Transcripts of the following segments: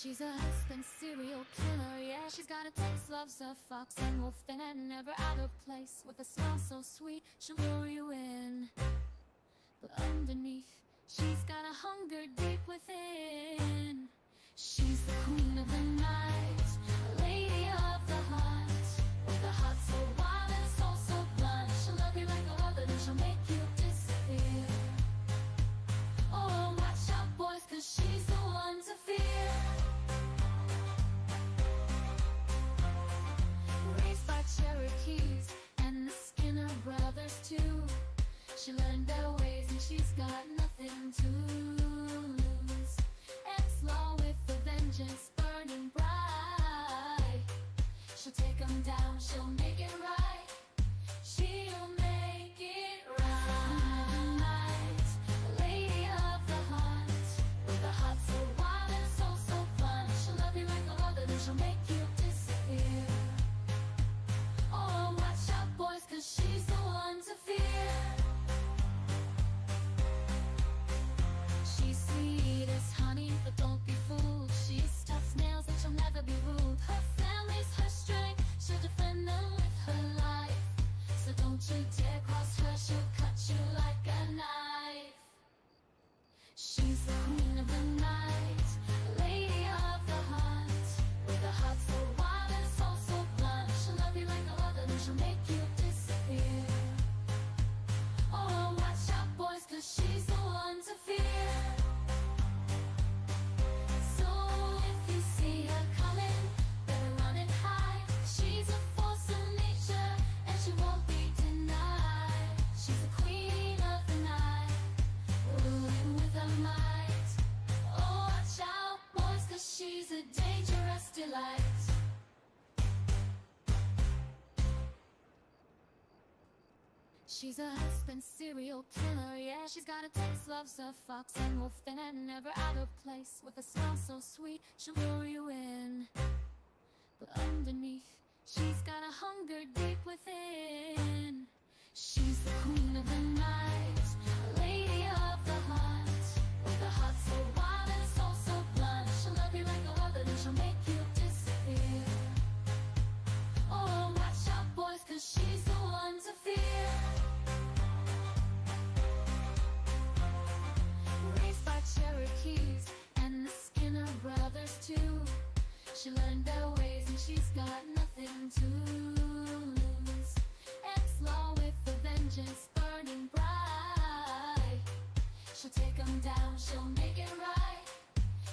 She's a husband serial killer, yeah. She's got a taste, loves a fox and wolf, and never out of place. With a smile so sweet, she'll lure you in. But underneath, she's got a hunger deep within. She's the queen of the night, a lady of the hunt. With a heart so wild and soul so blunt, she'll love you like no other, then she'll make you disappear. Oh, watch out boys, cause she's the one to fear. Raised by Cherokees and the Skinner brothers too. She learned their ways and she's got nothing to lose. Ex-law with a vengeance burning bright. She'll take them down, she'll make it right. She'll make it right. A lady of the hunt, with a heart so wild and soul so blunt. She'll love you like no other, then she'll make you disappear. Oh, watch out boys, cause she's the one to fear. She's sweet as honey, but don't be fooled. She's tough nails and she'll never be ruled. Her family's her strength, she'll defend them with her life. So don't you dare cross her, she'll cut you like a knife. She's the queen of the night, a lady of the hunt. With a heart so wild and soul so blunt, she'll love you like no other, then she'll make you disappear. Oh, watch out boys, cause she's the one to fear. So if you see her coming, better run and hide. She's a force of nature and she won't be denied. She's the queen of the night, ruling with her might. Oh, watch out boys, cause she's a dangerous delight. She's a husband serial killer, yeah. She's got a taste, loves a fox and wolf, and never out of place. With a smile so sweet, she'll lure you in. But underneath, she's got a hunger deep within. She's the queen of the night, a lady of the hunt. With a heart so wild and soul so blunt, she'll love you like no other, then she'll make you disappear. Oh, watch out boys, cause she's the one to fear. Raised by Cherokees and the Skinner brothers too. She learned their ways and she's got nothing to lose. Ex-law with a vengeance burning bright. She'll take them down, she'll make it right.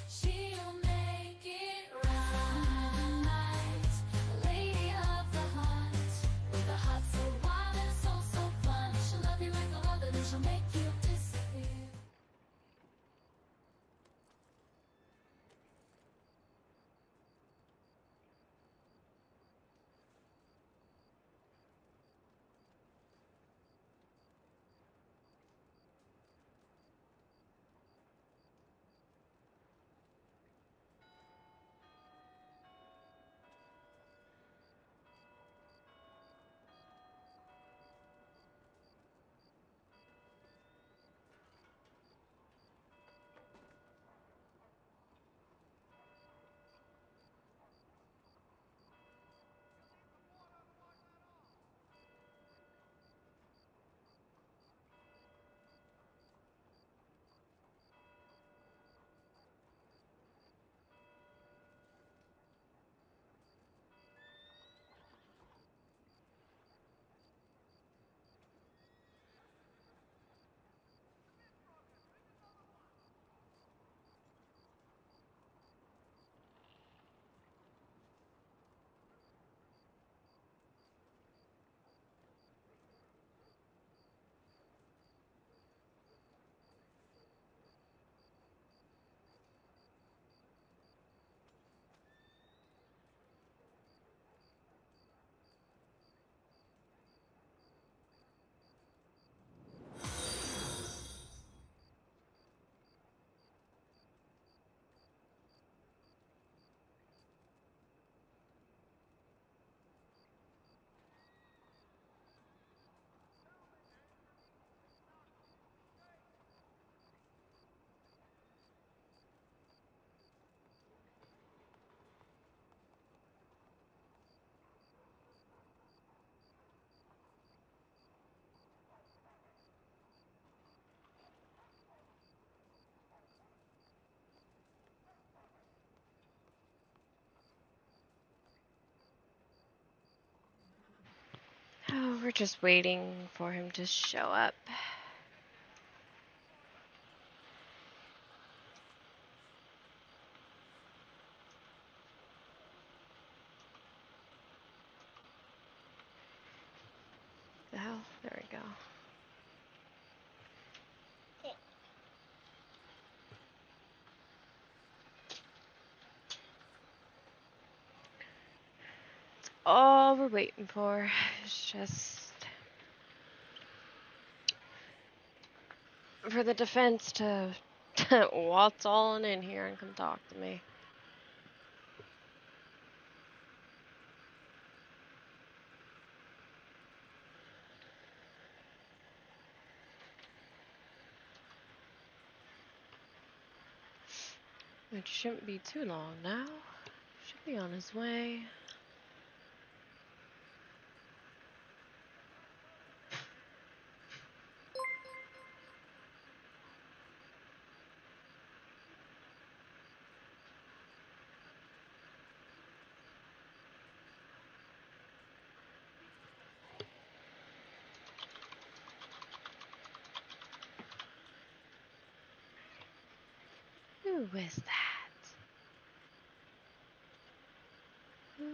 She'll make it right. A lady of the hunt, with a heart so wild and soul so blunt. She'll love you like no other, then she'll make you disappear. We're just waiting for him to show up. The hell? There we go. All we're waiting for is just for the defense to waltz on in here and come talk to me. It shouldn't be too long now. Should be on his way. Who was that? Who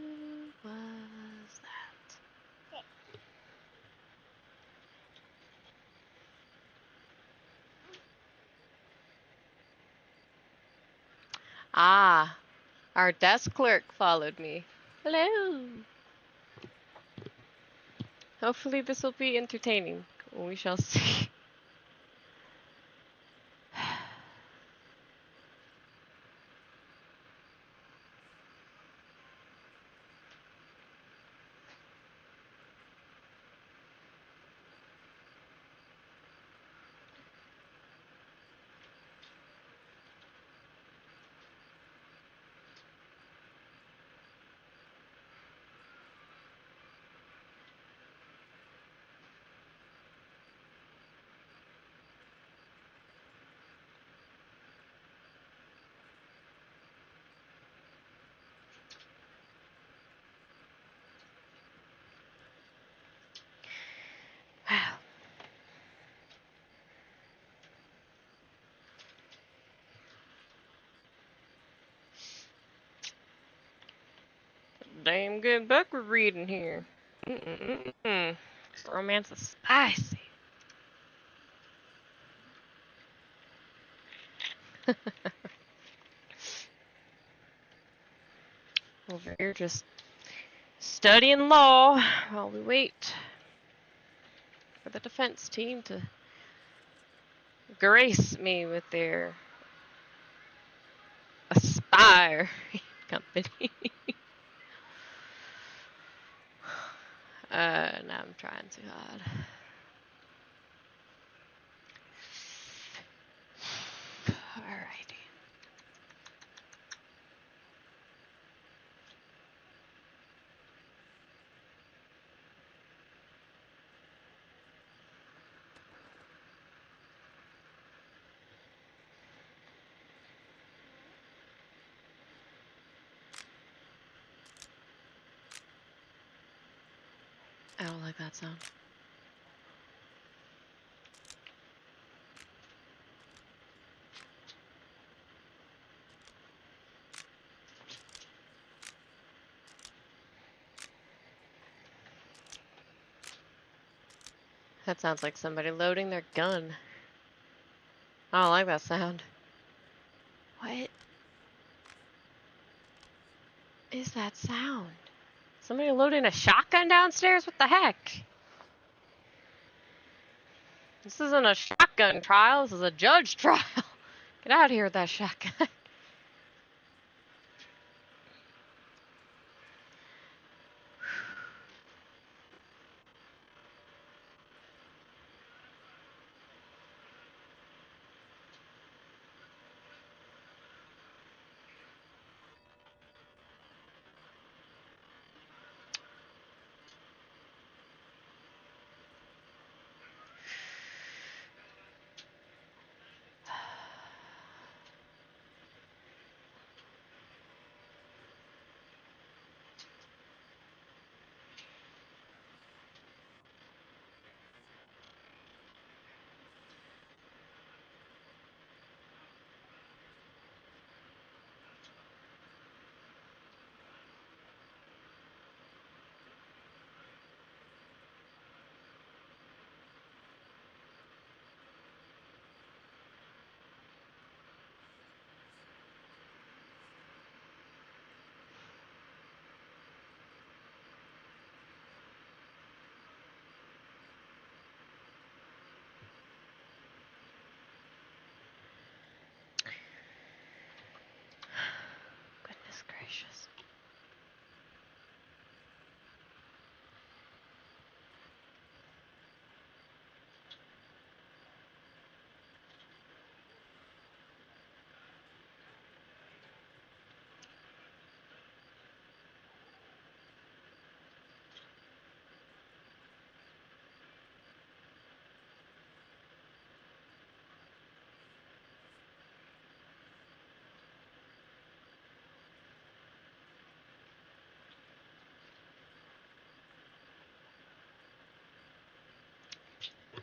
was that? Ah, our desk clerk followed me. Hello. Hopefully this will be entertaining. We shall see. Wow. Damn good book we're reading here. Romance is spicy. Over here just studying law while we wait for the defense team to grace me with their Aspire company. Now I'm trying too hard. Alrighty. I don't like that sound. That sounds like somebody loading their gun. I don't like that sound. What is that sound? Somebody loading a shotgun downstairs? What the heck? This isn't a shotgun trial, this is a judge trial. Get out of here with that shotgun.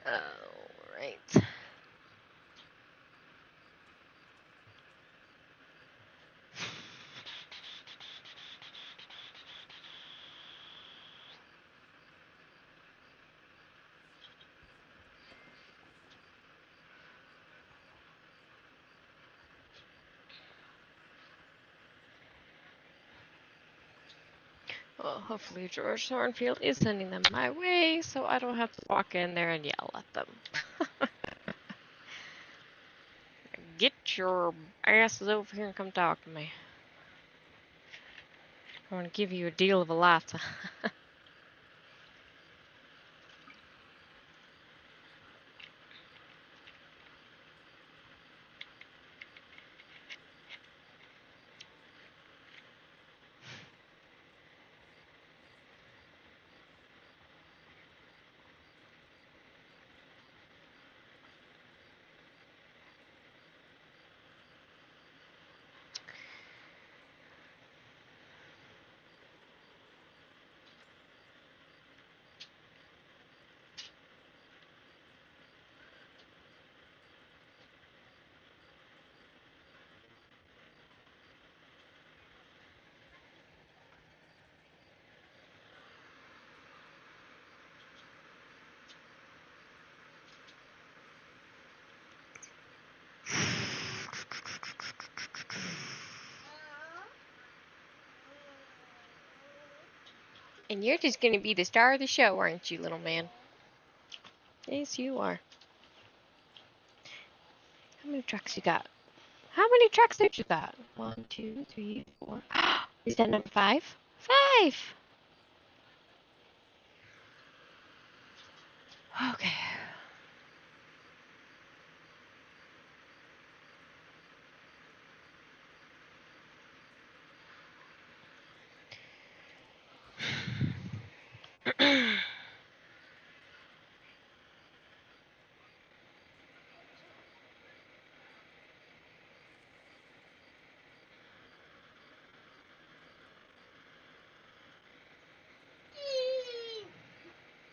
Alright. Well, hopefully George Thornfield is sending them my way, so I don't have to walk in there and yell at them. Get your asses over here and come talk to me. I want to give you a deal of a lifetime. And you're just gonna be the star of the show, aren't you, little man? Yes, you are. How many trucks you got? How many trucks did you got? 1, 2, 3, 4. Is that number 5? 5! Okay.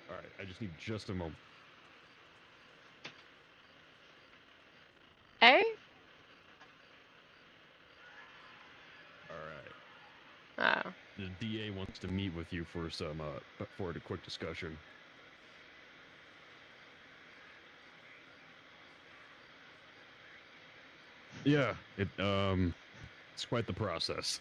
Alright, I just need just a moment. Hey? Alright. Oh. The DA wants to meet with you for for a quick discussion. Yeah, it's quite the process.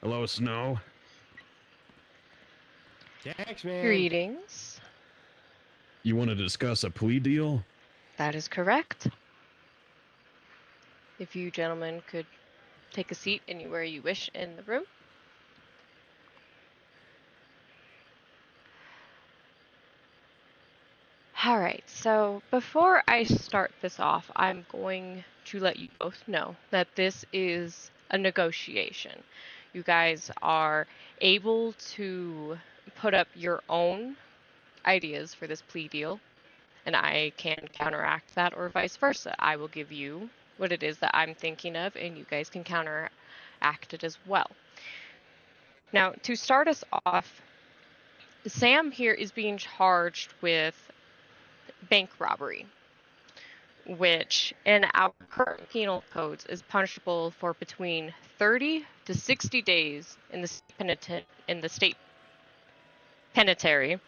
Hello, Snow. Taxman. Greetings. You want to discuss a plea deal? That is correct. If you gentlemen could take a seat anywhere you wish in the room. Alright, so before I start this off, I'm going to let you both know that this is a negotiation. You guys are able to put up your own ideas for this plea deal, and I can counteract that, or vice versa. I will give you what it is that I'm thinking of, and you guys can counteract it as well. Now, to start us off, Sam here is being charged with bank robbery, which in our current penal codes is punishable for between 30 to 60 days in the state penitentiary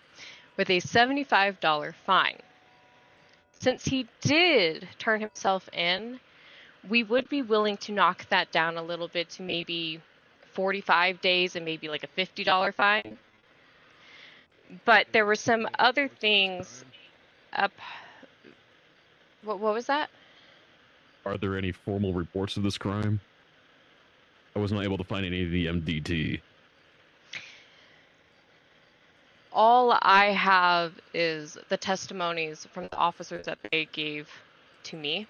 with a $75 fine. Since he did turn himself in, we would be willing to knock that down a little bit to maybe 45 days and maybe like a $50 fine. But there were some other things up. What was that? Are there any formal reports of this crime? I was not able to find any of the MDT. All I have is the testimonies from the officers that they gave to me.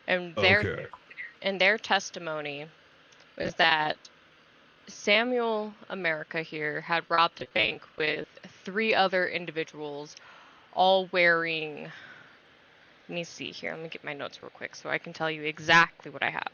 And their testimony was that Samuel America here had robbed a bank with 3 other individuals, all wearing. Let me see here. Let me get my notes real quick so I can tell you exactly what I have.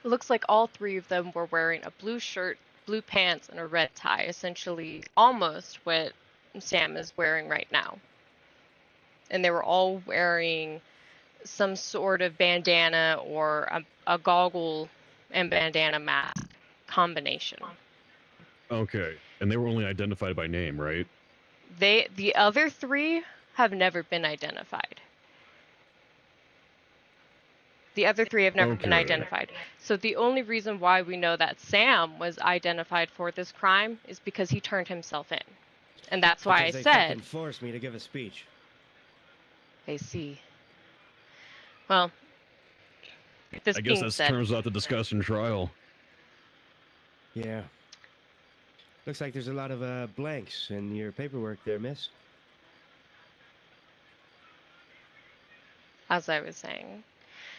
It looks like all three of them were wearing a blue shirt, blue pants, and a red tie, essentially almost what Sam is wearing right now. And they were all wearing some sort of bandana or a goggle and bandana mask combination. Okay, and they were only identified by name, right? The other three have never been identified. The other three have never been Okay. identified. So the only reason why we know that Sam was identified for this crime is because he turned himself in. And that's why Because I they said, fucking forced me to give a speech. I see. Well, this I guess being that's said, terms we'll have to discuss in trial. Yeah. Looks like there's a lot of blanks in your paperwork there, miss. as I was saying,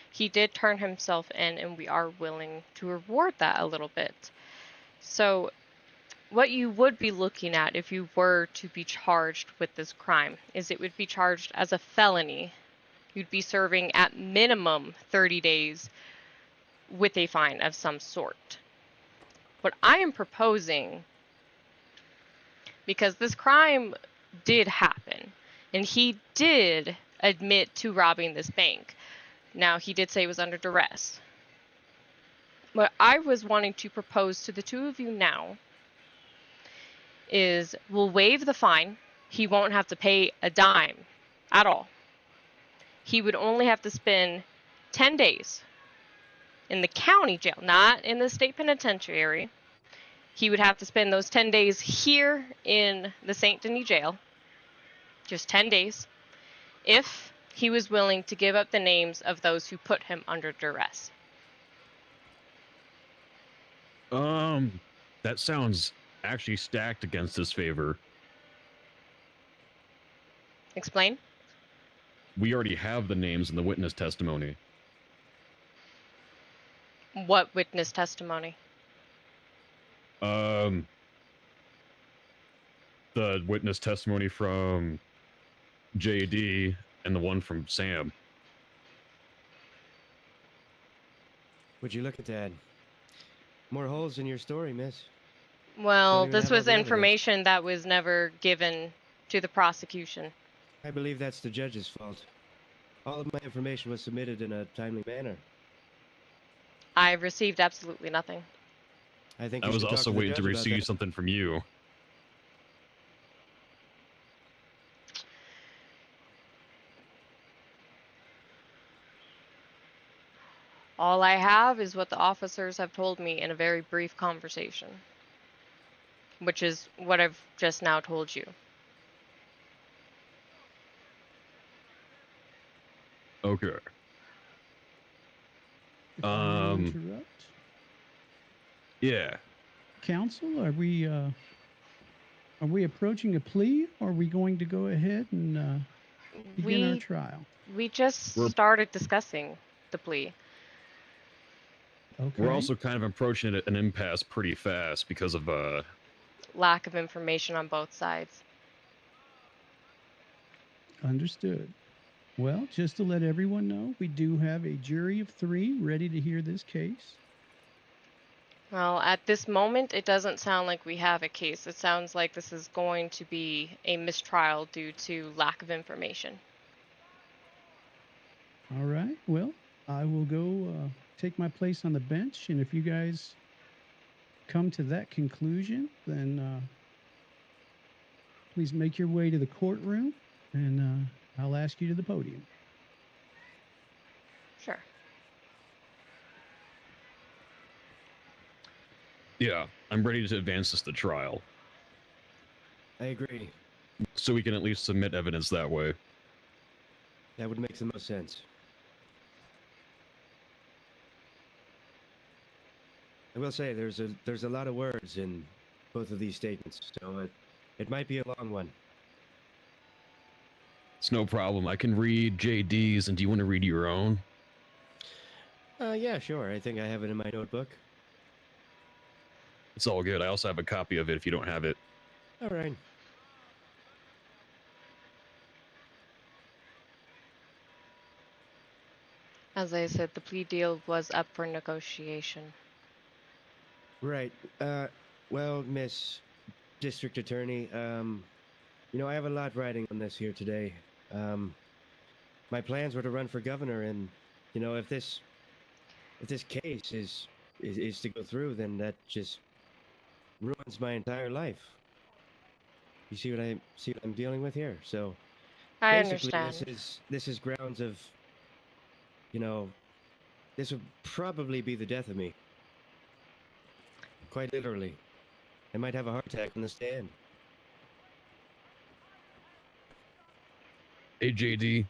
he did turn himself in, and we are willing to reward that a little bit. So what you would be looking at if you were to be charged with this crime is it would be charged as a felony. You'd be serving at minimum 30 days with a fine of some sort. What I am proposing, because this crime did happen, and he did admit to robbing this bank. Now, he did say it was under duress. What I was wanting to propose to the two of you now is we'll waive the fine. He won't have to pay a dime at all. He would only have to spend 10 days in the county jail, not in the state penitentiary. He would have to spend those 10 days here in the St. Denis jail, just 10 days, if he was willing to give up the names of those who put him under duress. That sounds actually stacked against his favor. Explain? We already have the names in the witness testimony. What witness testimony? The witness testimony from JD and the one from Sam. Would you look at that? More holes in your story, miss. Well, Don't even this have all was the evidence. information that was never given to the prosecution. I believe that's the judge's fault. All of my information was submitted in a timely manner. I received absolutely nothing. I think I you was should talk also to the waiting to judge about receive that. something from you. All I have is what the officers have told me in a very brief conversation, which is what I've just now told you. Okay. If I may interrupt. Yeah. Counsel, are we approaching a plea, or are we going to go ahead and begin our trial? We just We're- started discussing the plea. Okay. We're also kind of approaching an impasse pretty fast because of Lack of information on both sides. Understood. Well, just to let everyone know, we do have a jury of 3 ready to hear this case. Well, at this moment, it doesn't sound like we have a case. It sounds like this is going to be a mistrial due to lack of information. All right. Well, I will go take my place on the bench, and if you guys come to that conclusion, then please make your way to the courtroom, and I'll ask you to the podium. Sure. Yeah, I'm ready to advance this to trial. I agree. So we can at least submit evidence that way. That would make the most sense. I will say there's a lot of words in both of these statements, so it might be a long one. It's no problem. I can read JD's, and do you want to read your own? Yeah, sure. I think I have it in my notebook. It's all good. I also have a copy of it if you don't have it. All right. As I said, the plea deal was up for negotiation. Right. Well, Miss District Attorney, you know, I have a lot riding on this here today. My plans were to run for governor, and you know, if this case is to go through, then that just ruins my entire life. You see what I'm dealing with here? So I basically, understand. this is grounds of, you know, this would probably be the death of me. Quite literally. I might have a heart attack on the stand. Hey, JD.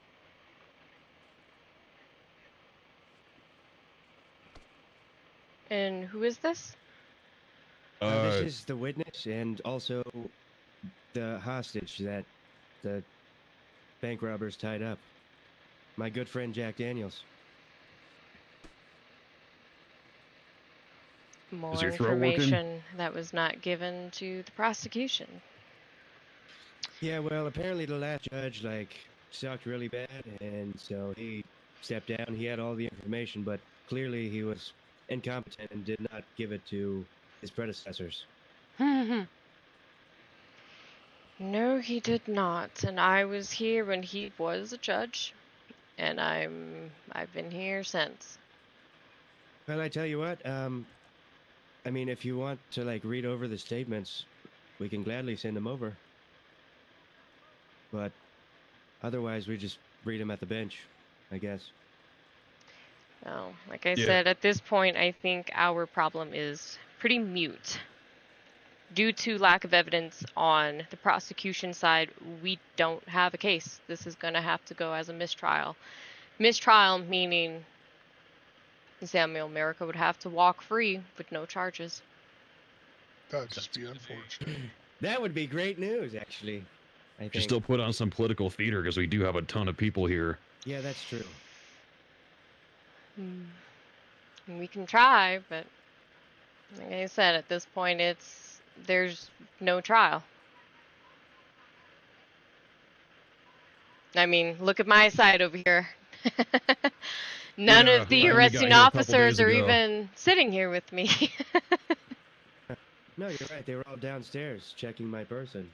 And who is this? This is the witness and also the hostage that the bank robbers tied up. My good friend Jack Daniels. More your throat working? information that was not given to the prosecution. Yeah, well, apparently the last judge, sucked really bad, and so he stepped down. He had all the information, but clearly he was incompetent and did not give it to his predecessors. No, he did not. And I was here when he was a judge, and I've been here since. Well, I tell you what, I mean, if you want to, read over the statements, we can gladly send them over. But otherwise, we just read them at the bench, I guess. Well, like I said, at this point, I think our problem is pretty mute. Due to lack of evidence on the prosecution side, we don't have a case. This is going to have to go as a mistrial. Mistrial meaning Samuel America would have to walk free with no charges. That'd just be unfortunate. That would be great news, actually. I think. Should still put on some political theater because we do have a ton of people here. Yeah, that's true. We can try, but like I said, at this point, there's no trial. I mean, look at my side over here. None of the arresting officers are even sitting here with me. No, you're right. They were all downstairs checking my person.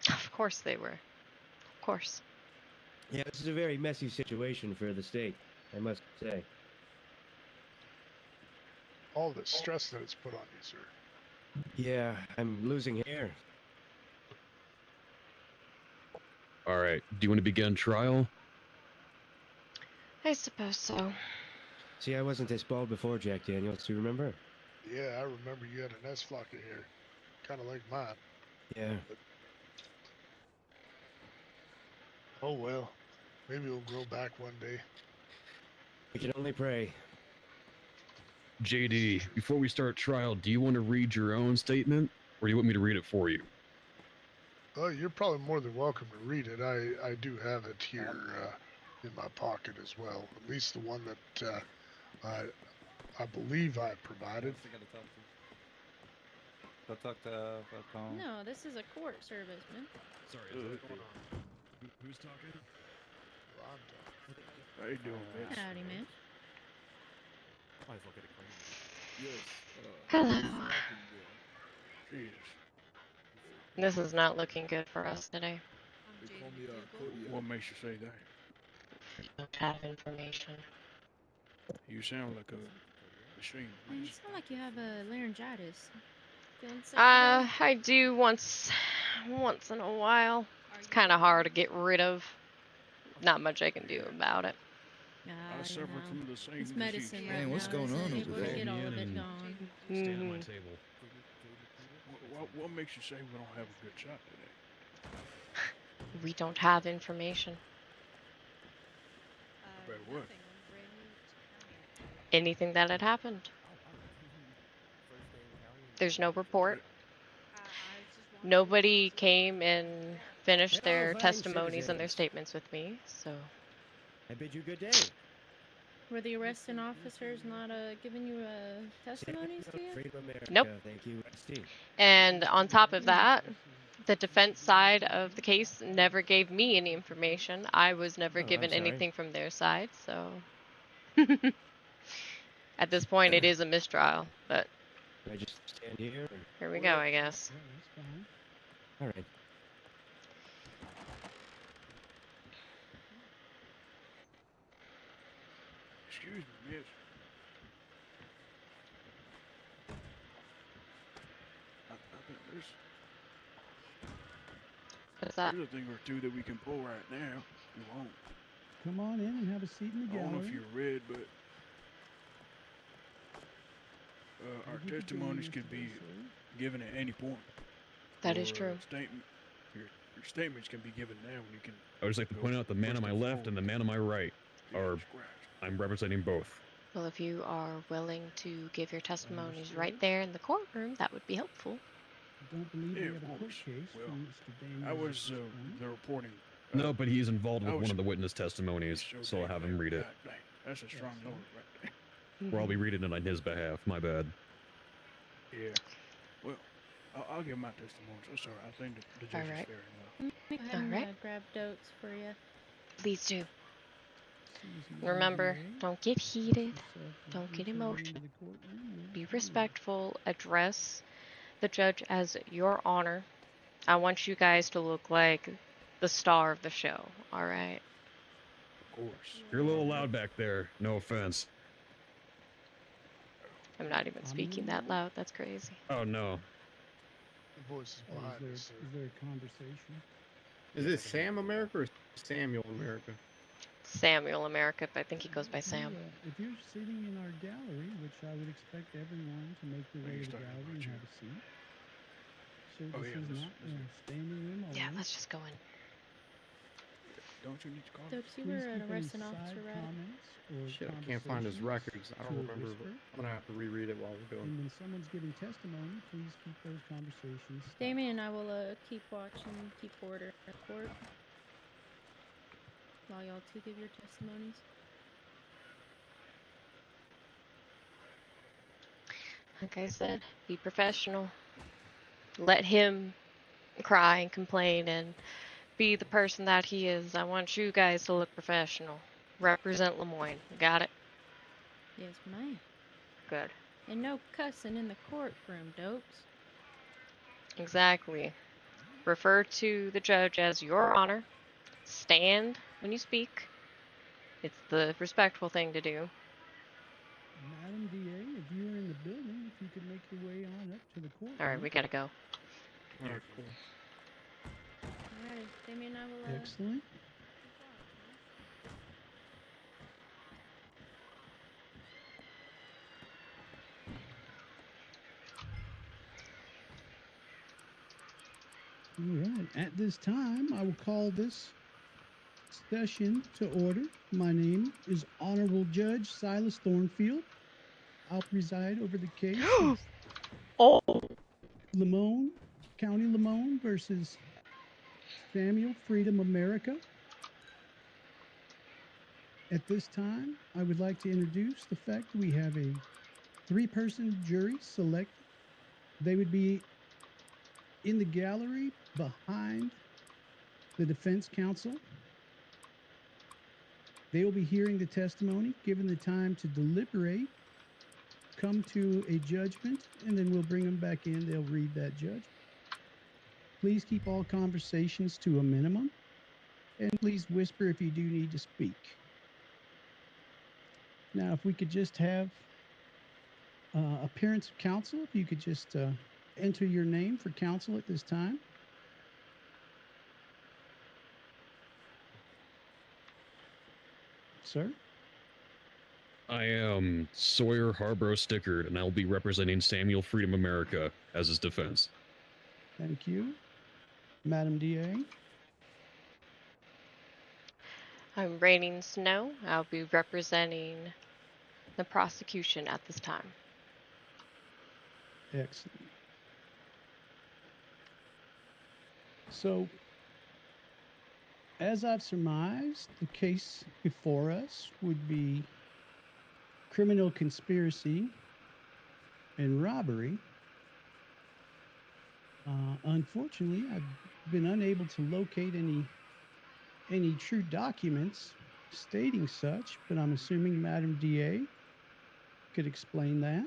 Of course they were. Of course. Yeah, this is a very messy situation for the state, I must say. All the stress that it's put on you, sir. Yeah, I'm losing hair. All right. Do you want to begin trial? I suppose so. See, I wasn't this bald before, Jack Daniels. Do you remember? Yeah, I remember you had a nice flock of hair. Kind of like mine. Yeah. But... oh, well. Maybe it'll grow back one day. We can only pray. JD, before we start trial, do you want to read your own statement, or do you want me to read it for you? Oh, you're probably more than welcome to read it. I do have it here in my pocket as well. At least the one that I believe I provided. Go talk to Falcone. No, this is a court service, man. Sorry, is that going on? Who's talking? How you doing, man? Howdy, man. Hello. Jeez. This is not looking good for us today. What makes you say that? We don't have information. You sound like a machine. Man, you sound like you have a laryngitis. Feeling sick today? I do once in a while. It's kind of hard to get rid of. Not much I can do about it. I suffer from the same It's medicine disease. right Man, what's now, going isn't on it? over We'll there? get all of it gone. Stand at my table. What makes you say we don't have a good shot today? We don't have information. About what? Anything that had happened. There's no report. Nobody came and finished their testimonies and their statements with me, so. I bid you good day. Were the arresting officers not giving you testimonies to you? Freedom America. Nope. Thank you, Steve. And on top of that, the defense side of the case never gave me any information. I was never Oh, I'm given sorry. anything from their side, so. At this point, it is a mistrial, but Do I just stand here? Or... here we go, I guess. Yeah, that's fine. All right. Excuse me, miss. I think What's that? there's a thing or two that we can pull right now. We won't. Come on in and have a seat in the I don't know if gallery. you read, but our You can testimonies join can us be today, sir. given at any point. That is Your, true. Your statements can be given now, and you can. I would just like to point out the man on my left and the man on my right are. I'm representing both. Well, if you are willing to give your testimonies right there in the courtroom, that would be helpful. I don't believe Yeah, we of have a court course. case Well, for Mr. Daniels. I at was this point. the reporting. No, but he's involved I with was- one of the witness testimonies, so I'll have him read it. God, dang, that's a strong note right there. Or I'll be reading it on his behalf. My bad. Yeah. Well, I'll give my testimony. So sorry. I think the judge is Alright. fair enough. Go ahead and Alright. grab notes for you. Please do. Susan Remember, Daniels, don't get heated. yourself Don't get into emotional. the courtroom when Be you can. respectful. Address the judge as your honor. I want you guys to look like the star of the show, alright? Of course. You're a little loud back there. No offense. I'm not even speaking that loud. That's crazy. Oh no. The voice is Oh, behind is us, sir. there a conversation? Is it Sam America or Samuel America? Samuel America, but I think he goes by Sam. If you're sitting in our gallery, which I would expect everyone to make their Are way you to the starting gallery about and you? have a seat. So Oh, this yeah, is this- not this a is- standing room only. Yeah, let's just go in. Don't you need to call? Dokes, you Please were an keep any arresting side officer, right? comments or Shit, I can't find his conversations records. I to don't a remember. whisper. I'm gonna have to reread it while we're And going. when someone's giving testimony, please keep those conversations stopped. Damien and I will keep watch and keep order in court while y'all two give your testimonies. Like I said, be professional. Let him cry and complain and be the person that he is. I want you guys to look professional. Represent Lemoyne. Got it? Yes, ma'am. Good. And no cussing in the courtroom, Dokes. Exactly. Refer to the judge as your honor. Stand when you speak. It's the respectful thing to do. Madam DA, if you were in the building, if you could make your way on up to the courtroom. Alright, we gotta go. Alright, cool. Alrighty, Damien and I will Excellent. All right. At this time, I will call this session to order. My name is Honorable Judge Silas Thornfield. I'll preside over the case of Oh! Lemoyne, County Lemoyne versus Samuel Freedom America. At this time, I would like to introduce the fact that we have a 3-person jury selected. They would be in the gallery behind the defense counsel. They will be hearing the testimony, given the time to deliberate, come to a judgment, and then we'll bring them back in. They'll read that judgment. Please keep all conversations to a minimum, and please whisper if you do need to speak. Now, if we could just have appearance of counsel, if you could just enter your name for counsel at this time. Sir? I am Sawyer Harborough Stickard, and I will be representing Samuel Freedom America as his defense. Thank you. Madam DA? I'm Raining Snow. I'll be representing the prosecution at this time. Excellent. So, as I've surmised, the case before us would be criminal conspiracy and robbery. Unfortunately, I've been unable to locate any true documents stating such, but I'm assuming Madam DA could explain that.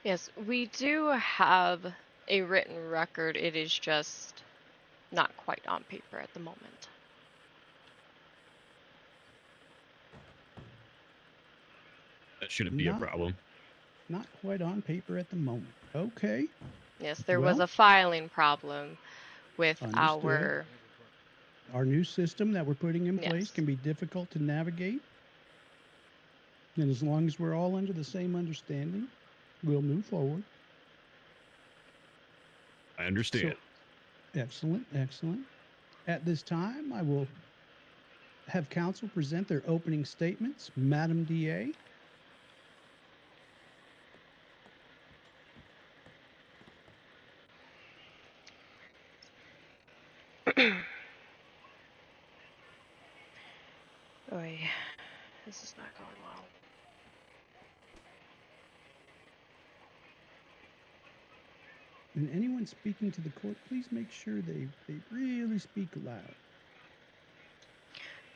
Yes, we do have a written record. It is just not quite on paper at the moment. That shouldn't be a Not- problem. Not quite on paper at the moment. Okay. Yes, there was Well- a filing problem with Understood. Our new system that we're putting in place Yes. can be difficult to navigate. And as long as we're all under the same understanding, we'll move forward. I understand. Excellent, excellent. At this time, I will have council present their opening statements. Madam DA. Oy, this is not going well. And anyone speaking to the court, please make sure they really speak loud.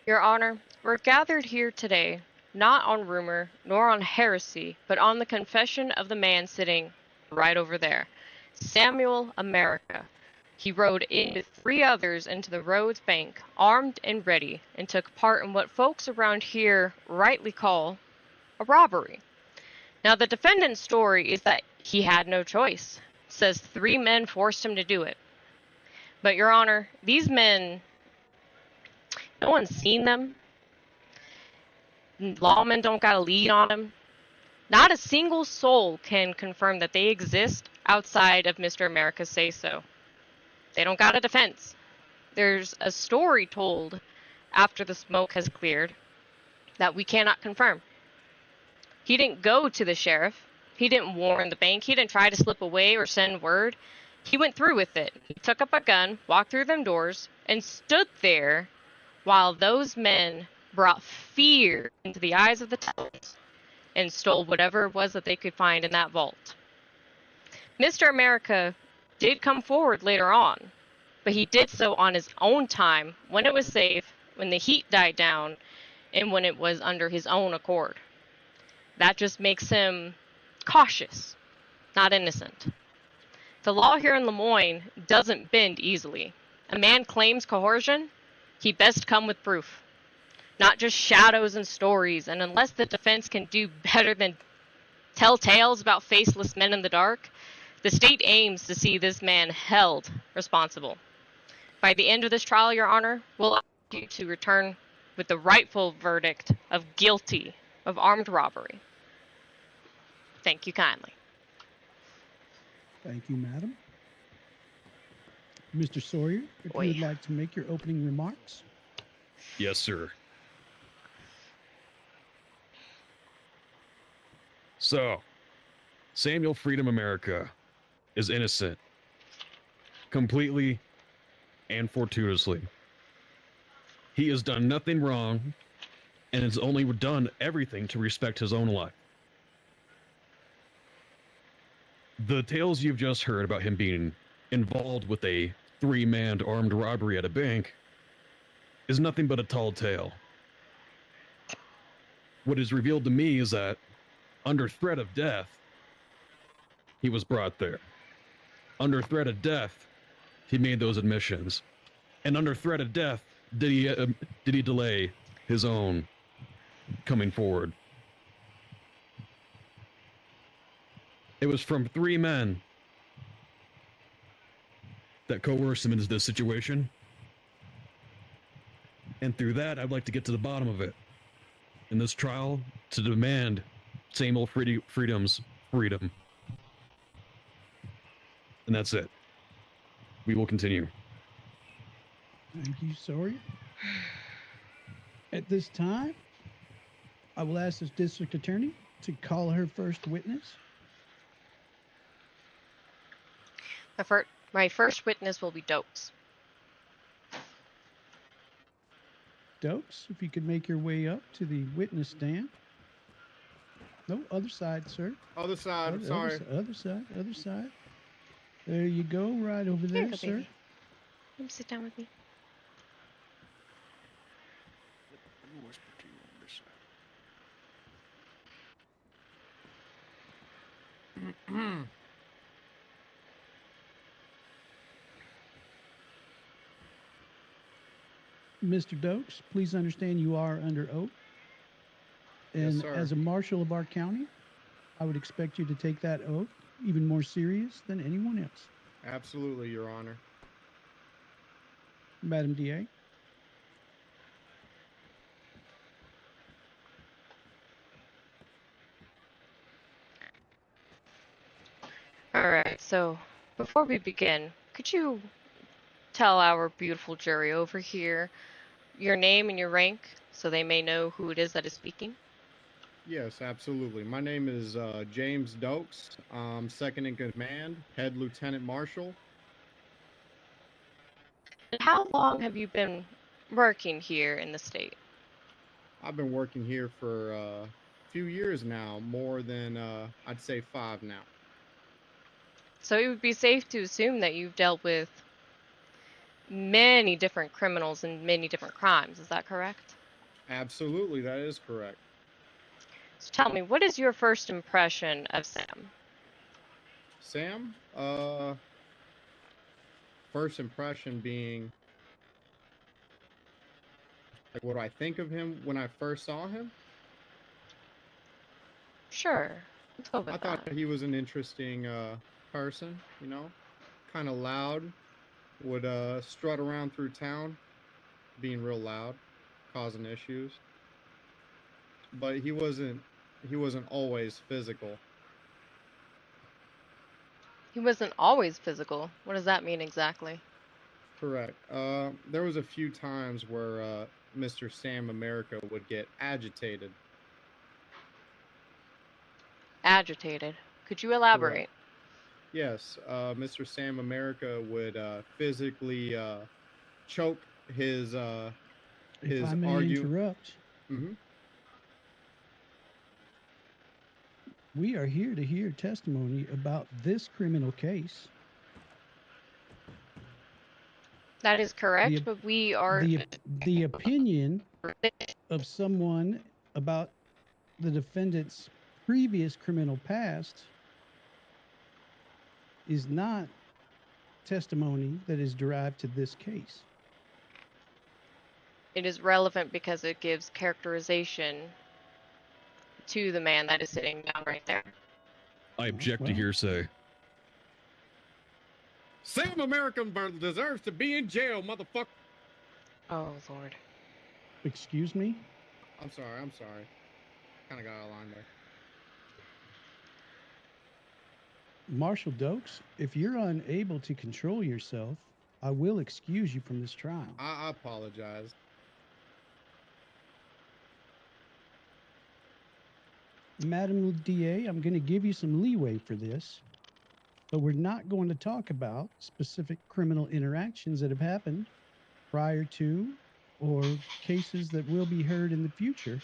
Your Honor, we're gathered here today, not on rumor, nor on heresy, but on the confession of the man sitting right over there, Samuel America. He rode in with 3 others into the Rhodes Bank, armed and ready, and took part in what folks around here rightly call a robbery. Now, the defendant's story is that he had no choice. Says 3 men forced him to do it. But, Your Honor, these men, no one's seen them. Lawmen don't got a lead on them. Not a single soul can confirm that they exist outside of Mr. America's say-so. They don't got a defense. There's a story told after the smoke has cleared that we cannot confirm. He didn't go to the sheriff. He didn't warn the bank. He didn't try to slip away or send word. He went through with it. He took up a gun, walked through them doors, and stood there while those men brought fear into the eyes of the towns and stole whatever it was that they could find in that vault. Mr. America did come forward later on, but he did so on his own time, when it was safe, when the heat died down, and when it was under his own accord. That just makes him cautious, not innocent. The law here in Lemoyne doesn't bend easily. A man claims coercion, he best come with proof. Not just shadows and stories, and unless the defense can do better than tell tales about faceless men in the dark, the state aims to see this man held responsible. By the end of this trial, Your Honor, we'll ask you to return with the rightful verdict of guilty of armed robbery. Thank you kindly. Thank you, madam. Mr. Sawyer, if you would like to make your opening remarks. Yes, sir. So, Samuel Freedom America is innocent. Completely and fortuitously. He has done nothing wrong and has only done everything to respect his own life. The tales you've just heard about him being involved with a 3-man armed robbery at a bank is nothing but a tall tale. What is revealed to me is that under threat of death, he was brought there. Under threat of death, he made those admissions. And under threat of death, did he delay his own coming forward? It was from 3 men that coerced him into this situation. And through that, I'd like to get to the bottom of it. In this trial, to demand Samuel Freedom's freedom. And that's it. We will continue. Thank you, Sawyer. At this time, I will ask the district attorney to call her first witness. My first witness will be Dokes. Dokes, if you could make your way up to the witness stand. No, other side, sir. Other side, sorry. Other side. There you go, right over Here you there, go, sir. baby. Come sit down with me. Let me whisper to you on this side. Mr. Dokes, please understand you are under oath. Yes, And sir. as a marshal of our county, I would expect you to take that oath even more serious than anyone else. Absolutely, Your Honor. Madam DA. Alright, so before we begin, could you tell our beautiful jury over here your name and your rank so they may know who it is that is speaking? Yes, absolutely. My name is James Dokes. I'm second in command, head lieutenant marshal. And how long have you been working here in the state? I've been working here for a few years now, more than I'd say 5 now. So it would be safe to assume that you've dealt with many different criminals and many different crimes, is that correct? Absolutely, that is correct. So tell me, what is your first impression of Sam? Sam, first impression being, like, what do I think of him when I first saw him? Sure, let's go with I thought that. he was an interesting person, you know, kind of loud, would strut around through town, being real loud, causing issues. But he wasn't always physical. He wasn't always physical. What does that mean exactly? Correct. There was a few times where Mr. Sam America would get agitated. Agitated. Could you elaborate? Correct. Yes, Mr. Sam America would physically choke his If I may argue. interrupt, Mm-hmm. we are here to hear testimony about this criminal case. That is correct, but we are... The opinion of someone about the defendant's previous criminal past is not testimony that is derived to this case. It is relevant because it gives characterization to the man that is sitting down right there. I object to hearsay. Sam America deserves to be in jail, motherfucker. Oh, Lord. Excuse me? I'm sorry. Kind of got out of line there. Marshal Dokes, if you're unable to control yourself, I will excuse you from this trial. I apologize. Madam DA, I'm going to give you some leeway for this, but we're not going to talk about specific criminal interactions that have happened prior to or cases that will be heard in the future.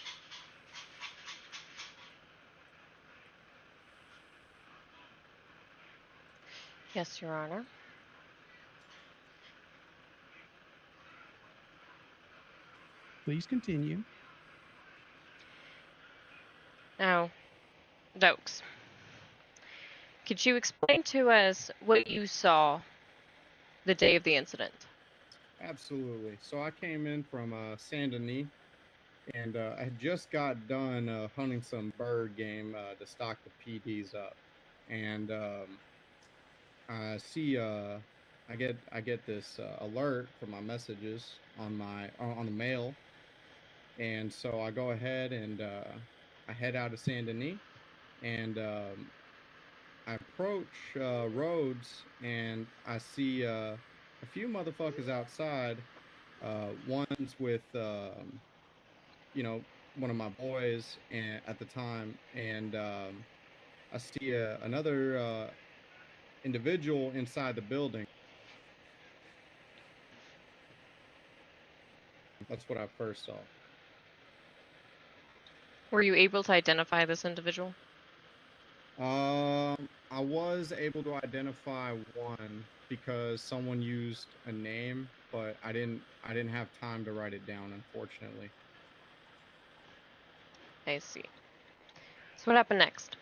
Yes, Your Honor. Please continue. Now, Dokes, could you explain to us what you saw the day of the incident? Absolutely. So I came in from Saint Denis, and I had just got done hunting some bird game to stock the PDs up, and I see I get this alert from my messages on the mail, and so I go ahead and I head out of Saint Denis, and I approach Rhodes, and I see a few motherfuckers outside. One's with you know, one of my boys at the time, and I see another individual inside the building. That's what I first saw. Were you able to identify this individual? I I was able to identify one because someone used a name, but I didn't have time to write it down, unfortunately. I see. So what happened next?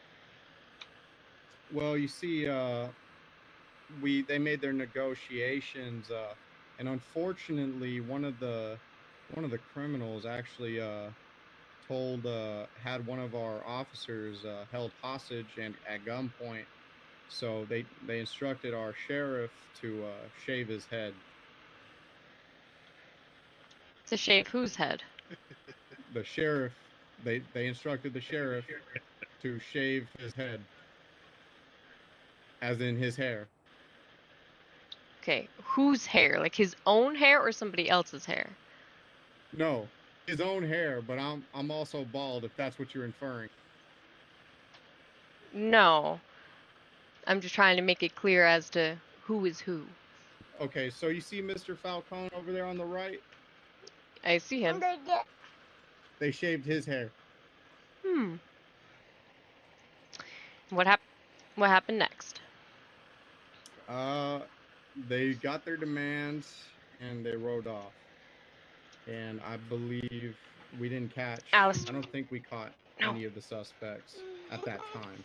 Well, you see, they made their negotiations, and unfortunately, one of the criminals actually had one of our officers held hostage and at gunpoint. So they instructed our sheriff to shave his head. To shave whose head? The sheriff, they instructed the sheriff to shave his head, as in his hair. Okay, whose hair? Like his own hair or somebody else's hair? No, his own hair, but I'm also bald, if that's what you're inferring. No. I'm just trying to make it clear as to who is who. Okay, so you see Mr. Falcone over there on the right? I see him. They shaved his hair. What happened next? They got their demands and they rode off. And I believe we didn't catch. Alice. I don't think we caught any of the suspects at that time.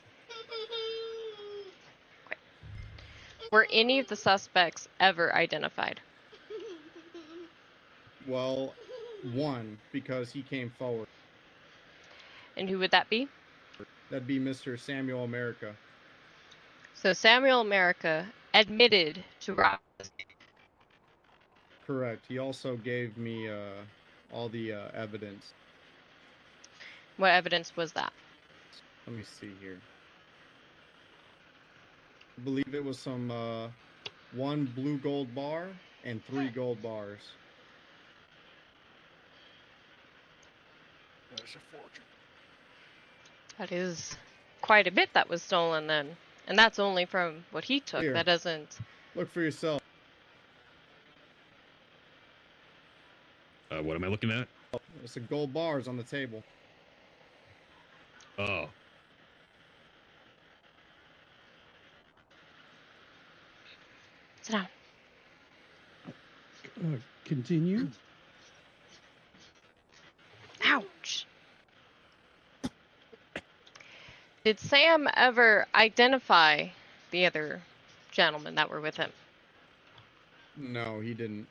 Were any of the suspects ever identified? Well, one, because he came forward. And who would that be? That'd be Mr. Samuel America. So Samuel America admitted to robbing. Correct. He also gave me all the evidence. What evidence was that? Let me see here. I believe it was some 1 blue gold bar and 3 gold bars. That's a fortune. That is quite a bit that was stolen then. And that's only from what he took. Here. That doesn't... Look for yourself. What am I looking at? There's some gold bars on the table. Oh. Sit down. Continue. Ouch. Did Sam ever identify the other gentlemen that were with him? No, he didn't.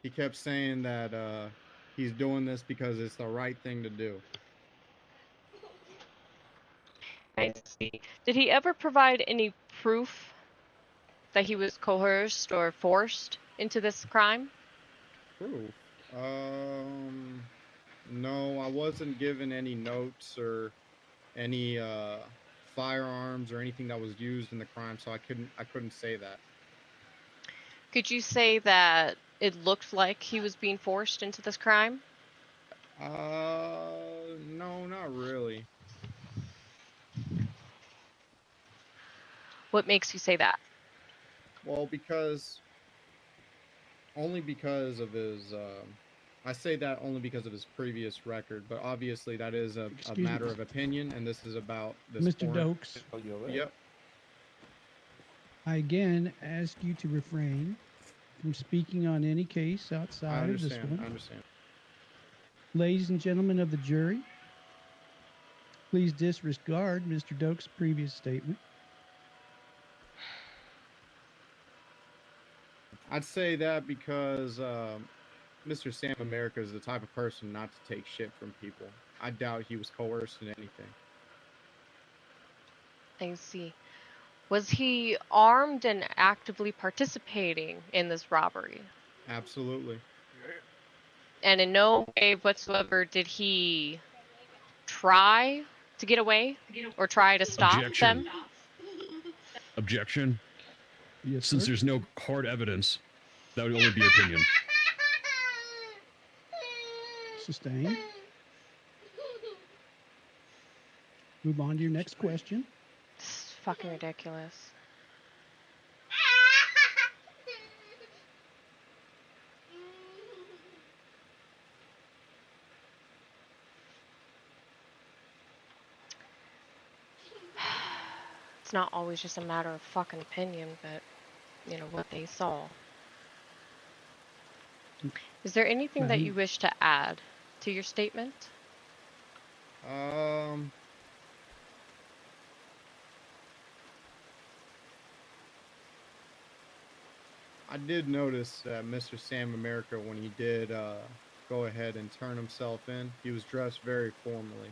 He kept saying that he's doing this because it's the right thing to do. I see. Did he ever provide any proof that he was coerced or forced into this crime? Proof? No, I wasn't given any notes or any firearms or anything that was used in the crime, so I couldn't say that. Could you say that it looked like he was being forced into this crime? No, not really. What makes you say that? Well, only because of his, I say that only because of his previous record, but obviously that is a matter of opinion, and this is about this Mr. Dokes. Yep. I again ask you to refrain from speaking on any case outside of this one. I understand. Ladies and gentlemen of the jury, please disregard Mr. Dokes' previous statement. I'd say that because Mr. Sam America is the type of person not to take shit from people. I doubt he was coerced in anything. I see. Was he armed and actively participating in this robbery? Absolutely. And in no way whatsoever did he try to get away or try to stop them? Objection. Yes, Since sir. there's no hard evidence, that would only be opinion. Sustained. Move on to your next question. This is fucking ridiculous. it's not always just a matter of fucking opinion, but, you know, what they saw. Is there anything that you wish to add to your statement? I did notice Mr. Sam America, when he did go ahead and turn himself in, he was dressed very formally.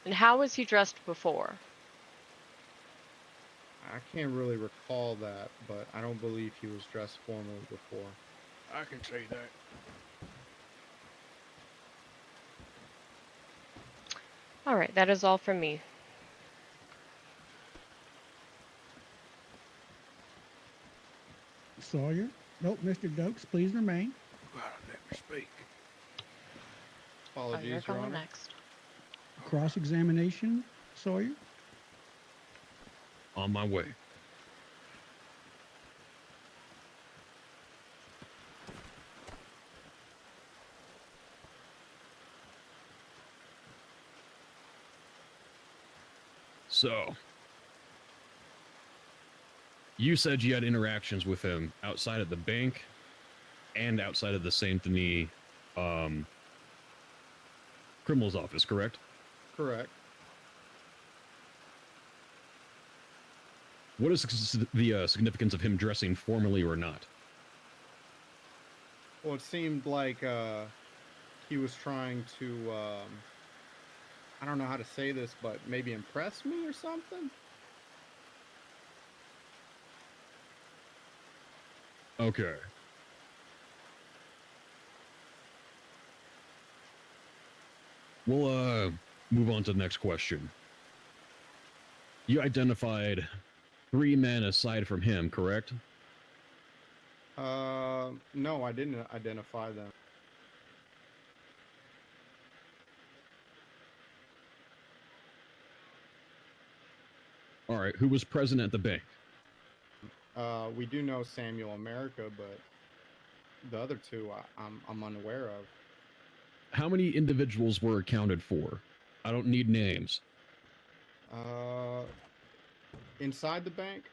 And how was he dressed before? I can't really recall that, but I don't believe he was dressed formally before. I can say that. All right, that is all from me. Sawyer? Nope, Mr. Dokes, please remain. God, let me speak. Apologies, you're Your going Honor. next. Cross-examination, Sawyer? On my way. So, you said you had interactions with him outside of the bank and outside of the Saint Denis criminal's office, correct? Correct. What is the significance of him dressing formally or not? Well, it seemed like he was trying to, I don't know how to say this, but maybe impress me or something? Okay. We'll move on to the next question. You identified 3 men aside from him, correct? No, I didn't identify them. All right, who was present at the bank? We do know Samuel America, but the other two I'm unaware of. How many individuals were accounted for? I don't need names. Inside the bank?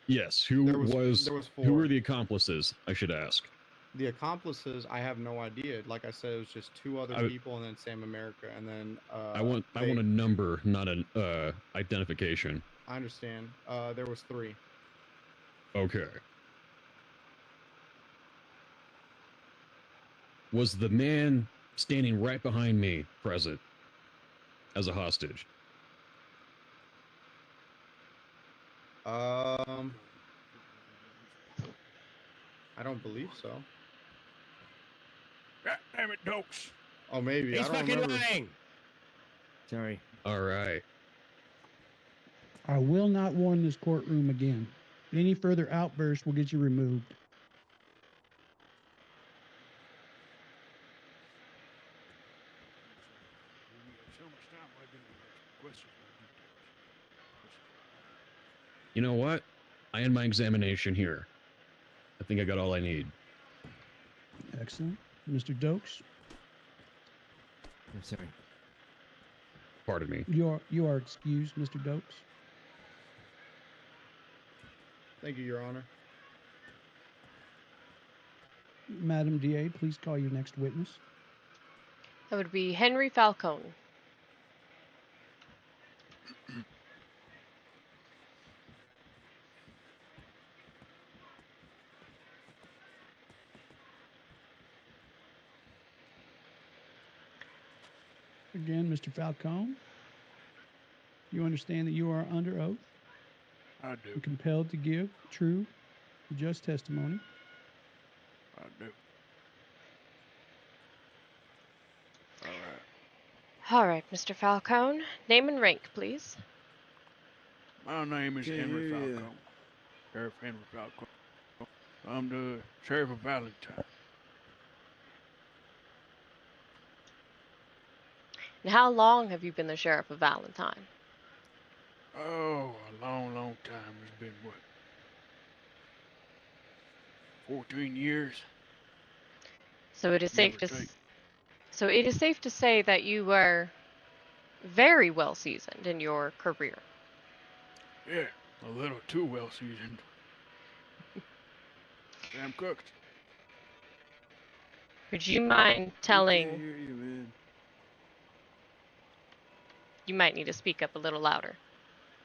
Yes, who there was 4. who were the accomplices, I should ask? The accomplices, I have no idea. Like I said, it was just 2 other people and then Sam America, and then I want a number, not an identification. I understand. There was 3. Okay. Was the man standing right behind me present as a hostage? I don't believe so. God damn it, Dokes. Oh, maybe. He's I don't fucking remember. lying. Sorry. All right. I will not warn this courtroom again. Any further outbursts will get you removed. So much time I've been questions. You know what? I end my examination here. I think I got all I need. Excellent. Mr. Dokes? I'm sorry. Pardon me. You are excused, Mr. Dokes. Thank you, Your Honor. Madam DA, please call your next witness. That would be Henry Falcone. Again, Mr. Falcone, you understand that you are under oath? I do. And compelled to give true, just testimony. I do. All right, Mr. Falcone. Name and rank, please. My name is Henry Falcone. Sheriff Henry Falcone. I'm the Sheriff of Valentine. And how long have you been the Sheriff of Valentine? Oh, a long, long time. It's been, what, 14 years? So it is safe to say that you were very well seasoned in your career. Yeah, a little too well seasoned. Damn cooked. Would you mind We can't telling? hear you, man. You might need to speak up a little louder.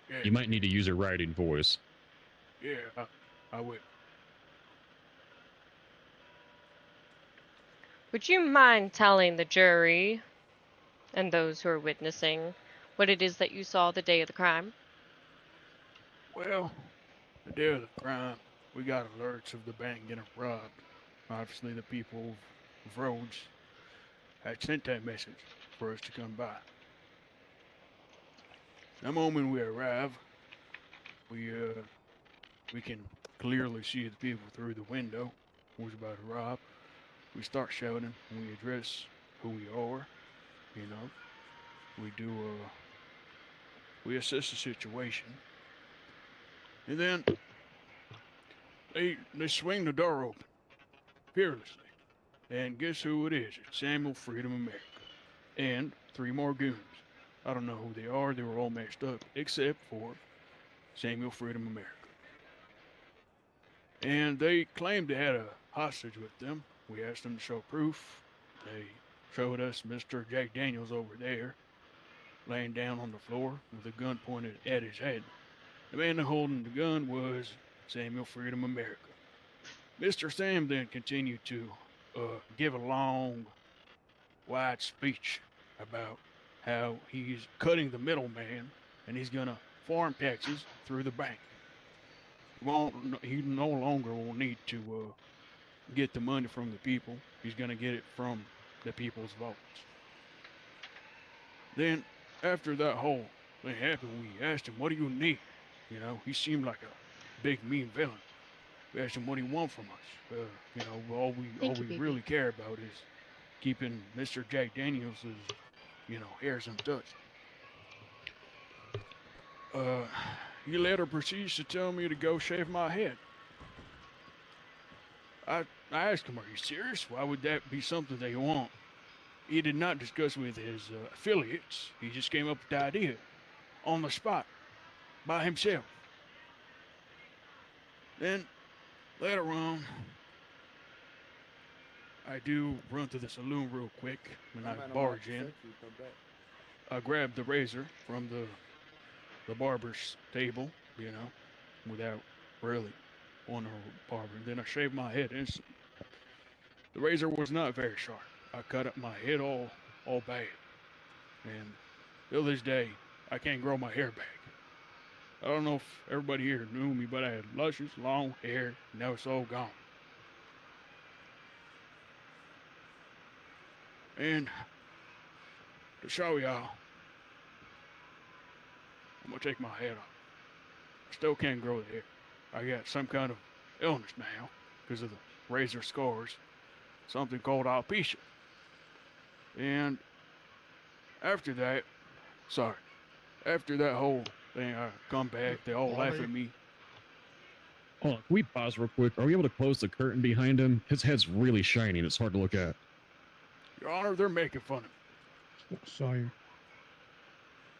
Yeah, You might need to use your writing voice. yeah, I would. Would you mind telling the jury and those who are witnessing what it is that you saw the day of the crime? Well, the day of the crime, we got alerts of the bank getting robbed. Obviously, the people of Rhodes had sent that message for us to come by. The moment we arrive, we can clearly see the people through the window who's about to rob. We start shouting, and we address who we are. You know, we do we assess the situation, and then they swing the door open fearlessly. And guess who it is? It's Samuel Freedom America and 3 more goons. I don't know who they are. They were all mixed up except for Samuel Freedom America. And they claimed they had a hostage with them. We asked them to show proof. They showed us Mr. Jack Daniels over there, laying down on the floor with a gun pointed at his head. The man holding the gun was Samuel Freedom America. Mr. Sam then continued to give a long, wide speech about how he's cutting the middleman and he's going to farm taxes through the bank. He no longer will need to get the money from the people. He's going to get it from the people's votes. Then, after that whole thing happened, we asked him, what do you need? You know, he seemed like a big, mean villain. We asked him what he wants from us. You know, all we really care about is keeping Mr. Jack Daniels' hairs untouched. He later proceeds to tell me to go shave my head. I asked him, are you serious? Why would that be something they want? He did not discuss with his affiliates. He just came up with the idea on the spot by himself. Then later on, I do run to the saloon real quick when I barge in. I grab the razor from the barber's table, without really wanting a barber. Then I shave my head instantly. The razor was not very sharp. I cut up my head all bad. And till this day, I can't grow my hair back. I don't know if everybody here knew me, but I had luscious, long hair, and now it's all gone. And to show y'all, I'm gonna take my head off. I still can't grow the hair. I got some kind of illness now because of the razor scars, something called alopecia. And after that whole thing, I come back, they all laugh at me. Hold on, can we pause real quick? Are we able to close the curtain behind him? His head's really shiny and it's hard to look at. Your Honor, they're making fun of me. Sawyer,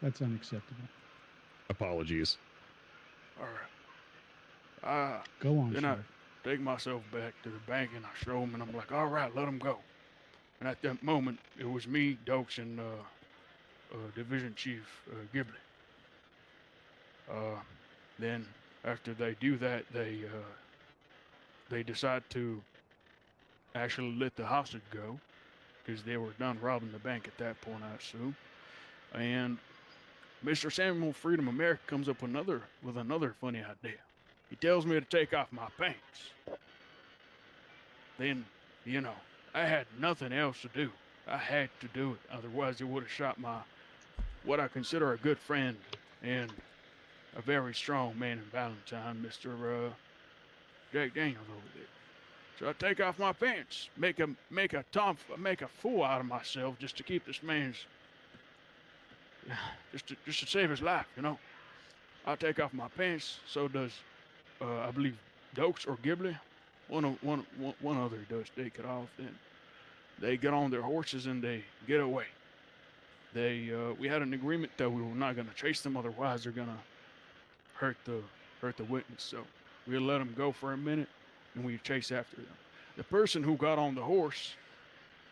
that's unacceptable. Apologies. All right. Go on, Then sir. I take myself back to the bank and I show them, and I'm like, all right, let them go. And at that moment, it was me, Dokes, and Division Chief Ghibli. Then after they do that, they decide to actually let the hostage go because they were done robbing the bank at that point, I assume. And Mr. Samuel Freedom America comes up with another funny idea. He tells me to take off my pants. Then, I had nothing else to do. I had to do it. Otherwise, they would have shot what I consider a good friend and a very strong man in Valentine, Mr. Jack Daniels over there. So I take off my pants, make a fool out of myself just to keep this man's, just to save his life, I take off my pants. So does, I believe, Dokes or Ghibli. One other does take it off. Then they get on their horses and they get away. We had an agreement that we were not gonna chase them, otherwise they're gonna hurt the witness. So we let them go for a minute, and we chase after them. The person who got on the horse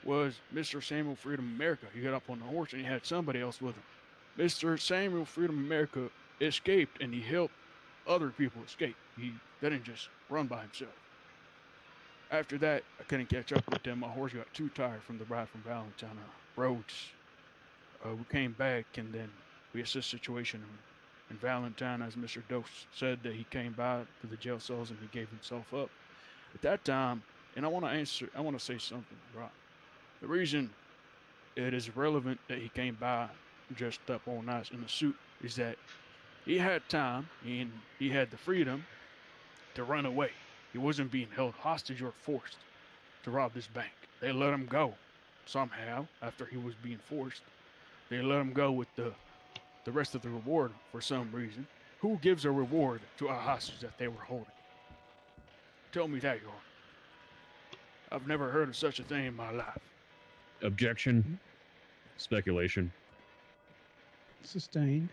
was Mr. Samuel Freedom America. He got up on the horse and he had somebody else with him. Mr. Samuel Freedom America escaped and he helped other people escape. He didn't just run by himself. After that, I couldn't catch up with them. My horse got too tired from the ride from Valentine roads. We came back and then we assessed the situation. And Valentine, as Mr. Dose said, that he came by to the jail cells and he gave himself up. At that time, and I want to say something, right? The reason it is relevant that he came by dressed up all nice in a suit is that he had time and he had the freedom to run away. He wasn't being held hostage or forced to rob this bank. They let him go somehow after he was being forced. They let him go with the rest of the reward for some reason. Who gives a reward to a hostage that they were holding? Tell me that, Your Honor. I've never heard of such a thing in my life. Objection. Speculation. Sustained.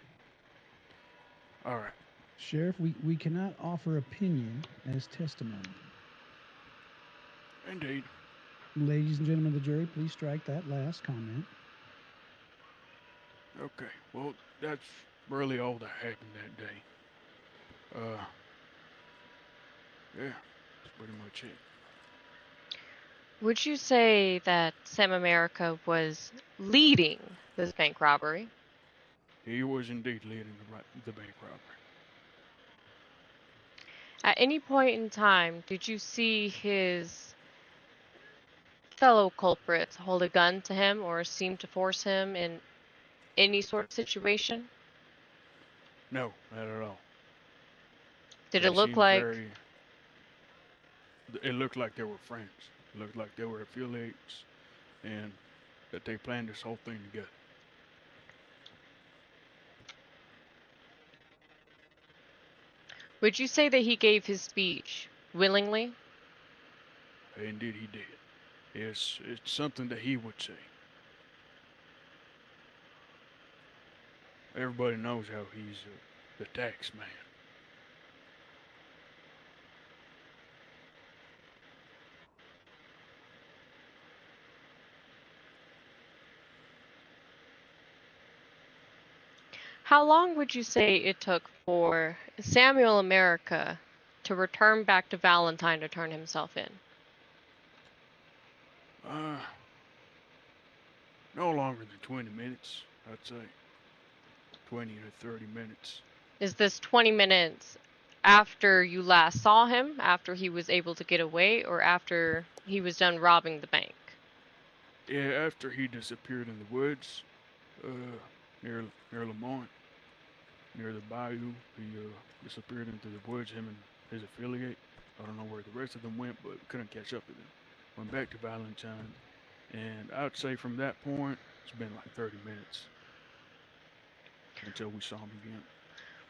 All right. Sheriff, we cannot offer opinion as testimony. Indeed. Ladies and gentlemen of the jury, please strike that last comment. Okay. Well, that's really all that happened that day. Yeah, that's pretty much it. Would you say that Sam America was leading this bank robbery? He was indeed leading the bank robbery. At any point in time, did you see his fellow culprits hold a gun to him or seem to force him in any sort of situation? No, not at all. Did They it look seemed like... It looked like they were friends. It looked like they were affiliates and that they planned this whole thing together. Would you say that he gave his speech willingly? Indeed he did. It's something that he would say. Everybody knows how he's the tax man. How long would you say it took for Samuel America to return back to Valentine to turn himself in? No longer than 20 minutes, I'd say. 20 to 30 minutes. Is this 20 minutes after you last saw him, after he was able to get away, or after he was done robbing the bank? Yeah, after he disappeared in the woods, near Lemoyne, near the bayou, he disappeared into the woods, him and his affiliate. I don't know where the rest of them went, but couldn't catch up with them. Went back to Valentine, and I'd say from that point, it's been like 30 minutes until we saw him again.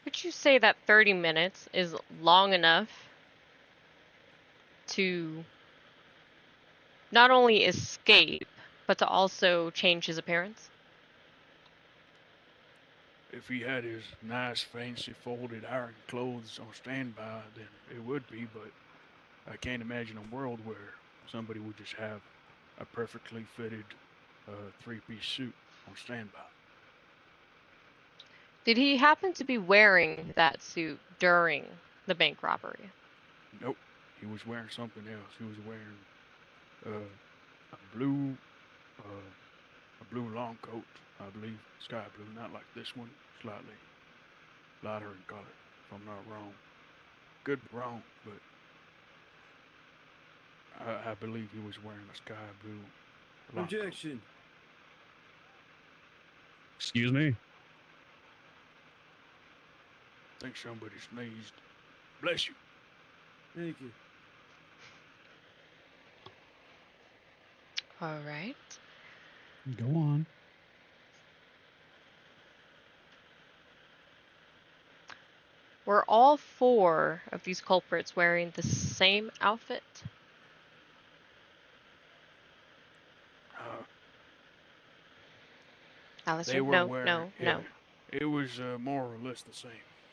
Would you say that 30 minutes is long enough to not only escape, but to also change his appearance? If he had his nice, fancy, folded iron clothes on standby, then it would be, but I can't imagine a world where somebody would just have a perfectly fitted three-piece suit on standby. Did he happen to be wearing that suit during the bank robbery? Nope. He was wearing something else. He was wearing a blue long coat, I believe, sky blue, not like this one, slightly lighter in color, if I'm not wrong. Could be wrong, but I believe he was wearing a sky blue long Objection. coat. Excuse me? I think somebody sneezed. Bless you. Thank you. All right. Go on. Were all four of these culprits wearing the same outfit? Alistair, They were no, wearing. no, Yeah, no. it was more or less the same.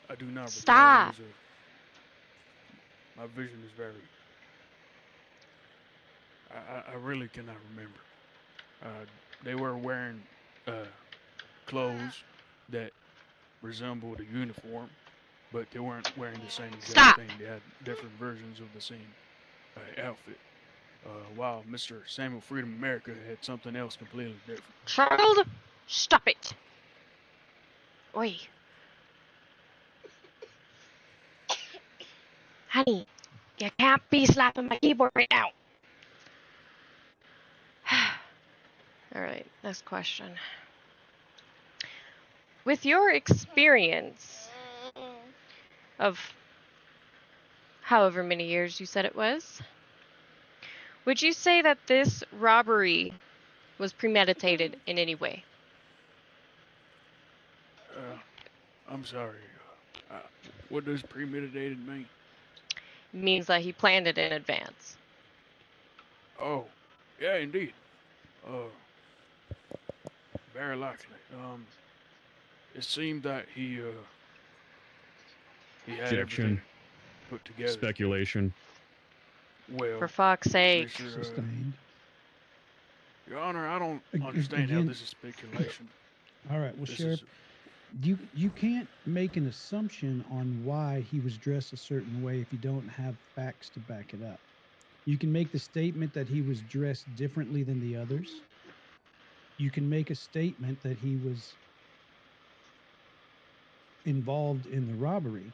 I do not recall. Stop. It was my vision is very. I really cannot remember. They were wearing clothes that resembled a uniform, but they weren't wearing the same exact Stop. thing. They had different versions of the same outfit. While Mr. Samuel Freedom America had something else completely different. Child, stop it. Oi. Honey, you can't be slapping my keyboard right now. Alright, next question. With your experience of however many years you said it was, would you say that this robbery was premeditated in any way? I'm sorry. What does premeditated mean? Means that he planned it in advance. Oh, yeah, indeed. Very likely. It seemed that he had Objection. everything put together. Speculation. Well, For fuck's sake. Sustained. Your Honor, I don't Ag- understand how again- this is speculation. All right. Well, This Sheriff, you can't make an assumption on why he was dressed a certain way if you don't have facts to back it up. You can make the statement that he was dressed differently than the others. You can make a statement that he was involved in the robbery,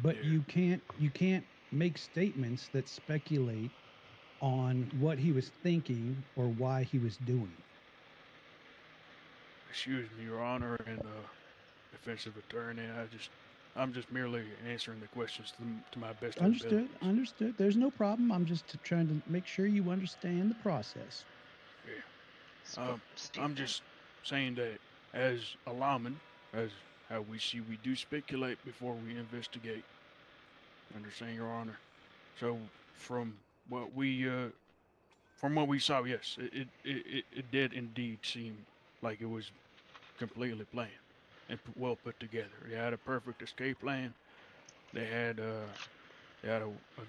but Yeah. you can't make statements that speculate on what he was thinking or why he was doing. Excuse me, Your Honor, and defensive attorney. I'm just merely answering the questions to my best Understood. abilities. Understood. There's no problem. I'm just trying to make sure you understand the process. Yeah. I'm just saying that as a lawman, as how we do speculate before we investigate. Understand, Your Honor. So from what we saw, yes, it did indeed seem like it was completely planned and well put together. They had a perfect escape plan. They had a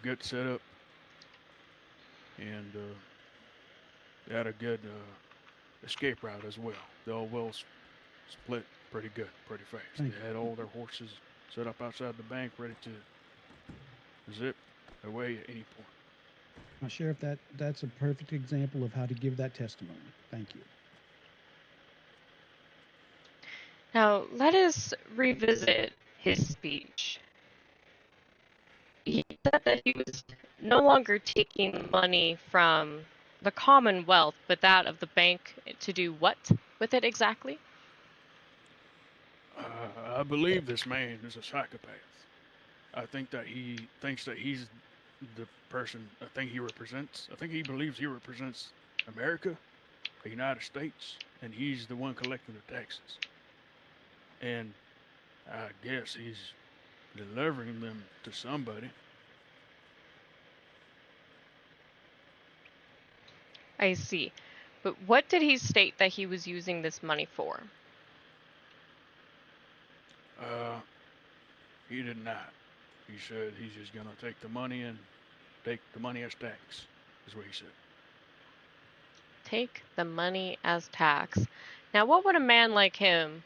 good setup, and they had a good escape route as well. They all well split pretty good, pretty fast. Thank They had all their horses set up outside the bank, ready to zip away at any point. Now, Sheriff, that's a perfect example of how to give that testimony. Thank you. Now, let us revisit his speech. He said that he was no longer taking money from the Commonwealth, but that of the bank to do what with it exactly? I believe this man is a psychopath. I think that he thinks that he's the person I think he represents. I think he believes he represents America, the United States, and he's the one collecting the taxes. And I guess he's delivering them to somebody. I see. But what did he state that he was using this money for? He did not. He said he's just gonna take the money and take the money as tax, is what he said. Take the money as tax. Now, what would a man like him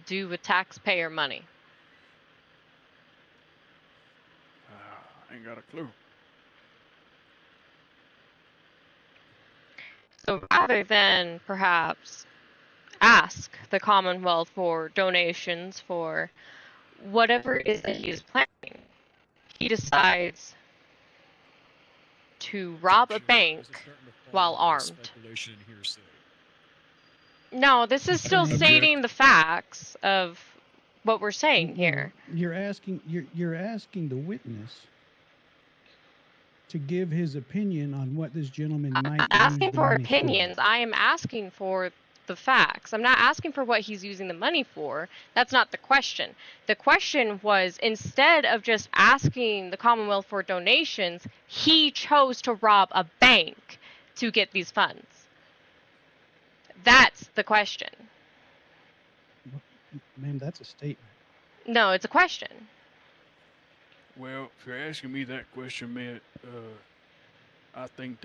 do with taxpayer money? I ain't got a clue. So rather than perhaps ask the Commonwealth for donations for whatever it is that he is planning, he decides to rob a bank while armed. No, this is still stating the facts of what we're saying here. You're asking the witness to give his opinion on what this gentleman I'm might not use asking the for money opinions. I am asking for the facts. I'm not asking for what he's using the money for. That's not the question. The question was, instead of just asking the Commonwealth for donations, he chose to rob a bank to get these funds. That's the question. Ma'am, that's a statement. No, it's a question. Well, if you're asking me that question, man, I think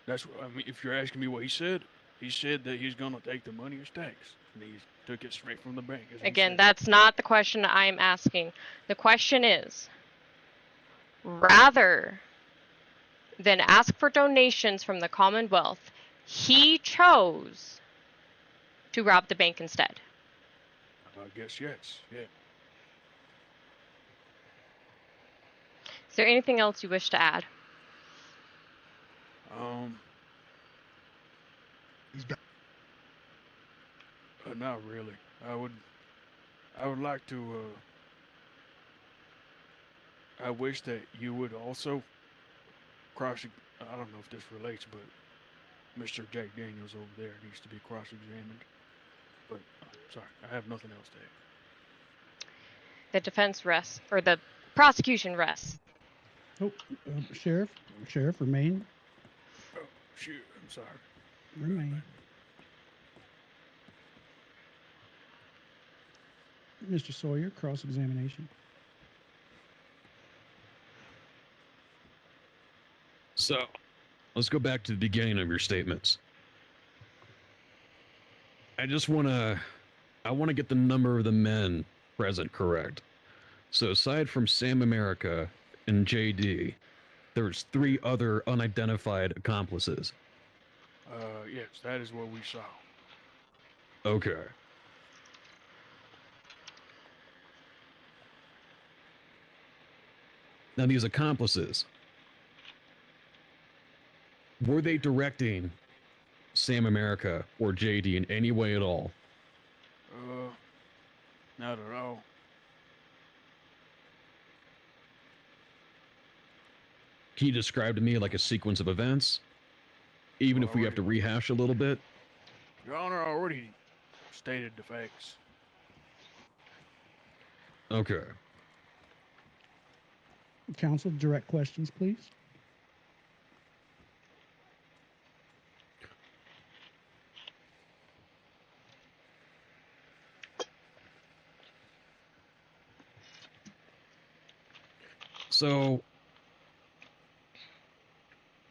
that's what I mean. If you're asking me what he said that he's gonna take the money as tax, and he took it straight from the bank. As he Again, said. that's not the question I'm asking. The question is, rather than ask for donations from the Commonwealth, he chose to rob the bank instead. I guess yes, yeah. Is there anything else you wish to add? He's back. Not really. I would like to. I wish that you would also cross. I don't know if this relates, but Mr. Jack Daniels over there needs to be cross-examined. But sorry, I have nothing else to add. The defense rests, or the prosecution rests. Oh, Sheriff, remain. Oh, shoot, I'm sorry. Remain. Mr. Sawyer, cross-examination. So, let's go back to the beginning of your statements. I want to get the number of the men present correct. So, aside from Sam America and JD, there's 3 other unidentified accomplices. Yes, that is what we saw. Okay. Now, these accomplices, were they directing Sam America or JD in any way at all? Not at all. Can you describe to me like a sequence of events? Even if we have to rehash a little bit? Your Honor already stated the facts. Okay. Counsel, direct questions, please. So,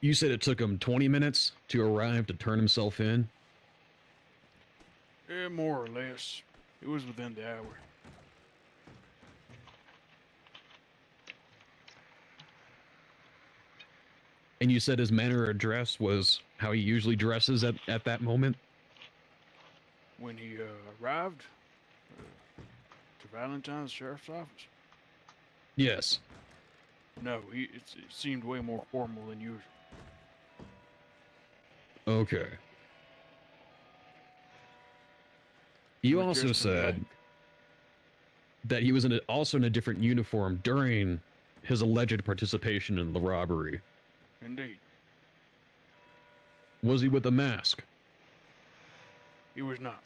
you said it took him 20 minutes to arrive to turn himself in? Yeah, more or less. It was within the hour. And you said his manner of dress was how he usually dresses at that moment? When he arrived to Valentine's Sheriff's Office? Yes. No, it seemed way more formal than usual. Okay. You also said that he was also in a different uniform during his alleged participation in the robbery. Indeed. Was he with a mask? He was not.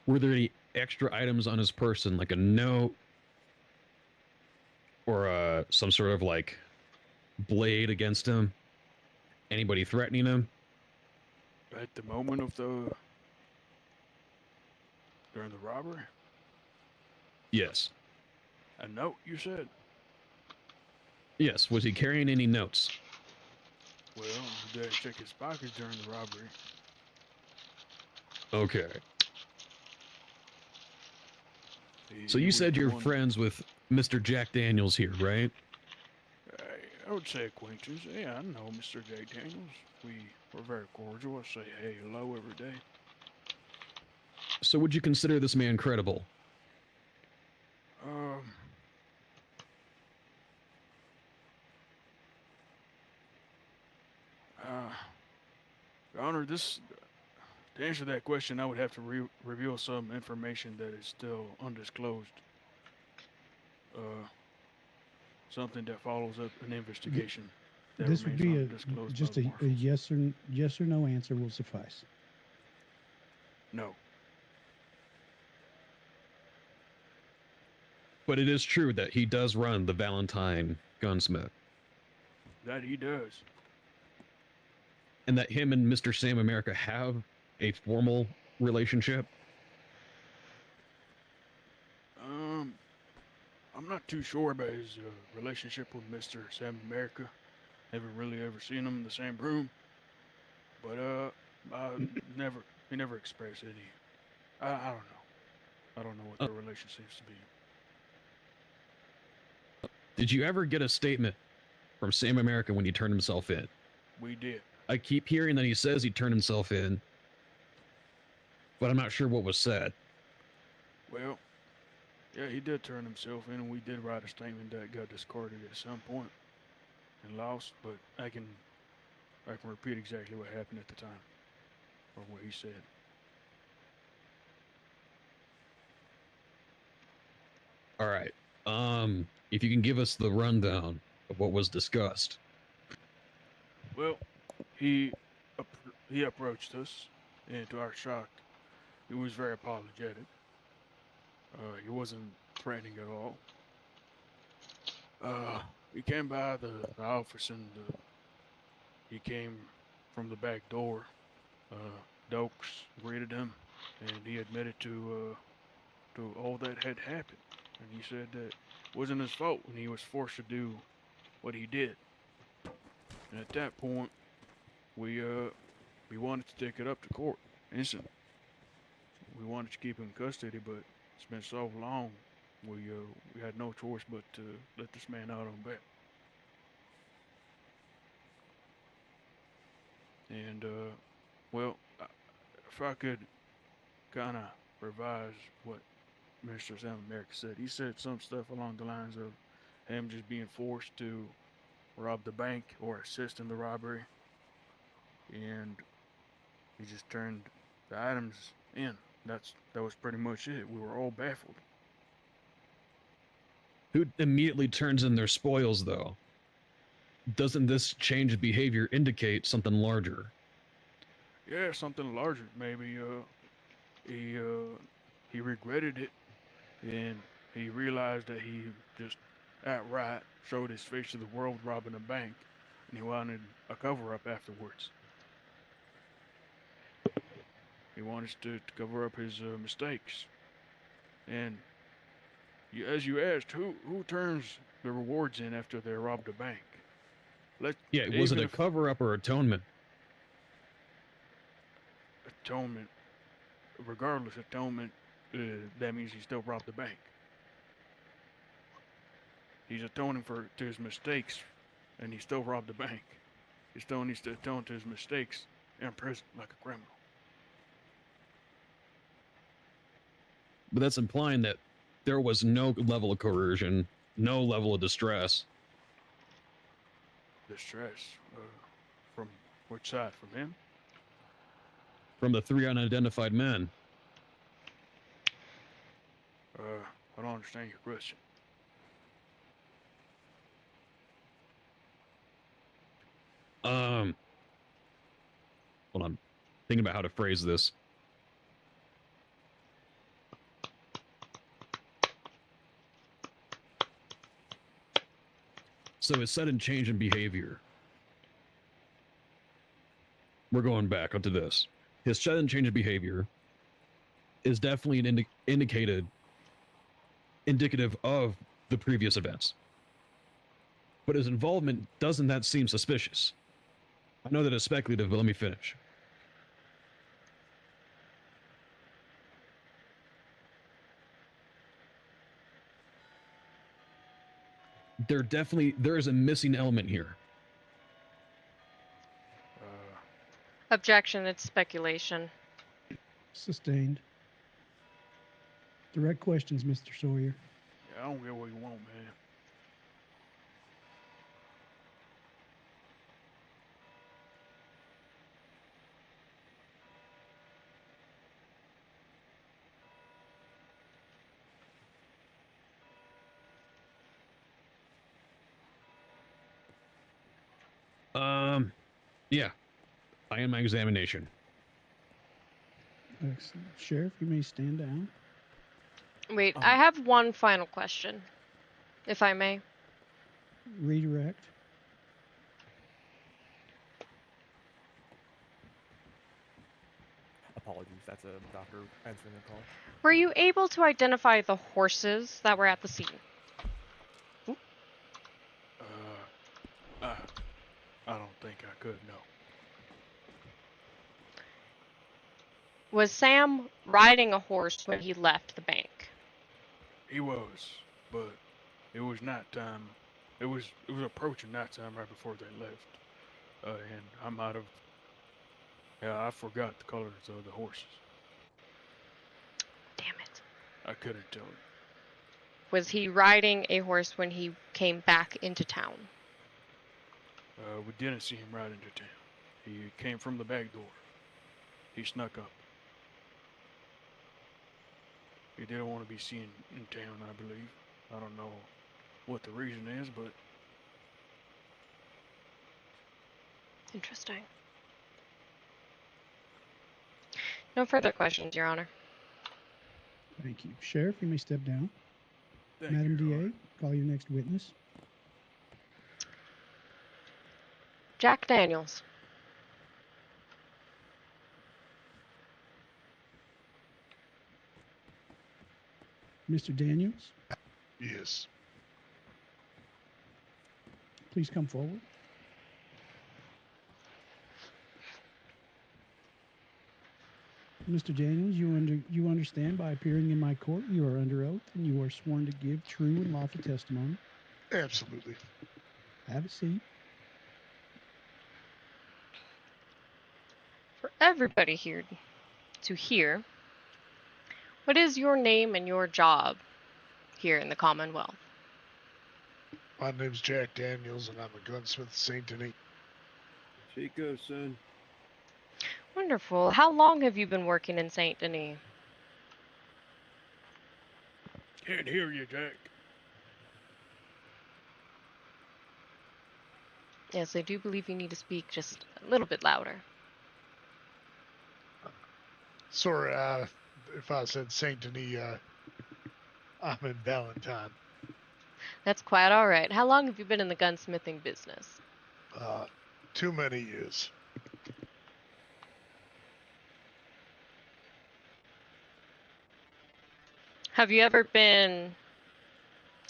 Were there any extra items on his person, like a note or some sort of like blade against him? Anybody threatening him? At the moment of during the robbery? Yes. A note, you said? Yes. Was he carrying any notes? Well, we did check his pockets during the robbery. Okay. So you said you're friends with Mr. Jack Daniels here, right? I would say acquaintance. Yeah, I know Mr. Jack Daniels. We're very cordial. I say hey, hello every day. So would you consider this man credible? Your Honor, to answer that question, I would have to reveal some information that is still undisclosed. Something that follows up an investigation. This would be just a yes or no answer will suffice. No. But it is true that he does run the Valentine gunsmith. That he does. and that him and Mr. Sam America have a formal relationship? I'm not too sure about his relationship with Mr. Sam America. Never really ever seen him in the same room. But he never expressed any. I don't know. I don't know what their relation seems to be. Did you ever get a statement from Sam America when he turned himself in? We did. I keep hearing that he says he turned himself in, but I'm not sure what was said. Well, yeah, he did turn himself in, and we did write a statement that got discarded at some point and lost. But I can repeat exactly what happened at the time, or what he said. All right. If you can give us the rundown of what was discussed. Well, he approached us, and to our shock, he was very apologetic. He wasn't threatening at all. He came by the office, and he came from the back door. Dokes greeted him, and he admitted to all that had happened. And he said that it wasn't his fault, and he was forced to do what he did. And at that point, we wanted to take it up to court instantly. We wanted to keep him in custody, but it's been so long, we had no choice but to let this man out on bail. And well, if I could kind of revise what Mr. Sam America said, he said some stuff along the lines of him just being forced to rob the bank or assist in the robbery, and he just turned the items in. That was pretty much it. We were all baffled. Who immediately turns in their spoils, though? Doesn't this change of behavior indicate something larger? Yeah, something larger. Maybe he regretted it, and he realized that he just outright showed his face to the world robbing a bank, and he wanted a cover-up afterwards. He wanted to cover up his mistakes. And as you asked, who turns the rewards in after they robbed a bank? Was it a cover-up or atonement? Atonement. Regardless, atonement, that means he still robbed the bank. He's atoning to his mistakes, and he still robbed the bank. He still needs to atone to his mistakes in prison like a criminal. But that's implying that there was no level of coercion, no level of distress. Distress? From which side? From him? From the three unidentified men. I don't understand your question. Hold on. Thinking about how to phrase this. So his sudden change in behavior. We're going back onto this. His sudden change of behavior is definitely an indicative of the previous events. But his involvement, doesn't that seem suspicious? I know that it's speculative, but let me finish. There is a missing element here. Objection, it's speculation. Sustained. Direct questions, Mr. Sawyer. Yeah, I don't get what you want, man. Yeah. I am my examination. Excellent. Sheriff, you may stand down. Wait, I have one final question, if I may. Redirect. apologies. That's a doctor answering a call. Were you able to identify the horses that were at the scene? I don't think I could, no. Was Sam riding a horse when he left the bank? He was, but it was nighttime. It was approaching nighttime right before they left. And I might have... Yeah, I forgot the colors of the horses. Damn it. I couldn't tell you. Was he riding a horse when he came back into town? We didn't see him ride into town. He came from the back door. He snuck up. He didn't want to be seen in town, I believe. I don't know what the reason is, but... Interesting. No further questions, Your Honor. Thank you. Sheriff, you may step down. Thank Madam you, Your DA, Honor. call your next witness. Jack Daniels. Mr. Daniels, Yes. please come forward. Mr. Daniels, you understand by appearing in my court, you are under oath and you are sworn to give true and lawful testimony. Absolutely. Have a seat. For everybody here to hear, what is your name and your job here in the Commonwealth? My name's Jack Daniels, and I'm a gunsmith at St. Denis. Chico, son. Wonderful. How long have you been working in St. Denis? Can't hear you, Jack. Yes, I do believe you need to speak just a little bit louder. Sorry, if I said St. Denis, I'm in Valentine. That's quite all right. How long have you been in the gunsmithing business? Too many years. Have you ever been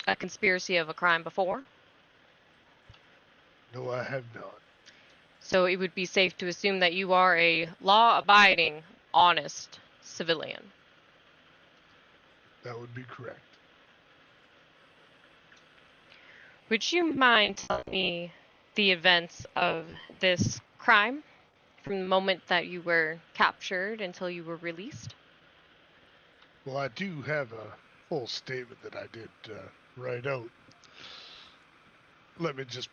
a conspiracy of a crime before? No, I have not. So it would be safe to assume that you are a law-abiding, honest civilian. That would be correct. Would you mind telling me the events of this crime from the moment that you were captured until you were released? Well, I do have a full statement that I did write out. Let me just...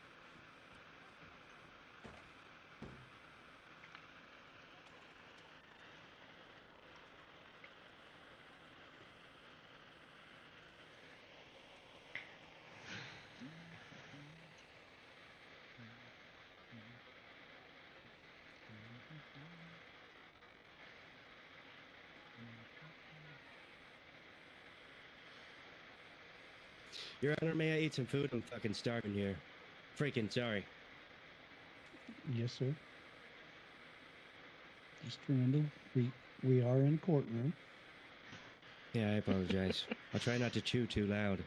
Your Honor, may I eat some food? I'm fucking starving here. Freaking sorry. Yes, sir. Just remember, we are in a courtroom. Yeah, I apologize. I'll try not to chew too loud.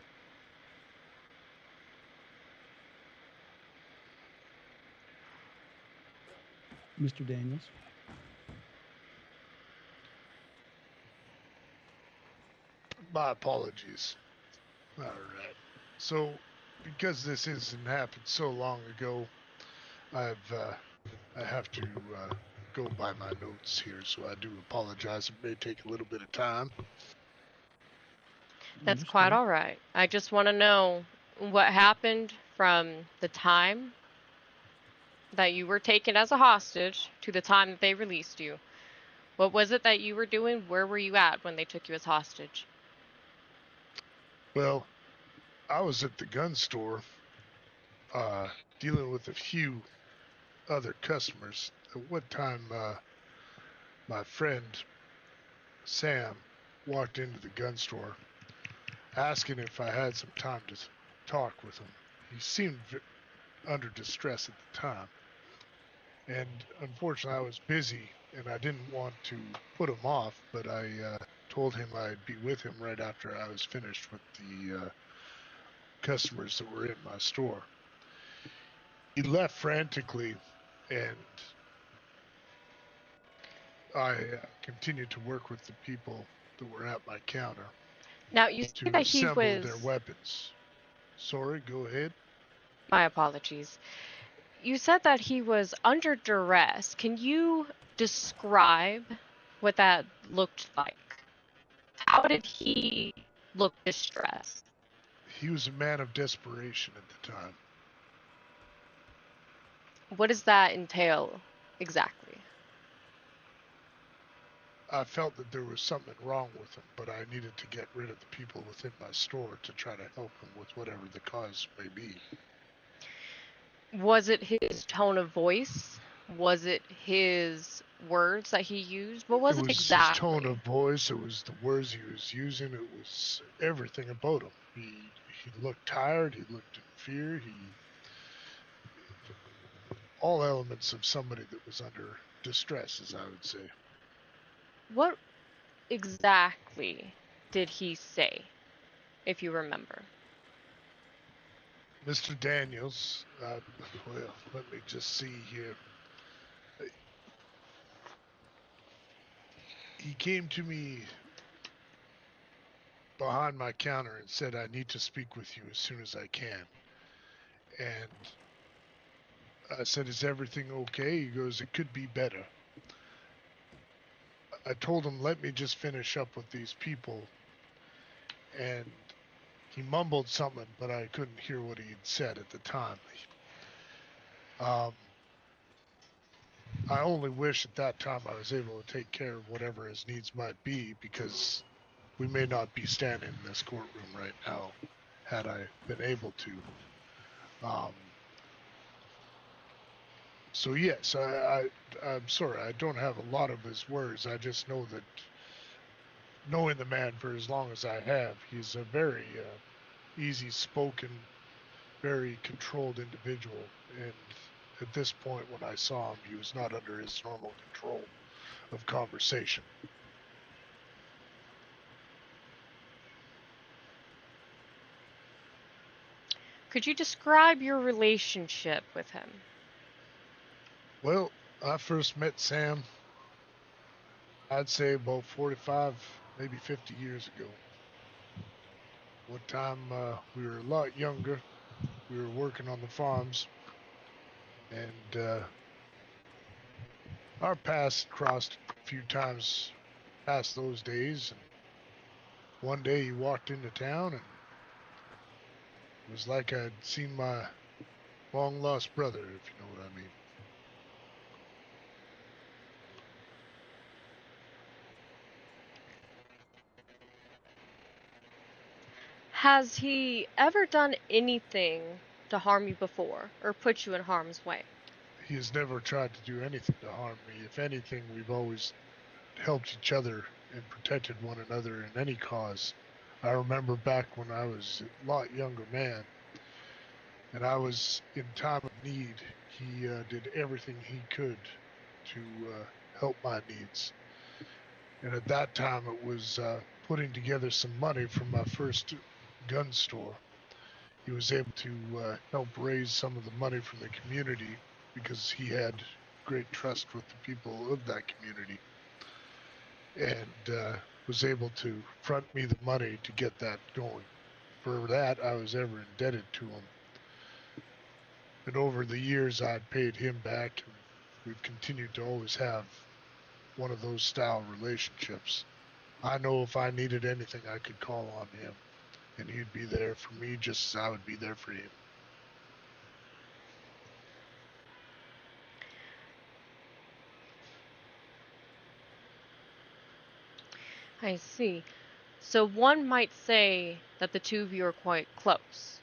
Mr. Daniels. My apologies. All right. So, because this incident happened so long ago, I have to go by my notes here, so I do apologize. It may take a little bit of time. That's quite all right. I just want to know what happened from the time that you were taken as a hostage to the time that they released you. What was it that you were doing? Where were you at when they took you as hostage? Well, I was at the gun store dealing with a few other customers. At one time, my friend Sam walked into the gun store asking if I had some time to talk with him. He seemed under distress at the time. And unfortunately, I was busy and I didn't want to put him off, but I told him I'd be with him right after I was finished with the customers that were in my store. He left frantically, and I continued to work with the people that were at my counter Now, you said to that he assemble was... their weapons. Sorry, go ahead. My apologies. You said that he was under duress. Can you describe what that looked like? How did he look distressed? He was a man of desperation at the time. What does that entail exactly? I felt that there was something wrong with him, but I needed to get rid of the people within my store to try to help him with whatever the cause may be. Was it his tone of voice? Was it his words that he used? What was It it was exactly? his tone of voice, it was the words he was using, it was everything about him. He looked tired, he looked in fear, all elements of somebody that was under distress, as I would say. What exactly did he say, if you remember? Mr. Daniels, well, let me just see here. He came to me behind my counter and said, I need to speak with you as soon as I can. And I said, is everything okay? He goes, it could be better. I told him, let me just finish up with these people. And he mumbled something, but I couldn't hear what he had said at the time. I only wish at that time I was able to take care of whatever his needs might be, because we may not be standing in this courtroom right now had I been able to. So yes, I'm sorry, I don't have a lot of his words. I just know that, knowing the man for as long as I have, he's a very easy-spoken, very controlled individual. And at this point, when I saw him, he was not under his normal control of conversation. Could you describe your relationship with him? Well, I first met Sam, I'd say about 45, maybe 50 years ago. One time we were a lot younger. We were working on the farms, and our paths crossed a few times past those days. And one day he walked into town, and it was like I'd seen my long-lost brother, if you know what I mean. Has he ever done anything to harm you before, or put you in harm's way? He has never tried to do anything to harm me. If anything, we've always helped each other and protected one another in any cause. I remember back when I was a lot younger man, and I was in time of need, he did everything he could to help my needs. And at that time, it was putting together some money from my first gun store. He was able to help raise some of the money from the community because he had great trust with the people of that community, and was able to front me the money to get that going. For that, I was ever indebted to him. And over the years, I'd paid him back, and we've continued to always have one of those style relationships. I know if I needed anything, I could call on him, and he'd be there for me just as I would be there for him. I see. So one might say that the two of you are quite close.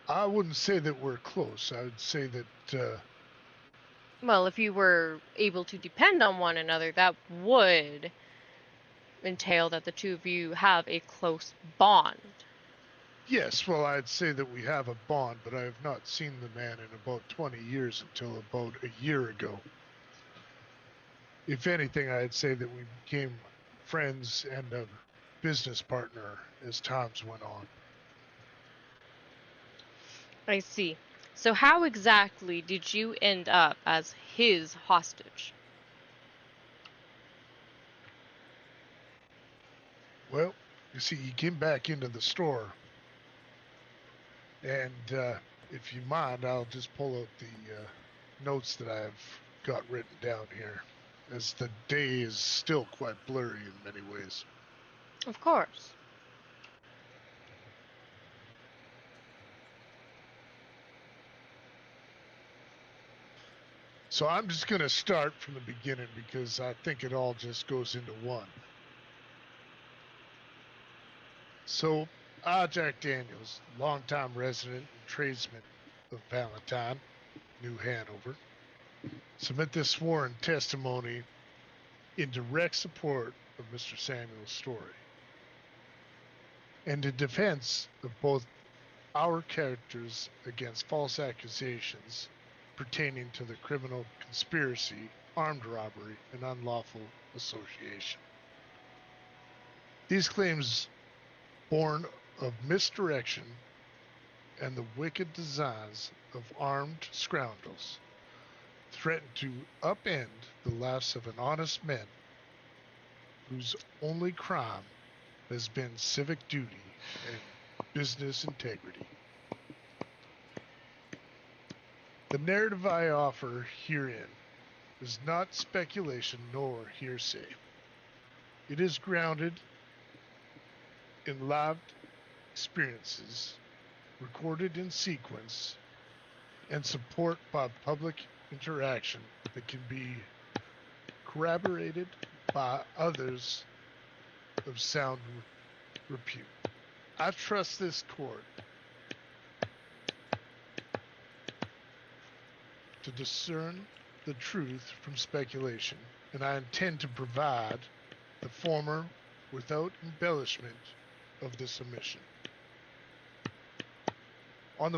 I wouldn't say that we're close. I would say that Well, if you were able to depend on one another, that would entail that the two of you have a close bond. yes, well, I'd say that we have a bond, but I have not seen the man in about 20 years until about a year ago. If anything, I'd say that we became friends and a business partner as times went on. I see. So how exactly did you end up as his hostage? Well, you see, he came back into the store, and if you mind, I'll just pull out the notes that I've got written down here, as the day is still quite blurry in many ways. Of course. So I'm just going to start from the beginning because I think it all just goes into one. So, Jack Daniels, longtime resident and tradesman of Valentine, New Hanover, submit this sworn testimony in direct support of Mr. Samuel's story and in defense of both our characters against false accusations pertaining to the criminal conspiracy, armed robbery, and unlawful association. These claims, born of misdirection and the wicked designs of armed scoundrels, threaten to upend the lives of an honest man whose only crime has been civic duty and business integrity. The narrative I offer herein is not speculation nor hearsay. It is grounded in lived experiences, recorded in sequence, and support by public interaction that can be corroborated by others of sound repute. I trust this court to discern the truth from speculation, and I intend to provide the former without embellishment of this omission. On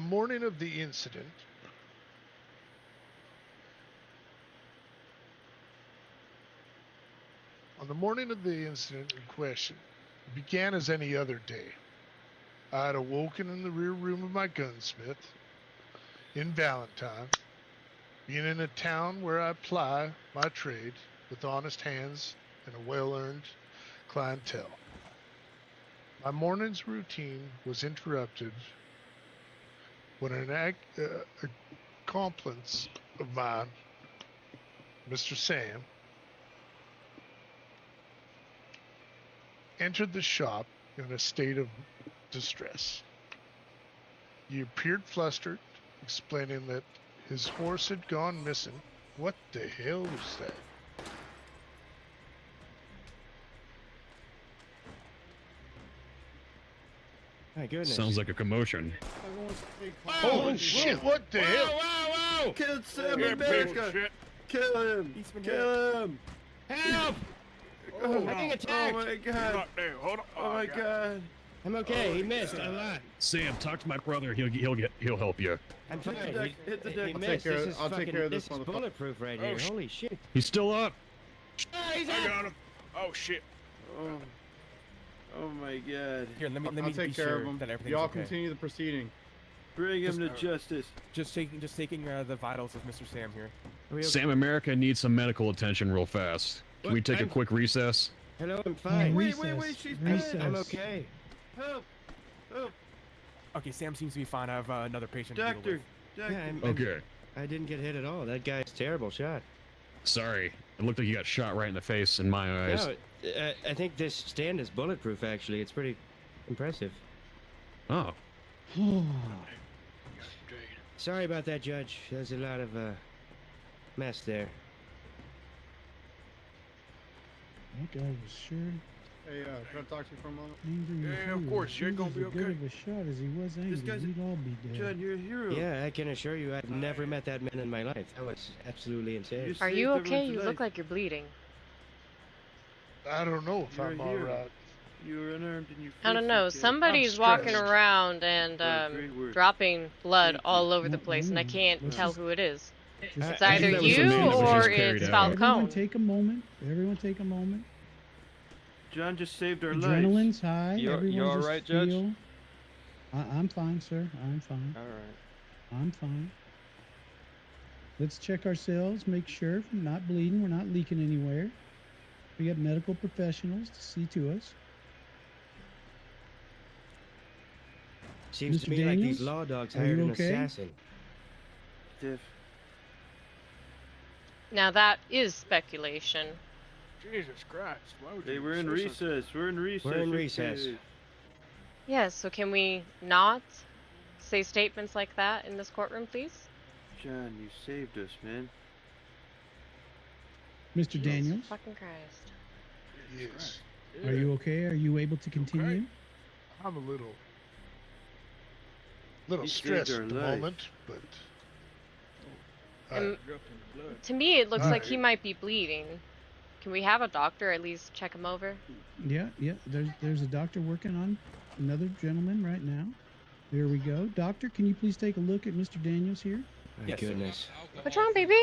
the morning of the incident, in question, it began as any other day. I had awoken in the rear room of my gunsmith in Valentine, being in a town where I ply my trade with honest hands and a well-earned clientele. My morning's routine was interrupted when an accomplice of mine, Mr. Sam, entered the shop in a state of distress. He appeared flustered, explaining that his horse had gone missing. What the hell was that? My goodness. Sounds like a commotion. Holy shit, what the hell? Whoa! Kill Sam Yeah, America! shit. Kill him! He's been Kill him! Help! Oh, I'm being attacked. oh my You're god! not there. Hold on. Oh my god! I'm okay. He missed a lot. Sam, talk to my brother. He'll help you. I'm fine. Hit the deck, hit the deck. He I'll missed. take care This of- is I'll take fucking- care of this this is motherfucker. bulletproof right here. shit. Holy shit. He's still up. I got him. Oh shit. Oh, oh my god! Here, let me I'll be take care sure of him. that everything's Y'all okay. continue the proceeding. Bring him to justice. Just taking the vitals of Mr. Sam here. Are we okay? Sam America needs some medical attention real fast. Can we What? take a I'm- quick recess? Hello, I'm fine. Wait, she's dead. I'm okay. Help! Help! Okay, Sam seems to be fine. I have another patient to deal Doctor! with. Doctor! Yeah, I'm, Okay. I didn't get hit at all. That guy's terrible shot. Sorry. It looked like you got shot right in the face in my eyes. No, I think this stand is bulletproof, actually. It's pretty impressive. Oh. Sorry about that, Judge. There's a lot of mess there. That guy was sure Hey, can I talk to you for a moment? angry. Yeah, as of hell. course, If you're he gonna was be as good okay. of a shot as he was angry, guy's- we'd all be dead. Judd, you're a hero. Yeah, I can assure you, I've never met that man in my life. That was absolutely insane. Are saved you everyone's okay? You life. look like you're bleeding. I don't know if You're a I'm hero. alright. You were unarmed and you. I don't faced know. it, kid. Somebody's walking stressed. around and What a great word. dropping blood Thank all you. over the Not place, and I me. can't Let's tell just- who it is. Just It's I either think that was the you man that was or just carried it's out. everyone Falcone. take a moment. Everyone take a moment. John just saved our lives. Adrenaline's high. You Everyone all just right, Judge? feel. I'm fine, sir. I'm fine. All right. I'm fine. Let's check ourselves, make sure we're not bleeding, we're not leaking anywhere. We got medical professionals to see to us. Seems Mr. to me like these Daniels, law dogs are you hired an okay? assassin. Diff. Now that is speculation. Jesus Christ! Why would Hey, you we're in say such- recess. We're in recess. We're in okay. recess. Yes, so can we not say statements like that in this courtroom, please? John, you saved us, man. Mr. Jesus Daniels, fucking Christ. Yes. are you okay? Are you able to continue? I'm a little He saved stressed our at the life. moment, but Um, Dropped in the blood. To me, it looks like he Alright. might be bleeding. Can we have a doctor at least check him over? Yeah. There's a doctor working on another gentleman right now. There we go. Doctor, can you please take a look at Mr. Daniels here? My Yes, sir. goodness. What's wrong, baby?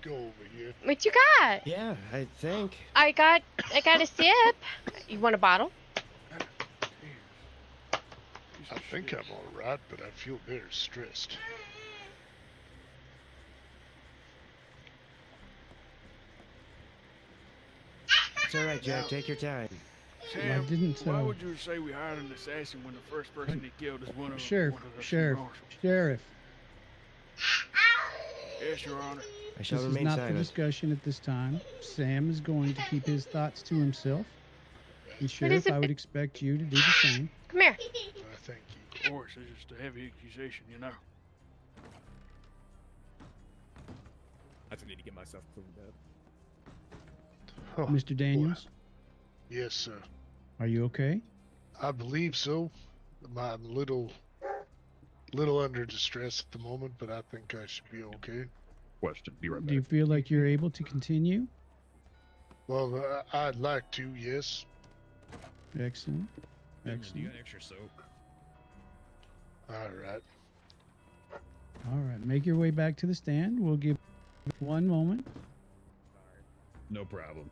go over here. What you got? Yeah, I think. I got a sip. You want a bottle? I think I'm all right, but I feel very stressed. It's all right, Jack. Take your time. Sam, didn't, why would you say we hired an assassin when the first person he killed is one of Sheriff, one of the Sheriff, marshals? Sheriff. Yes, Your Honor. I shall This is remain not for silent. discussion at this time. Sam is going to keep his thoughts to himself. And Sheriff, it? I would expect you to do the same. Come here. Thank you. Of course, it's just a heavy accusation, you know. I just need to get myself cleaned up. Oh, Mr. Daniels, yes, sir. are you okay? I believe so. I'm a little under distress at the moment, but I think I should be okay. Question. Be right Do you back. feel like you're able to continue? Well, I'd like to, yes. Excellent. Do you Excellent. got extra soap? All right. All right. Make your way back to the stand. We'll give 1 moment. No problem.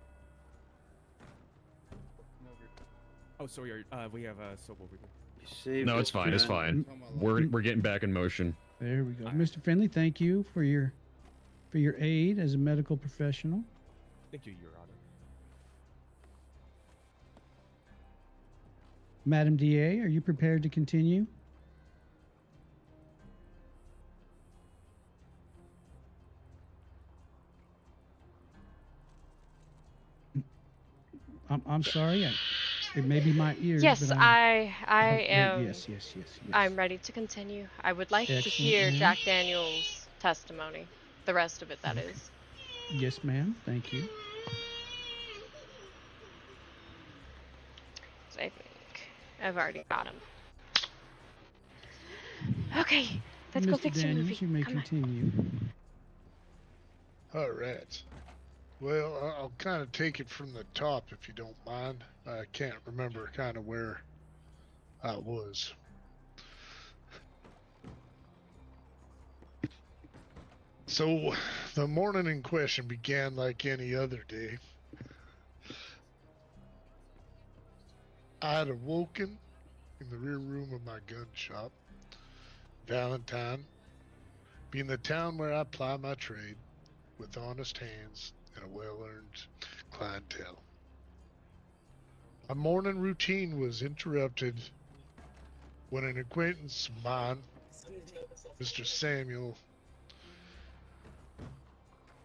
Oh, sorry. We have soap over here. You saved No, us, it's fine. It's John. fine. We're getting back in motion. There we go. Mr. Finley, thank you for your aid as a medical professional. Thank you, Your Honor. Madam DA, are you prepared to continue? I'm sorry. It may be my ears. Yes, but I am. Yes. I'm ready to continue. I would like to Excellent, hear ma'am. Jack Daniels' testimony. The rest of it, that is. Yes, ma'am. Thank you. So I think I've already got him. Okay, let's go Mr. fix your Daniels, movie. you may Come on. continue. All right. Well, I'll kind of take it from the top if you don't mind. I can't remember kind of where I was. So, the morning in question began like any other day. I had awoken in the rear room of my gun shop. Valentine, being the town where I ply my trade, with honest hands and a well-earned clientele. My morning routine was interrupted when an acquaintance of mine, Mr. Samuel,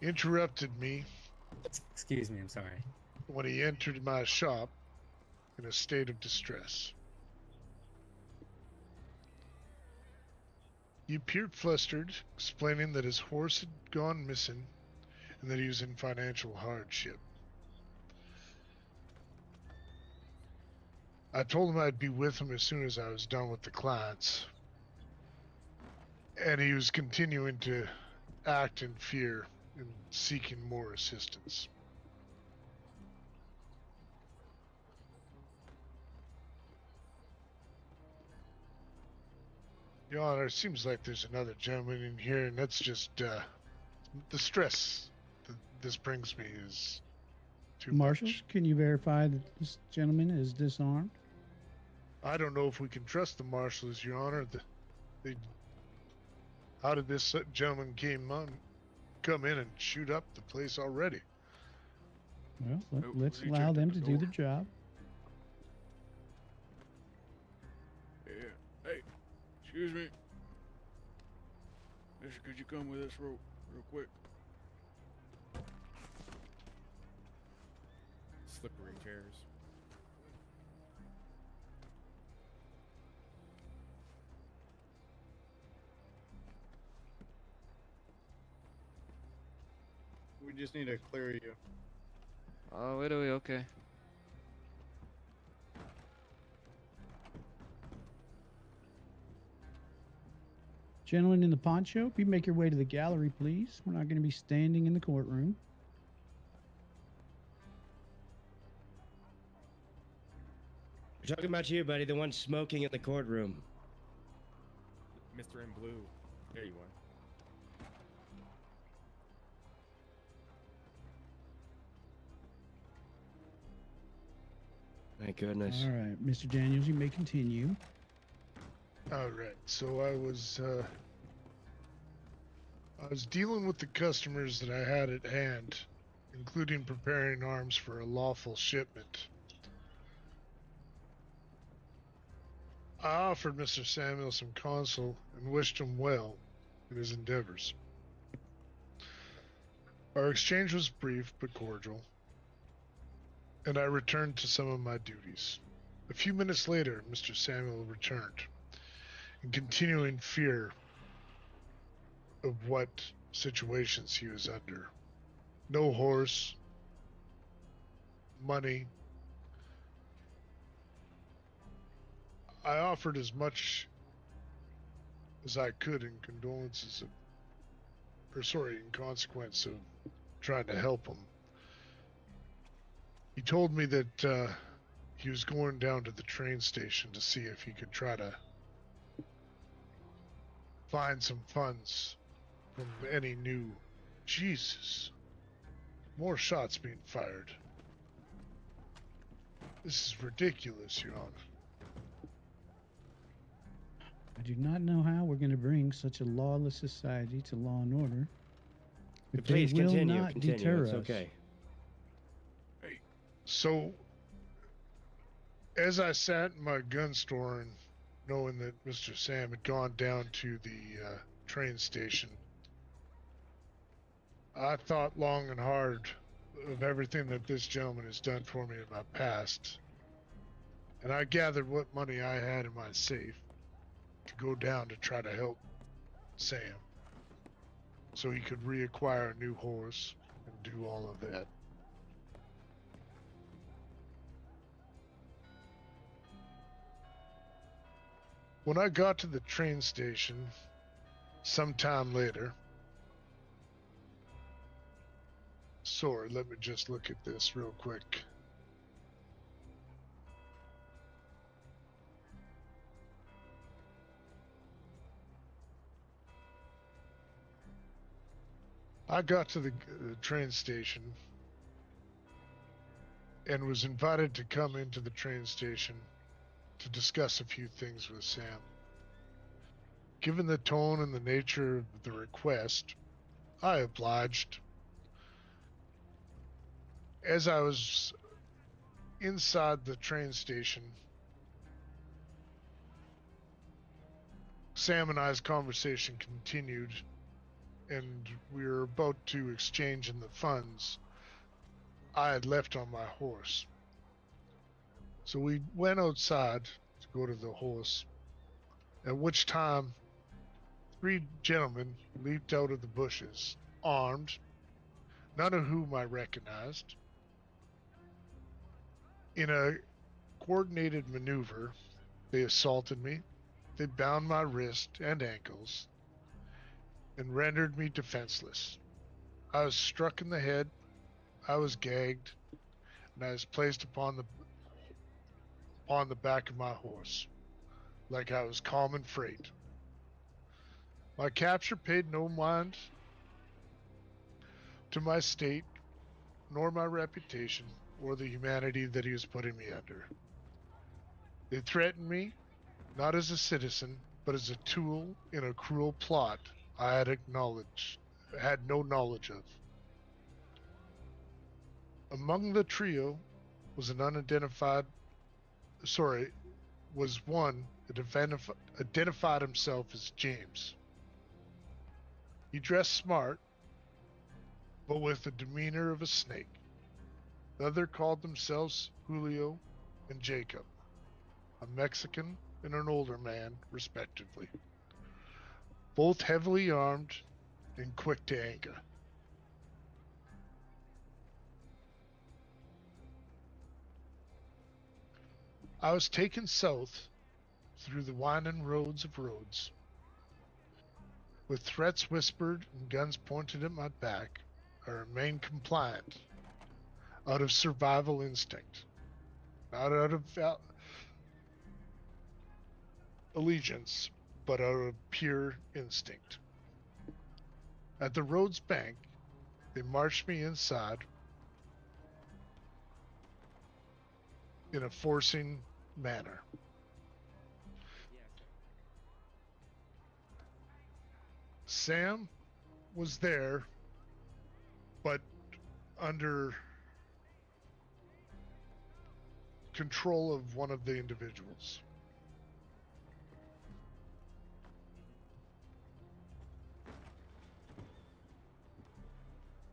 interrupted me Excuse me, I'm sorry. when he entered my shop in a state of distress. He appeared flustered, explaining that his horse had gone missing and that he was in financial hardship. I told him I'd be with him as soon as I was done with the clients. And he was continuing to act in fear and seeking more assistance. Your Honor, it seems like there's another gentleman in here, and let's just the stress that this brings me is too Marshals, much. can you verify that this gentleman is disarmed? I don't know if we can trust the marshals, Your Honor. How did this gentleman come in and shoot up the place already? Well, Oh, let's he allow checked them at to the do door. their job. Yeah. Hey, excuse me. Mister, could you come with us real quick? Slippery chairs. We just need to clear you. Oh, wait, wait, okay. Gentlemen in the poncho, if you make your way to the gallery, please. We're not going to be standing in the courtroom. We're talking about you, buddy, the one smoking in the courtroom. Mr. in Blue. There you are. Thank goodness. All right, Mr. Daniels, you may continue. All right. So I was dealing with the customers that I had at hand, including preparing arms for a lawful shipment. I offered Mr. Samuel some counsel and wished him well in his endeavors. Our exchange was brief but cordial, and I returned to some of my duties. A few minutes later, Mr. Samuel returned, in continuing fear of what situations he was under. No horse, money. I offered as much as I could in in consequence of trying to help him. He told me that he was going down to the train station to see if he could try to find some funds from any new... Jesus. More shots being fired. This is ridiculous, Your Honor. I do not know how we're going to bring such a lawless society to law and order. But Please they will continue. not Continue. deter It's us. okay. Hey, so as I sat in my gun store and knowing that Mr. Sam had gone down to the train station, I thought long and hard of everything that this gentleman has done for me in my past. And I gathered what money I had in my safe to go down to try to help Sam so he could reacquire a new horse and do all of that. When I got to the train station sometime later, sorry, let me just look at this real quick. I got to the train station and was invited to come into the train station to discuss a few things with Sam. Given the tone and the nature of the request, I obliged. As I was inside the train station, Sam and I's conversation continued, and we were about to exchange in the funds I had left on my horse. So we went outside to go to the horse, at which time 3 gentlemen leaped out of the bushes, armed, none of whom I recognized. In a coordinated maneuver, they assaulted me, they bound my wrist and ankles, and rendered me defenseless. I was struck in the head, I was gagged, and I was placed upon the back of my horse, like I was common freight. My capture paid no mind to my state, nor my reputation, or the humanity that he was putting me under. They threatened me, not as a citizen, but as a tool in a cruel plot I had no knowledge of. Among the trio was one that identified himself as James. He dressed smart, but with the demeanor of a snake. The other called themselves Julio and Jacob, a Mexican and an older man, respectively. Both heavily armed and quick to anger. I was taken south through the winding roads of roads. With threats whispered and guns pointed at my back, I remained compliant, out of survival instinct, not out of allegiance, but out of pure instinct. At the road's bank, they marched me inside in a forcing manner. Sam was there, but under control of one of the individuals.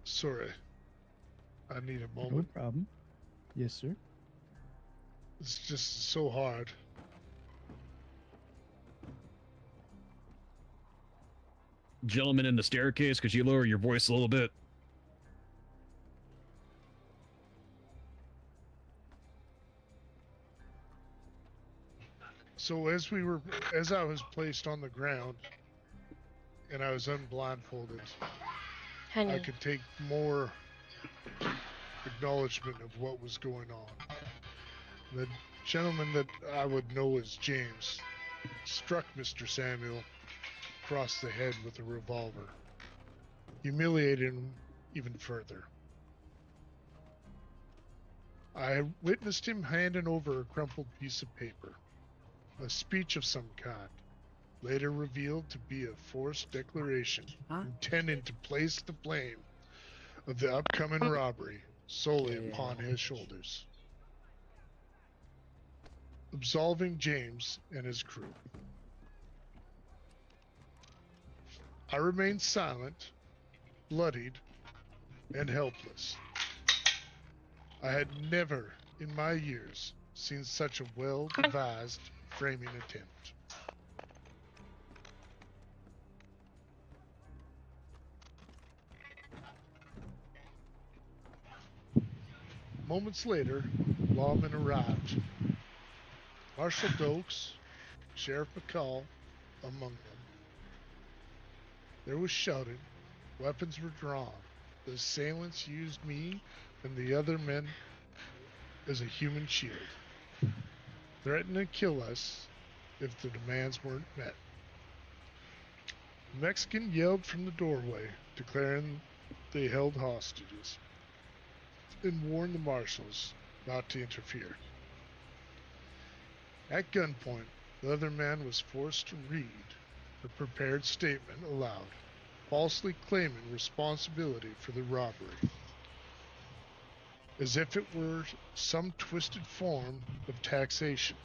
Sorry, I need a moment. No problem. Yes, sir. It's just so hard. Gentleman in the staircase, could you lower your voice a little bit? So as I was placed on the ground and I was unblindfolded, Honey. I could take more acknowledgement of what was going on. The gentleman that I would know as James struck Mr. Samuel across the head with a revolver, humiliating him even further. I witnessed him handing over a crumpled piece of paper, a speech of some kind, later revealed to be a forced declaration intended to place the blame of the upcoming robbery solely upon his shoulders, absolving James and his crew. I remained silent, bloodied, and helpless. I had never in my years seen such a well-devised framing attempt. Moments later, lawmen arrived. Marshal Dokes, Sheriff McCall, among them. There was shouting, weapons were drawn. The assailants used me and the other men as a human shield, threatened to kill us if the demands weren't met. The Mexican yelled from the doorway, declaring they held hostages, and warned the marshals not to interfere. At gunpoint, the other man was forced to read a prepared statement aloud, falsely claiming responsibility for the robbery, as if it were some twisted form of taxation.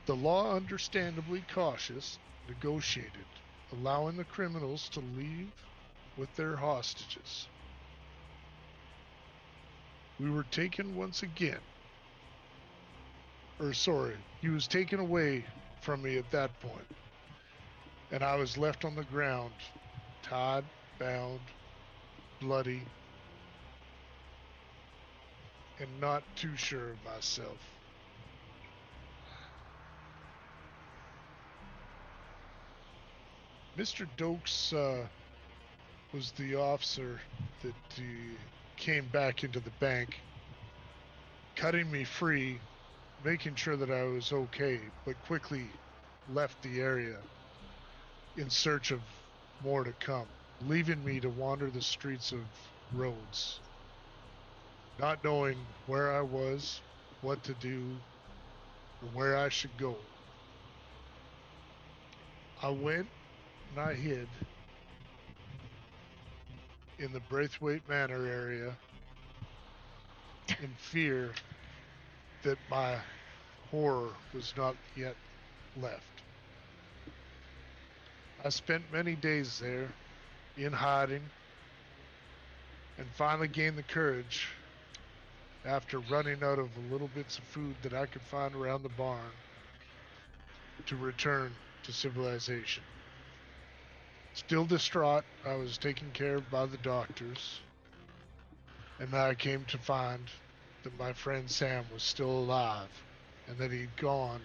The law, understandably cautious, negotiated, allowing the criminals to leave with their hostages. We were taken once again. He was taken away from me at that point, and I was left on the ground, tied, bound, bloody, and not too sure of myself. Mr. Dokes was the officer that came back into the bank, cutting me free, making sure that I was okay, but quickly left the area in search of more to come. leaving me to wander the streets of Rhodes, not knowing where I was, what to do, or where I should go. I went and I hid in the Braithwaite Manor area in fear that my horror was not yet left. I spent many days there in hiding and finally gained the courage after running out of the little bits of food that I could find around the barn to return to civilization. Still distraught, I was taken care of by the doctors, and I came to find that my friend Sam was still alive and that he'd gone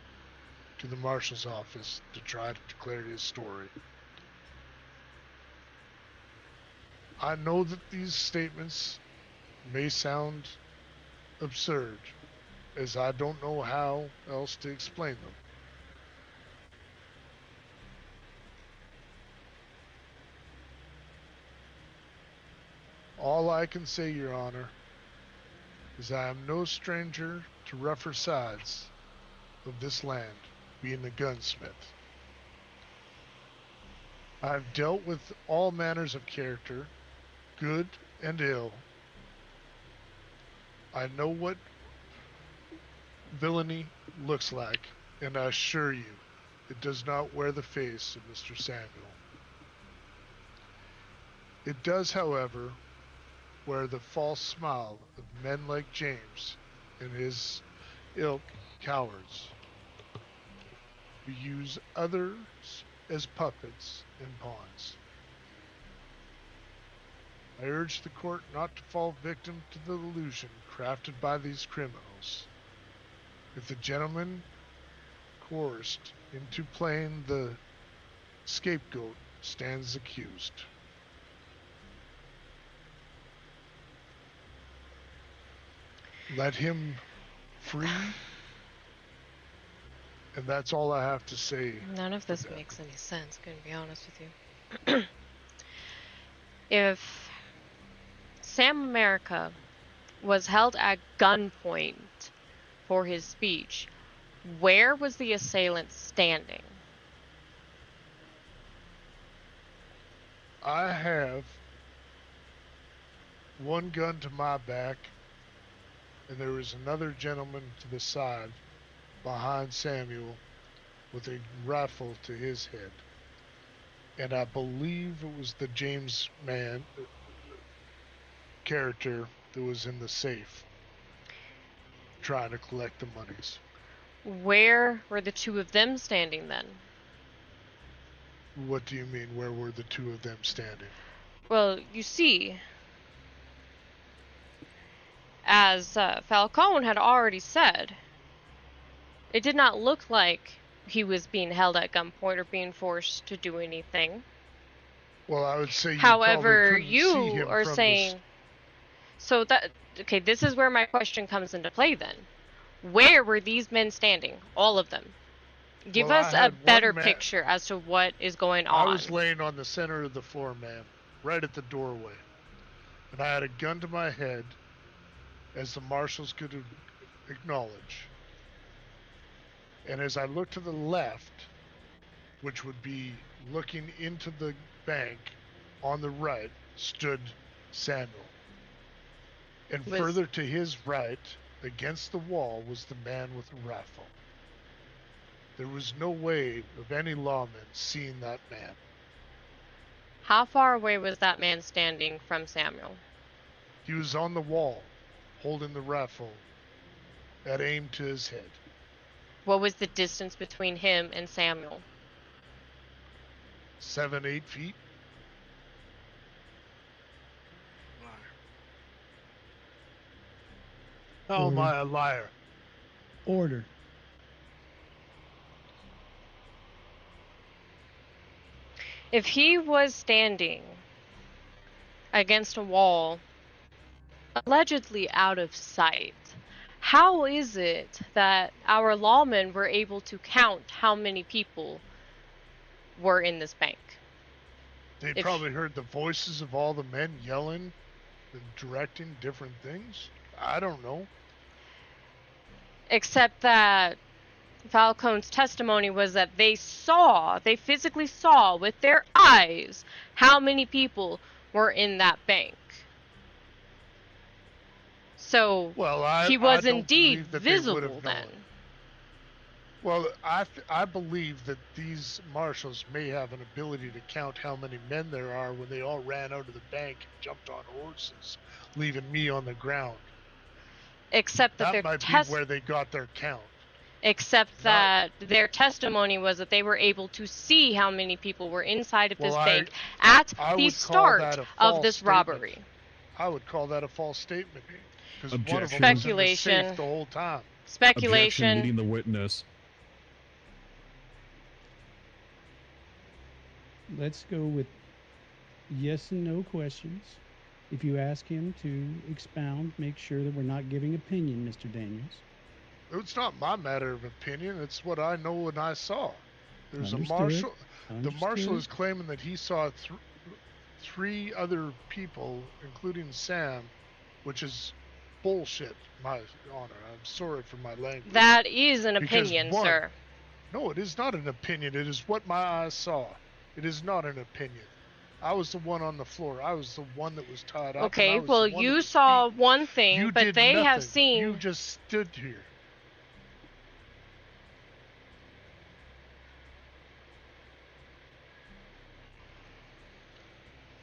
to the marshal's office to try to declare his story. I know that these statements may sound absurd, as I don't know how else to explain them. All I can say, Your Honor, is I am no stranger to rougher sides of this land, being a gunsmith. I've dealt with all manners of character, good and ill. I know what villainy looks like, and I assure you, it does not wear the face of Mr. Samuel. It does, however, wear the false smile of men like James and his ilk cowards, who use others as puppets and pawns. I urge the court not to fall victim to the illusion crafted by these criminals. If the gentleman coerced into playing the scapegoat stands accused. Let him free, and that's all I have to say. None of this makes any sense, gonna be honest with you. If Sam America was held at gunpoint for his speech, where was the assailant standing? I have one gun to my back, and there was another gentleman to the side behind Samuel with a rifle to his head. And I believe it was the James man character that was in the safe trying to collect the monies. Where were the two of them standing then? What do you mean, where were the two of them standing? Well, you see, as Falcone had already said, it did not look like he was being held at gunpoint or being forced to do anything. Well, I would say you However, probably couldn't see you him are from saying, so that, okay, this is where my question comes into play then. Where were these men standing? All of them. Give Well, us I a had better one picture as to what is going on. I was laying on the center of the floor, ma'am, right at the doorway. And I had a gun to my head, as the marshals could acknowledge. And as I looked to the left, which would be looking into the bank on the right, stood Samuel. And further to his right, against the wall, was the man with the rifle. There was no way of any lawman seeing that man. How far away was that man standing from Samuel? He was on the wall, holding the rifle at aim to his head. What was the distance between him and Samuel? 7, 8 feet. How am I a liar? Order. If he was standing against a wall, allegedly out of sight, how is it that our lawmen were able to count how many people were in this bank? They If- probably heard the voices of all the men yelling and directing different things. I don't know. Except that Falcone's testimony was that they physically saw with their eyes how many people were in that bank. So Well, he was I don't indeed believe that they would visible have then. known. Well, I believe that these marshals may have an ability to count how many men there are when they all ran out of the bank and jumped on horses, leaving me on the ground. Except that their might be where they got their count. Except that their testimony was that they were able to see how many people were inside of this bank at the start of this robbery. I would call that a false statement. Because one of them was in Speculation. the safe the whole time. Speculation. Objection, meeting the witness. Let's go with yes and no questions. If you ask him to expound, make sure that we're not giving opinion, Mr. Daniels. It's not my matter of opinion. It's what I know and I saw. There's Understood. a marshal. The Understood. marshal is claiming that he saw three other people, including Sam, which is bullshit, my honor. I'm sorry for my language. That is an Because opinion, one- sir. No, it is not an opinion. It is what my eyes saw. It is not an opinion. I was the one on the floor. I was the one that was tied up. and I Okay, was well, the one that you was saw beaten. one thing, You but did they have nothing. seen. You just stood here.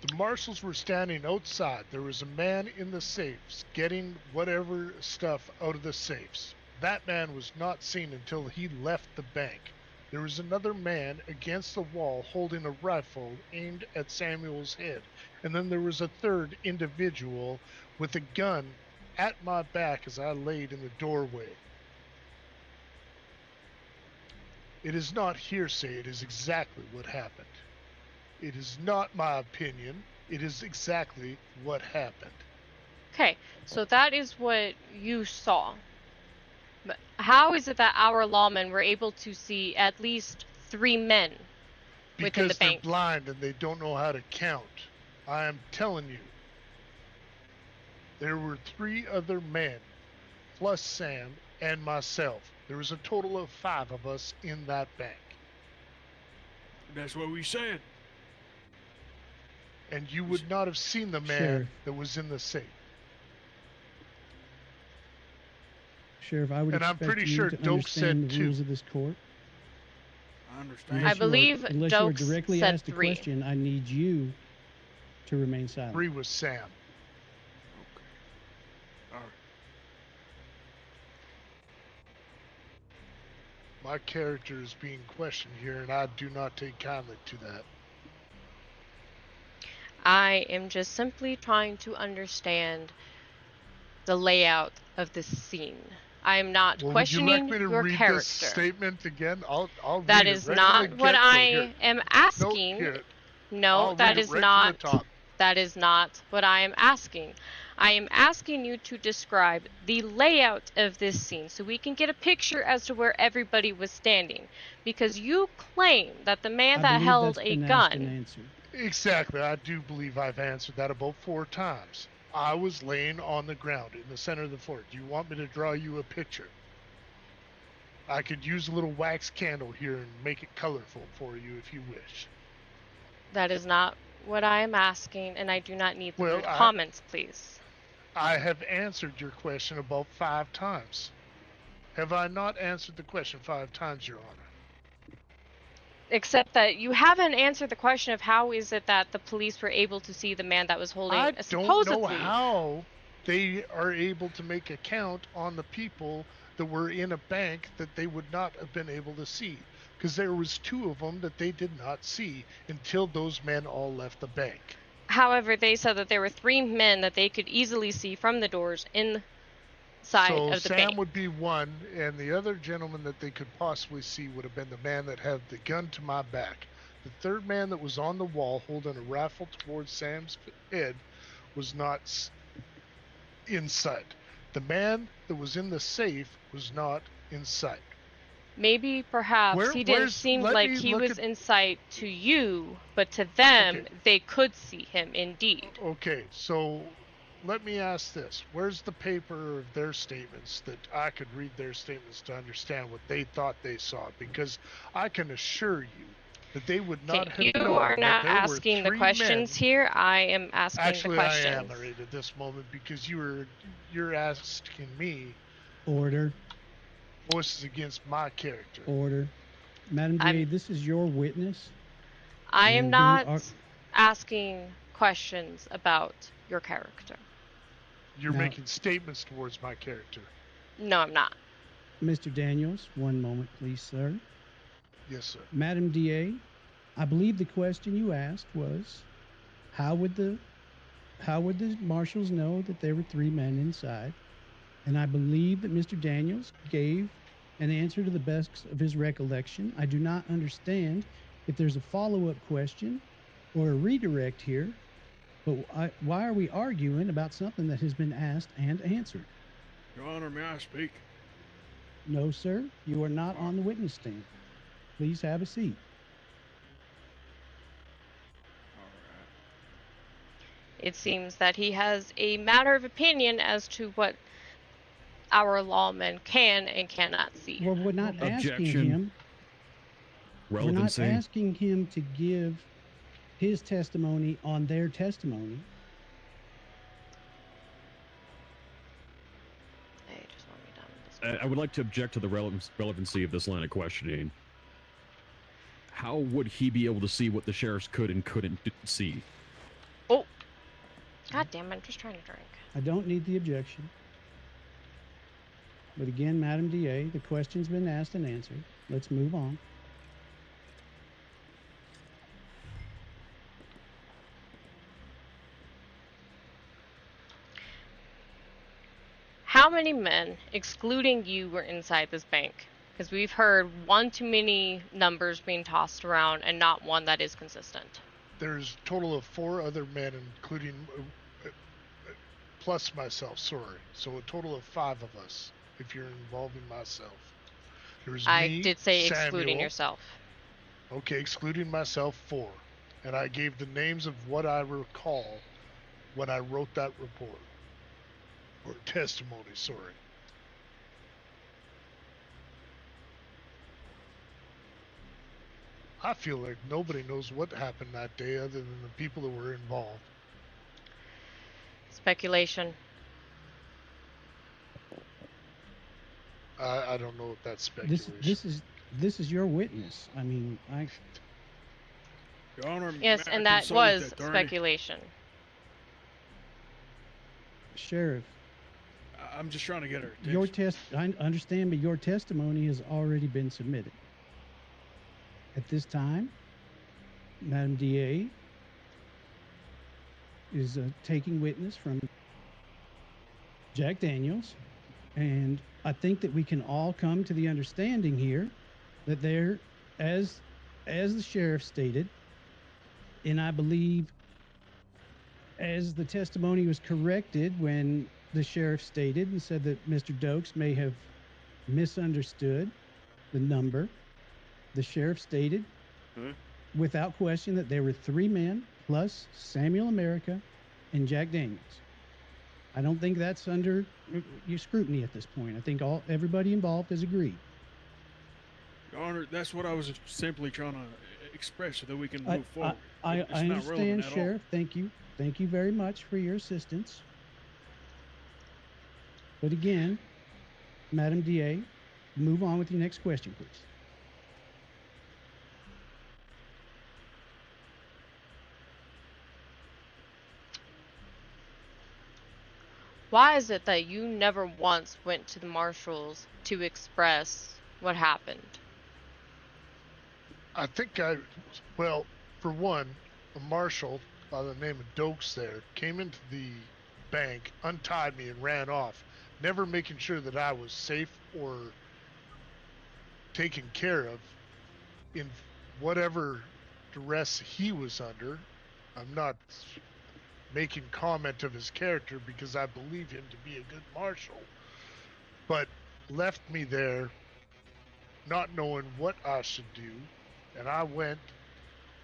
The marshals were standing outside. There was a man in the safes getting whatever stuff out of the safes. That man was not seen until he left the bank. There was another man against the wall holding a rifle aimed at Samuel's head. And then there was a third individual with a gun at my back as I laid in the doorway. It is not hearsay. It is exactly what happened. It is not my opinion. It is exactly what happened. Okay, so that is what you saw. But how is it that our lawmen were able to see at least 3 men within the Because they're bank? blind and they don't know how to count. I am telling you. There were 3 other men, plus Sam and myself. There was a total of 5 of us in that bank. That's what we said. And you would not have seen the man Sheriff. that was in the safe. Sheriff, I would And I'm expect pretty you sure to Doak understand said the rules two. of this court. I understand. I believe unless you are Dokes directly said asked a 3. question, I need you to remain silent. 3 was Sam. All right. My character is being questioned here, and I do not take kindly to that. I am just simply trying to understand the layout of this scene. I am not Well, questioning would you like me to your read character. this statement again? I'll That read is it right not from the what get-go. I Here. am No, asking. here. No, I'll that read it is right from not. the top. That is not what I am asking. I am asking you to describe the layout of this scene so we can get a picture as to where everybody was standing. Because you claim that the man I that believe held that's a been asked and gun. answered. Exactly. I do believe I've answered that about 4 times. I was laying on the ground in the center of the floor. Do you want me to draw you a picture? I could use a little wax candle here and make it colorful for you if you wish. That is not what I am asking, and I do not need the Well, rude comments, please. I have answered your question about 5 times. Have I not answered the question 5 times, Your Honor? Except that you haven't answered the question of how is it that the police were able to see the man that was holding I supposedly. don't know how they are able to make a count on the people that were in a bank that they would not have been able to see. Because there was 2 of them that they did not see until those men all left the bank. However, they said that there were 3 men that they could easily see from the doors inside So of the Sam bank. would be one, and the other gentleman that they could possibly see would have been the man that had the gun to my back. The third man that was on the wall holding a rifle towards Sam's head was not in sight. The man that was in the safe was not in sight. Maybe perhaps he didn't seem like he was in sight to you, but to them, they could see him indeed. Okay, so let me ask this. Where's the paper of their statements that I could read their statements to understand what they thought they saw? Because I can assure you that they would not have known You are not that there asking were the 3 questions men. here. I am asking Actually, the questions. I am right at this moment because you're asking me Order. voices against my character. Order. Madam DA, this is your witness. I am and we not are- asking questions about your character. You're Now- making statements towards my character. No, I'm not. Mr. Daniels, one moment, please, sir. Yes, sir. Madam DA, I believe the question you asked was, how would the marshals know that there were 3 men inside? And I believe that Mr. Daniels gave an answer to the best of his recollection. I do not understand if there's a follow-up question or a redirect here, but why are we arguing about something that has been asked and answered? Your Honor, may I speak? No, sir, you are not on the witness stand. Please have a seat. It seems that he has a matter of opinion as to what our lawmen can and cannot see. Well, we're not asking him. Relevancy. We're not asking him to give his testimony on their testimony. Hey, just want me done with this. I would like to object to the relevancy of this line of questioning. How would he be able to see what the sheriffs could and couldn't see? Oh, God damn it! I'm just trying to drink. I don't need the objection. But again, Madam DA, the question's been asked and answered. Let's move on. How many men, excluding you, were inside this bank? Because we've heard one too many numbers being tossed around and not one that is consistent. There's a total of 4 other men, including plus myself. Sorry, so a total of 5 of us. If you're involving myself, there's I me, did say Samuel, excluding yourself. Okay, excluding myself, 4, and I gave the names of what I recall when I wrote that report or testimony. Sorry. I feel like nobody knows what happened that day other than the people that were involved. Speculation. I don't know if that's speculation. This is your witness. I mean, Your Honor, Yes, may I and that consult was with the attorney? speculation. Sheriff, I'm just trying to get her your I understand, but your testimony has already been submitted. At this time, Madam DA is taking witness from Jack Daniels, and I think that we can all come to the understanding here that there, as the sheriff stated, and I believe as the testimony was corrected when the sheriff stated and said that Mr. Dokes may have misunderstood the number, the sheriff stated without question that there were 3 men plus Samuel America and Jack Daniels. I don't think that's under your scrutiny at this point. I think everybody involved has agreed. Your Honor, that's what I was simply trying to express so that we can move forward. I It's not understand, relevant at all. Sheriff. Thank you. Thank you very much for your assistance. But again, Madam DA, move on with your next question, please. Why is it that you never once went to the marshals to express what happened? I think well, for one, a marshal by the name of Dokes there came into the bank, untied me, and ran off, never making sure that I was safe or taken care of in whatever duress he was under. I'm not making comment of his character because I believe him to be a good marshal, but left me there not knowing what I should do, and I went,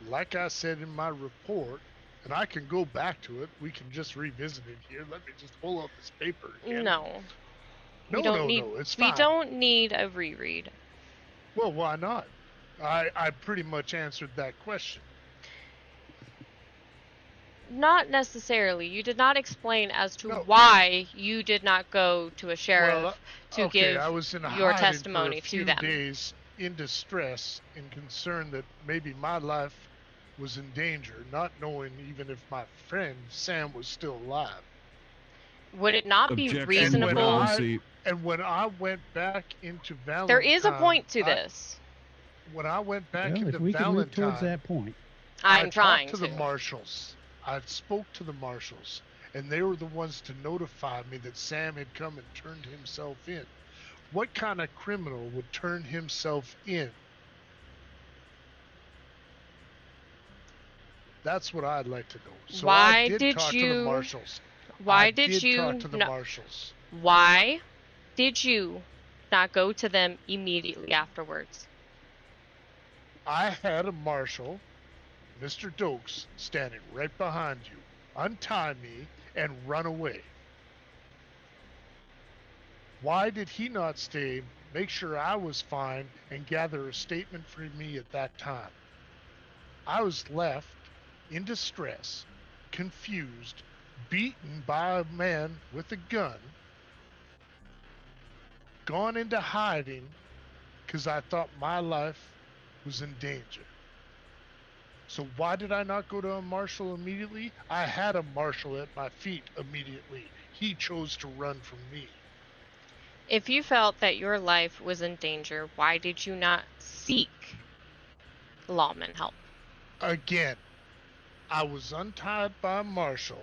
like I said in my report, and I can go back to it. We can just revisit it here. Let me just pull up this paper again. No. No, it's fine. We don't need a reread. Well, why not? I pretty much answered that question. Not necessarily. You did not explain as to why you did not go to a sheriff to give I was in your hiding testimony for a few to them. days in distress and concerned that maybe my life was in danger, not knowing even if my friend Sam was still alive. Would it not be Objection, reasonable? And when I went back into Valentine, There is a point to this. When I went back Well, into if we can move Valentine, towards that point. I'm trying to the marshals. I spoke to the marshals, and they were the ones to notify me that Sam had come and turned himself in. What kind of criminal would turn himself in? That's what I'd like to know. So I did talk to the marshals. Why did you talk to the marshals? Why did you not go to them immediately afterwards? I had a marshal, Mr. Dokes, standing right behind you, untie me, and run away. Why did he not stay, make sure I was fine, and gather a statement for me at that time? I was left in distress, confused, beaten by a man with a gun, gone into hiding because I thought my life was in danger. So why did I not go to a marshal immediately? I had a marshal at my feet immediately. He chose to run from me. If you felt that your life was in danger, why did you not seek lawman help? Again, I was untied by a marshal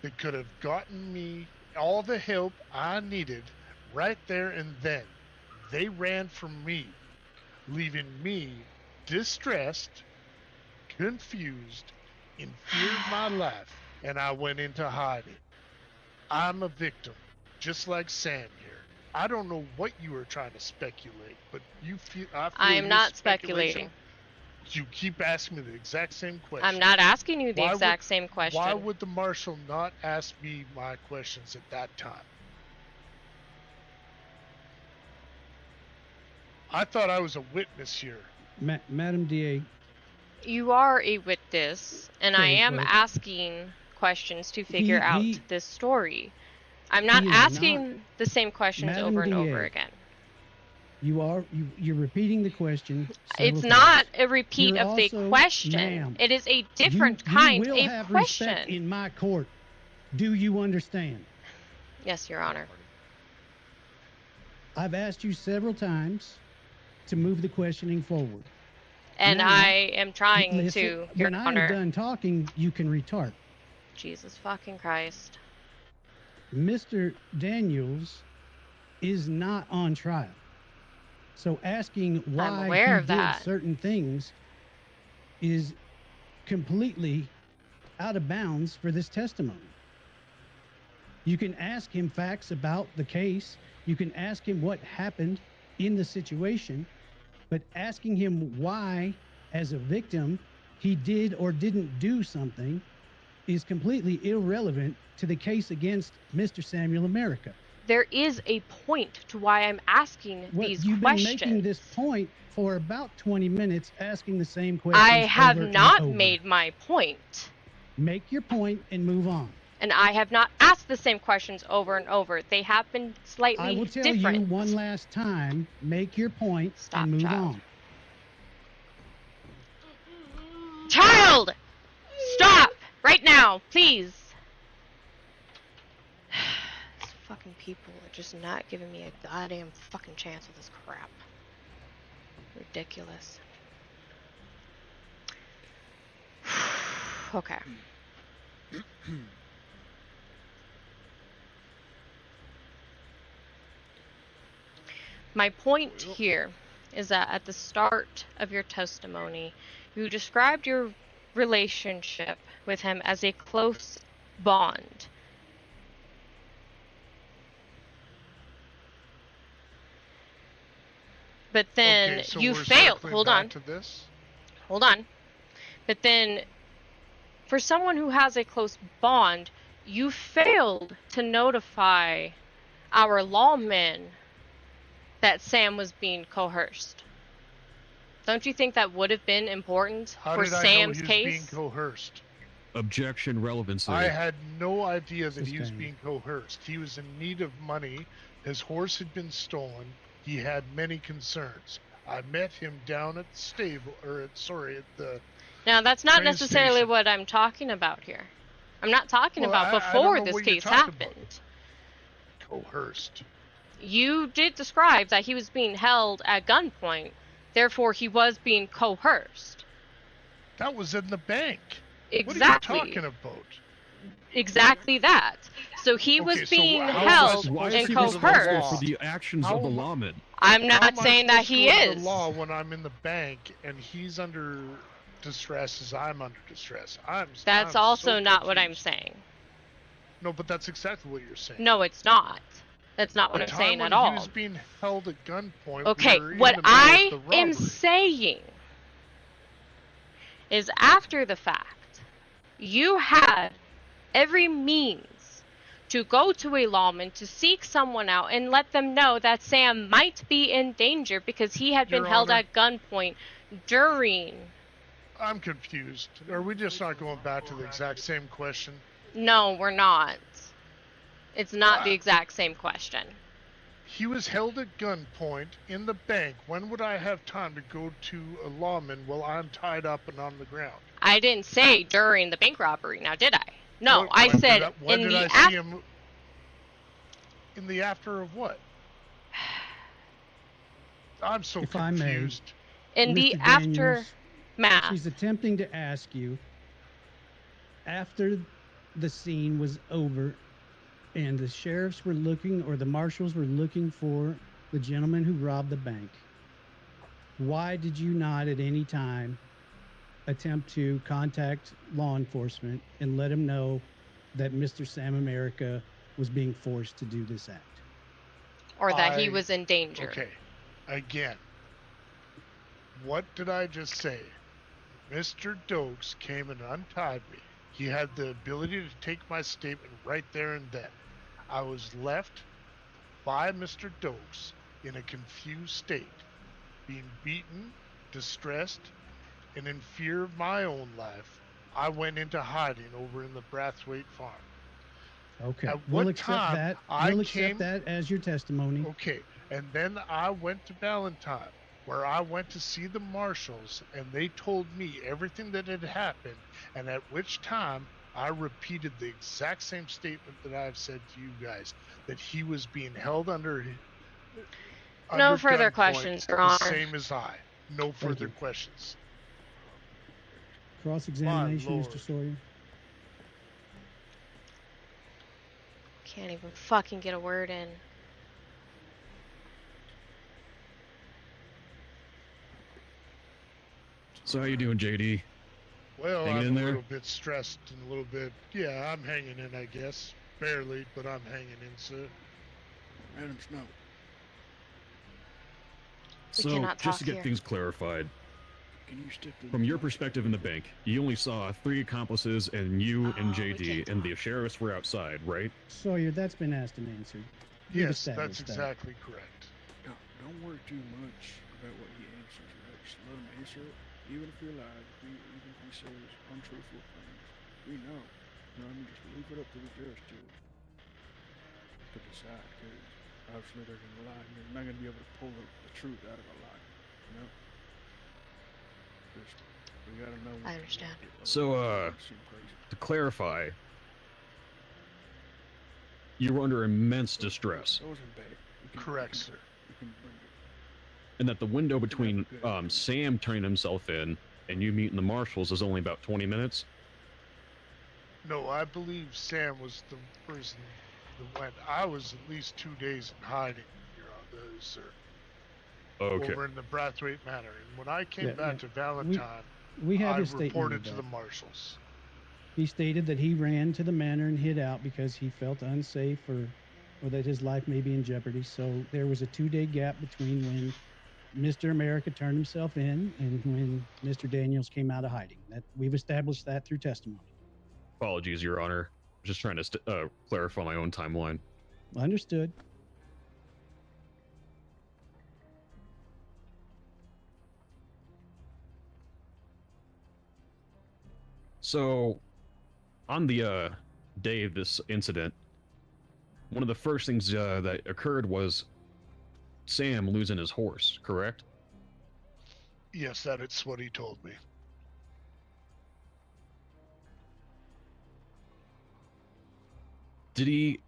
that could have gotten me all the help I needed right there and then. They ran from me, leaving me distressed, confused, in fear of my life, and I went into hiding. I'm a victim, just like Sam here. I don't know what you were trying to speculate, but I am not speculating. You keep asking me the exact same question. I'm not asking you the exact same question. Why would the marshal not ask me my questions at that time? I thought I was a witness here. Madam DA. You are a witness, and I am asking questions to figure out this story. I'm not asking the same questions over and over again. You're repeating the question. It's not a repeat of the question. It is a different kind of have question. Respect in my court. Do you understand? Yes, Your Honor. I've asked you several times to move the questioning forward. And now, I am trying to, Your When Honor. I'm done talking, you can retard. Jesus fucking Christ. Mr. Daniels is not on trial. So asking why he did certain things is completely out of bounds for this testimony. You can ask him facts about the case. You can ask him what happened in the situation, but asking him why, as a victim, he did or didn't do something is completely irrelevant to the case against Mr. Samuel America. There is a point to why I'm asking these you've questions. Been making this point for about 20 minutes, asking the same questions. I have over not and over. made my point. Make your point and move on. And I have not asked the same questions over and over. They have been slightly different. I will tell different. you one last time. Make your point and move on. Child! Stop! Right now, please. These fucking people are just not giving me a goddamn fucking chance with this crap. Ridiculous. Okay. My point here is that at the start of your testimony, you described your relationship with him as a close bond. But then Okay, so you we're failed. circling Hold back on. to this. Hold on. But then, for someone who has a close bond, you failed to notify our lawmen that Sam was being coerced. Don't you think that would have been important How for did I know Sam's he was case? being coerced? Objection relevancy. I had no idea that he was Sustained. being coerced. He was in need of money. His horse had been stolen. He had many concerns. I met him down at the stable, or at the. Now, that's not train necessarily station. what I'm talking about here. I'm not talking Well, about I don't before know this what you're case talking about. happened. Coerced. You did describe that he was being held at gunpoint, therefore he was being coerced. That was in the bank. Exactly. What are you talking about? Exactly that. So he was Okay, so being how held Why and is he responsible coerced. for the actions How of the am I- lawman? I'm How not am I saying that supposed to he go under is. the law when I'm in the bank and he's under distress as I'm under distress. That's I'm also so not what I'm confused. saying. No, but that's exactly what you're saying. No, it's not. That's not what The I'm time saying when at all. he was being held at gunpoint. Okay, we were what in the middle I of the robbery. am saying is after the fact, you had every means to go to a lawman to seek someone out and let them know that Sam might be in danger because he had been Your held Honor. at gunpoint during. I'm confused. Are we just not going back to the exact same question? No, we're not. It's not the exact same question. He was held at gunpoint in the bank. When would I have time to go to a lawman while I'm tied up and on the ground? I didn't say during the bank robbery, now did I? No, When- I when said did when in did the I see him? In the after of what? I'm so If I may, confused. in the Mr. Daniels, aftermath. she's attempting to ask you, after the scene was over and the sheriffs were looking, or the marshals were looking for the gentleman who robbed the bank, why did you not at any time attempt to contact law enforcement and let him know that Mr. Sam America was being forced to do this act? Or that he was in danger. Okay, again, what did I just say? Mr. Dokes came and untied me. He had the ability to take my statement right there and then. I was left by Mr. Dokes in a confused state, being beaten, distressed, and in fear of my own life. I went into hiding over in the Brathwaite farm. Okay, At we'll what accept time that. I We'll came- accept that as your testimony. Okay, and then I went to Valentine, where I went to see the marshals, and they told me everything that had happened, and at which time I repeated the exact same statement that I've said to you guys, that he was being held under No further gunpoint, questions, Your the Honor. same as I. No further you. questions. Cross-examination, My Mr. Lord. Sawyer. Can't even fucking get a word in. So how you doing, JD? Well, Hanging I'm in a there? little bit stressed and a little bit, yeah, I'm hanging in, I guess. Barely, but I'm hanging in, sir. Madam Snow. So cannot just to talk get here. things clarified, Can you step to from your perspective in the bank, you only saw 3 accomplices and you and Oh, we JD, can't and the sheriffs were outside, right? Sawyer, that's been asked and answered. We've Yes, that's established that. exactly correct. Don't worry too much about what he answers, right? Just let him answer it. Even if he lies, even if he says untruthful things, we know. You know what I mean? Just leave it up to the judge to decide, because obviously they're going to lie here. They're not going to be able to pull the truth out of a lie, you know? Just, we got to know. I understand. So, to clarify, you were under immense distress, That wasn't bad. Correct, sir. You can bring it. and that the window between Sam turning himself in and you meeting the marshals is only about 20 minutes? No, I believe Sam was the person that went. I was at least 2 days in hiding, Your Honor, sir. Okay. Over in the Brathwaite Manor. And when I came Yeah, back yeah. to Valentine, We have I his statement reported of to that. the marshals. He stated that he ran to the manor and hid out because he felt unsafe or that his life may be in jeopardy. So there was a 2-day gap between when Mr. America turned himself in, and when Mr. Daniels came out of hiding. That we've established that through testimony. Apologies, Your Honor. Just trying to clarify my own timeline. Understood. So, on the day of this incident, one of the first things that occurred was Sam losing his horse, correct? Yes, that is what he told me. Did he?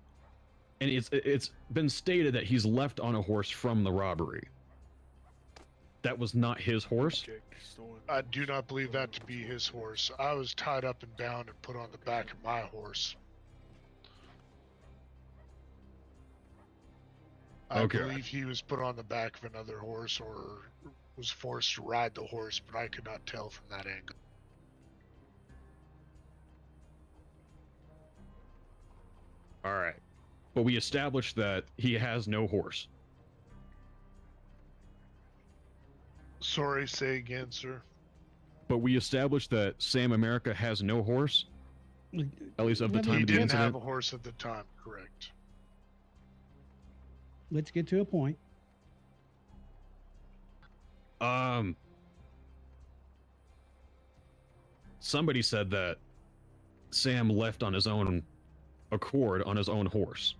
And it's been stated that he's left on a horse from the robbery. That was not his horse? I do not believe that to be his horse. I was tied up and bound and put on the back of my horse. I Okay. believe he was put on the back of another horse or was forced to ride the horse, but I could not tell from that angle. All right. But we established that he has no horse. Sorry, say again, sir. But we established that Sam America has no horse? At least of the time He of the didn't incident? have a horse at the time, correct. Let's get to a point. Somebody said that Sam left on his own accord on his own horse.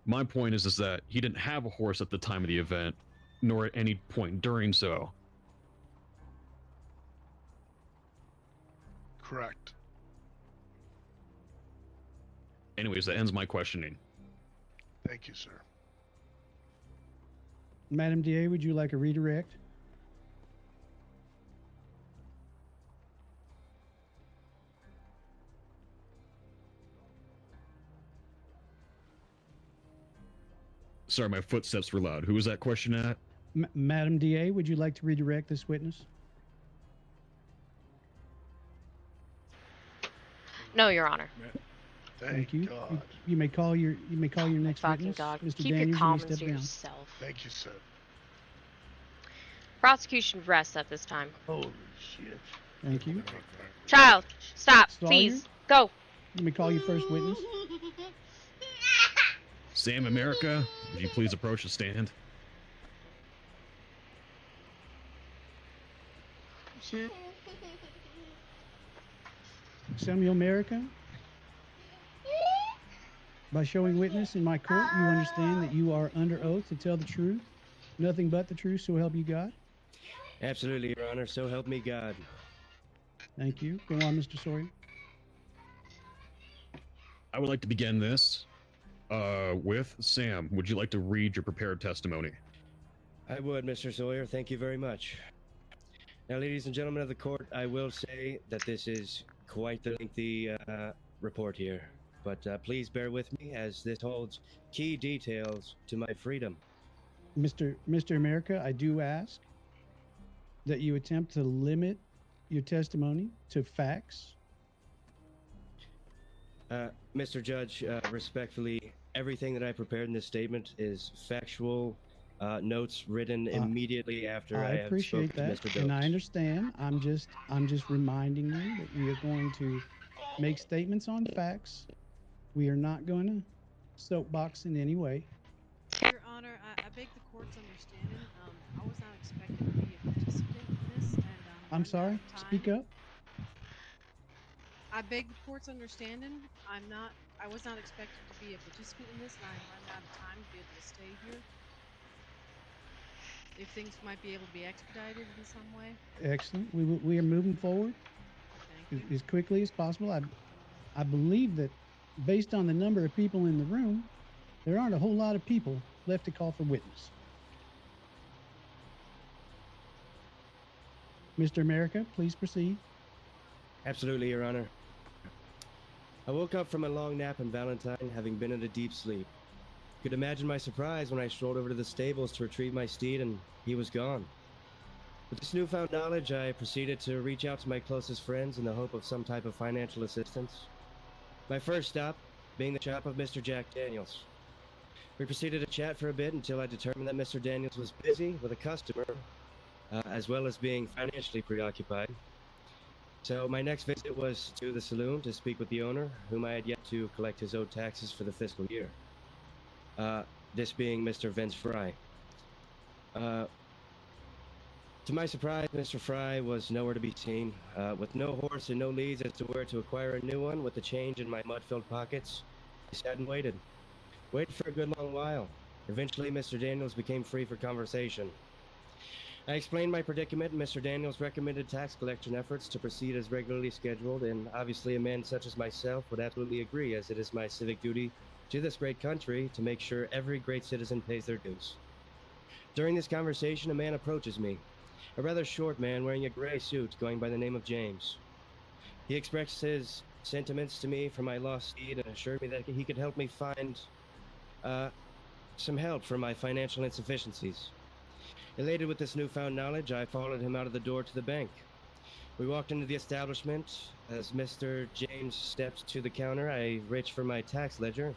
My point is that he didn't have a horse at the time of the event, nor at any point during so. Correct. Anyways, that ends my questioning. Thank you, sir. Madam DA, would you like a redirect? Sorry, my footsteps were loud. Who was that question at? Madam DA, would you like to redirect this witness? No, Your Honor. Thank you. God. You may call your next Fucking witness. God. Mr. Keep Daniels, your you may comments step to down. yourself. Thank you, sir. Prosecution rests at this time. Holy shit. Thank you. Child, stop, Sawyer? please. Go. You may call your first witness. Sam America, would you please approach the stand? Samuel America, by showing witness in my court, you understand that you are under oath to tell the truth, nothing but the truth, so help you God? Absolutely, Your Honor. So help me God. Thank you. Go on, Mr. Sawyer. I would like to begin this with Sam. Would you like to read your prepared testimony? I would, Mr. Sawyer. Thank you very much. Now, ladies and gentlemen of the court, I will say that this is quite the lengthy report here, but please bear with me as this holds key details to my freedom. Mr. America, I do ask that you attempt to limit your testimony to facts. Mr. Judge, respectfully, everything that I prepared in this statement is factual notes written immediately after I have appreciate spoken that, to Mr. Dokes. and I understand. I'm just reminding you that we are going to make statements on facts. We are not going to soapbox in any way. Your Honor, I beg the court's understanding. I was not expected to be a participant in this, and I'm sorry. Speak up. I beg the court's understanding. I was not expected to be a participant in this, and I'm running out of time to be able to stay here. If things might be able to be expedited in some way. Excellent. We are moving forward as quickly as possible. I believe that based on the number of people in the room, there aren't a whole lot of people left to call for witness. Mr. America, please proceed. Absolutely, Your Honor. I woke up from a long nap in Valentine, having been in a deep sleep. Could imagine my surprise when I strolled over to the stables to retrieve my steed and he was gone. With this newfound knowledge, I proceeded to reach out to my closest friends in the hope of some type of financial assistance. My first stop being the shop of Mr. Jack Daniels. We proceeded to chat for a bit until I determined that Mr. Daniels was busy with a customer, as well as being financially preoccupied. So my next visit was to the saloon to speak with the owner, whom I had yet to collect his owed taxes for the fiscal year. This being Mr. Vince Fry. To my surprise, Mr. Fry was nowhere to be seen. With no horse and no leads as to where to acquire a new one, with the change in my mud-filled pockets, I sat and waited. Waited for a good long while. Eventually, Mr. Daniels became free for conversation. I explained my predicament, and Mr. Daniels recommended tax collection efforts to proceed as regularly scheduled, and obviously a man such as myself would absolutely agree, as it is my civic duty to this great country to make sure every great citizen pays their dues. During this conversation, a man approaches me, a rather short man wearing a gray suit going by the name of James. He expressed his sentiments to me for my lost steed and assured me that he could help me find some help for my financial insufficiencies. Elated with this newfound knowledge, I followed him out of the door to the bank. We walked into the establishment. As Mr. James stepped to the counter, I reached for my tax ledger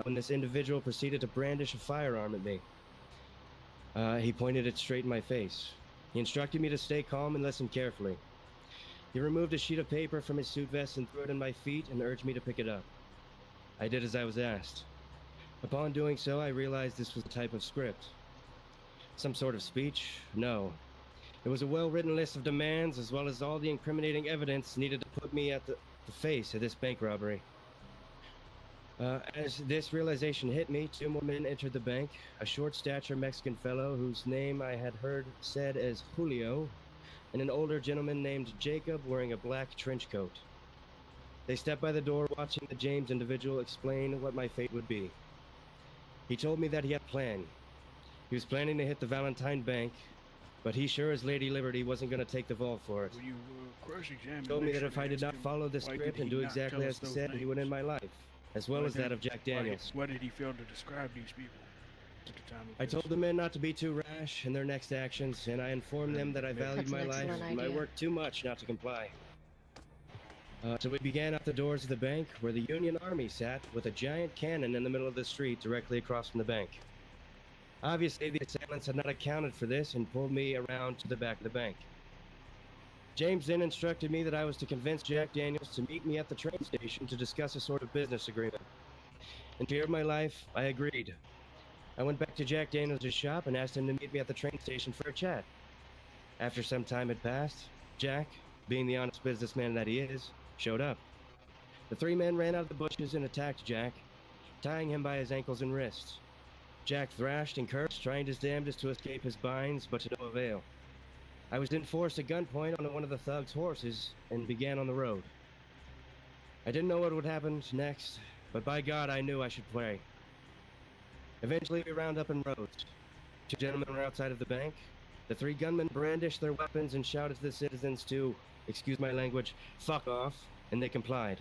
when this individual proceeded to brandish a firearm at me. He pointed it straight in my face. He instructed me to stay calm and listen carefully. He removed a sheet of paper from his suit vest and threw it at my feet and urged me to pick it up. I did as I was asked. Upon doing so, I realized this was a type of script. Some sort of speech? No. It was a well-written list of demands, as well as all the incriminating evidence needed to put me at the face of this bank robbery. As this realization hit me, two more men entered the bank, a short-stature Mexican fellow whose name I had heard said as Julio, and an older gentleman named Jacob wearing a black trench coat. They stepped by the door, watching the James individual explain what my fate would be. He told me that he had a plan. He was planning to hit the Valentine Bank, but he sure as Lady Liberty wasn't going to take the vault for it. Will you cross-examine? He told me that if I did not follow this script and do exactly as he said, he would end my life, as well as that of Jack Daniels. Why did he fail to describe these people at the time of I told the men not to be too rash in their next actions, and I informed them that I valued my life and my work too much not to comply. So we began out the doors of the bank, where the Union Army sat with a giant cannon in the middle of the street directly across from the bank. Obviously, the assailants had not accounted for this and pulled me around to the back of the bank. James then instructed me that I was to convince Jack Daniels to meet me at the train station to discuss a sort of business agreement. In fear of my life, I agreed. I went back to Jack Daniels' shop and asked him to meet me at the train station for a chat. After some time had passed, Jack, being the honest businessman that he is, showed up. The three men ran out of the bushes and attacked Jack, tying him by his ankles and wrists. Jack thrashed and cursed, trying his damnedest to escape his binds, but to no avail. I was then forced at gunpoint onto one of the thugs' horses and began on the road. I didn't know what would happen next, but by God, I knew I should pray. Eventually, we round up and rode. Two gentlemen were outside of the bank. The three gunmen brandished their weapons and shouted to the citizens to, excuse my language, fuck off, and they complied.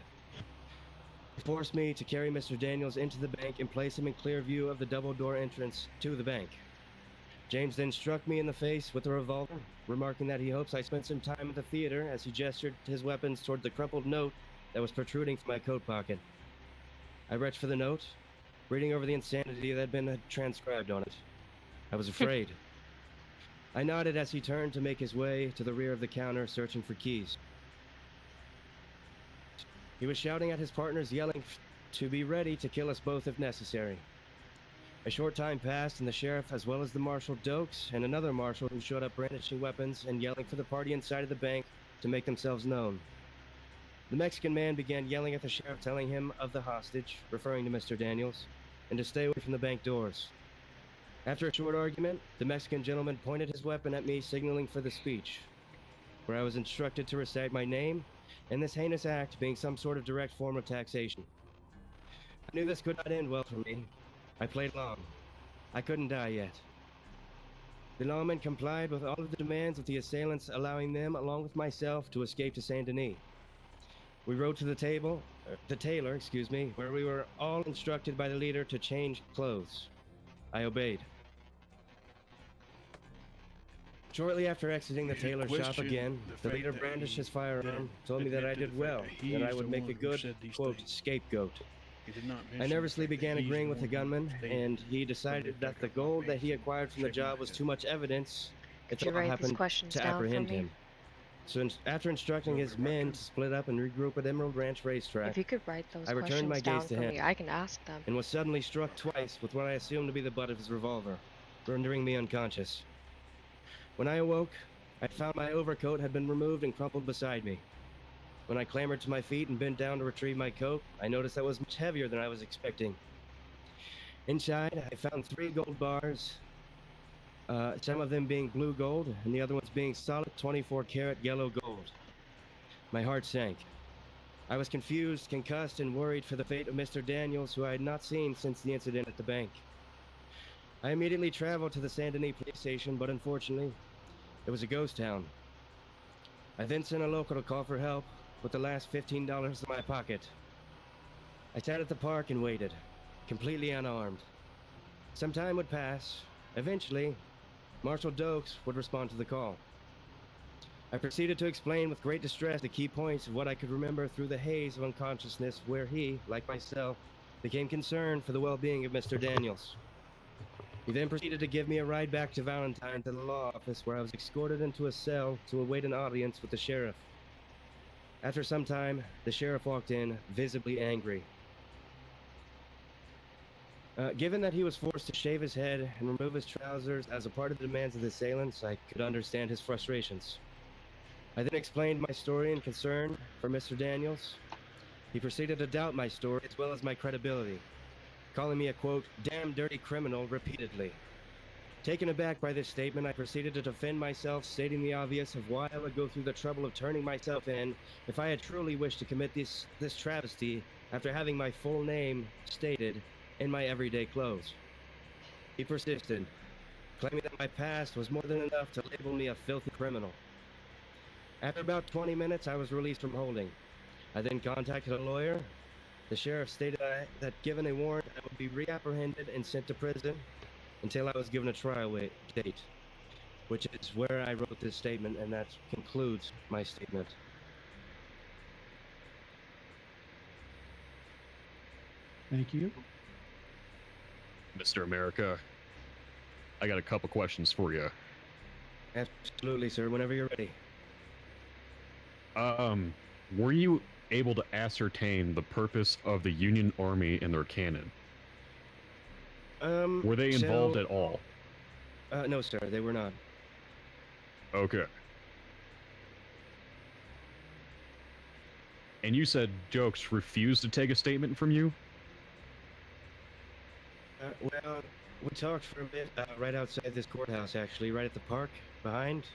They forced me to carry Mr. Daniels into the bank and place him in clear view of the double-door entrance to the bank. James then struck me in the face with a revolver, remarking that he hopes I spent some time at the theater as he gestured his weapons toward the crumpled note that was protruding from my coat pocket. I reached for the note, reading over the insanity that had been transcribed on it. I was afraid. I nodded as he turned to make his way to the rear of the counter, searching for keys. He was shouting at his partners, yelling to be ready to kill us both if necessary. A short time passed, and the sheriff, as well as the Marshal Dokes and another marshal who showed up brandishing weapons and yelling for the party inside of the bank to make themselves known. The Mexican man began yelling at the sheriff, telling him of the hostage, referring to Mr. Daniels, and to stay away from the bank doors. After a short argument, the Mexican gentleman pointed his weapon at me, signaling for the speech, where I was instructed to recite my name, and this heinous act being some sort of direct form of taxation. I knew this could not end well for me. I played along. I couldn't die yet. The lawmen complied with all of the demands of the assailants, allowing them, along with myself, to escape to Saint Denis. We rode to the tailor, where we were all instructed by the leader to change clothes. I obeyed. Shortly after exiting the tailor shop again, the leader brandished his firearm, told me that I did well, that I would make a good, quote, scapegoat. He did not I mention nervously the fact that began he's agreeing with the one who gunman, stated and he decided that the gold that he acquired from the job was too much evidence. Could It you all write these happened questions to down for apprehend me? him. So after instructing his men to split up and regroup at Emerald Ranch Racetrack, If you could write those I returned my questions down gaze to for him me, I can ask them. and was suddenly struck twice with what I assumed to be the butt of his revolver, rendering me unconscious. When I awoke, I found my overcoat had been removed and crumpled beside me. When I clambered to my feet and bent down to retrieve my coat, I noticed that it was much heavier than I was expecting. Inside, I found 3 gold bars, some of them being blue gold, and the other ones being solid 24-karat yellow gold. My heart sank. I was confused, concussed, and worried for the fate of Mr. Daniels, who I had not seen since the incident at the bank. I immediately traveled to the Saint Denis police station, but unfortunately, it was a ghost town. I then sent a local to call for help, with the last $15 in my pocket. I sat at the park and waited, completely unarmed. Some time would pass. Eventually, Marshal Dokes would respond to the call. I proceeded to explain with great distress the key points of what I could remember through the haze of unconsciousness where he, like myself, became concerned for the well-being of Mr. Daniels. He then proceeded to give me a ride back to Valentine to the law office, where I was escorted into a cell to await an audience with the sheriff. After some time, the sheriff walked in, visibly angry. Given that he was forced to shave his head and remove his trousers as a part of the demands of the assailants, I could understand his frustrations. I then explained my story and concern for Mr. Daniels. He proceeded to doubt my story as well as my credibility, calling me a, quote, damn dirty criminal repeatedly. Taken aback by this statement, I proceeded to defend myself, stating the obvious of why I would go through the trouble of turning myself in if I had truly wished to commit this travesty after having my full name stated in my everyday clothes. He persisted, claiming that my past was more than enough to label me a filthy criminal. After about 20 minutes, I was released from holding. I then contacted a lawyer. The sheriff stated that given a warrant, I would be reapprehended and sent to prison until I was given a trial date, which is where I wrote this statement, and that concludes my statement. Thank you. Mr. America, I got a couple questions for you. Absolutely, sir. Whenever you're ready. Were you able to ascertain the purpose of the Union Army and their cannon? Were they involved at all? No, sir. They were not. Okay. And you said Jokes refused to take a statement from you? Well, we talked for a bit right outside this courthouse, actually, right at the park behind.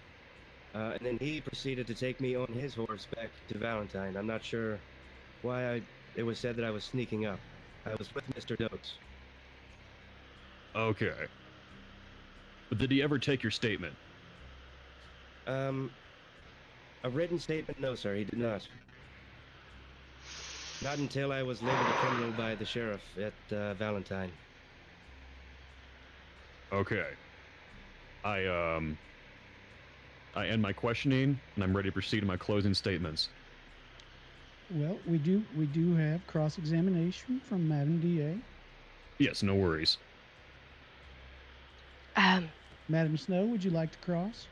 And then he proceeded to take me on his horse back to Valentine. I'm not sure why it was said that I was sneaking up. I was with Mr. Dokes. Okay. But did he ever take your statement? A written statement? No, sir, he did not. Not until I was labeled a criminal by the sheriff at Valentine. Okay. I end my questioning, and I'm ready to proceed to my closing statements. Well, we do have cross-examination from Madam DA. Yes, no worries. Madam Snow, would you like to cross?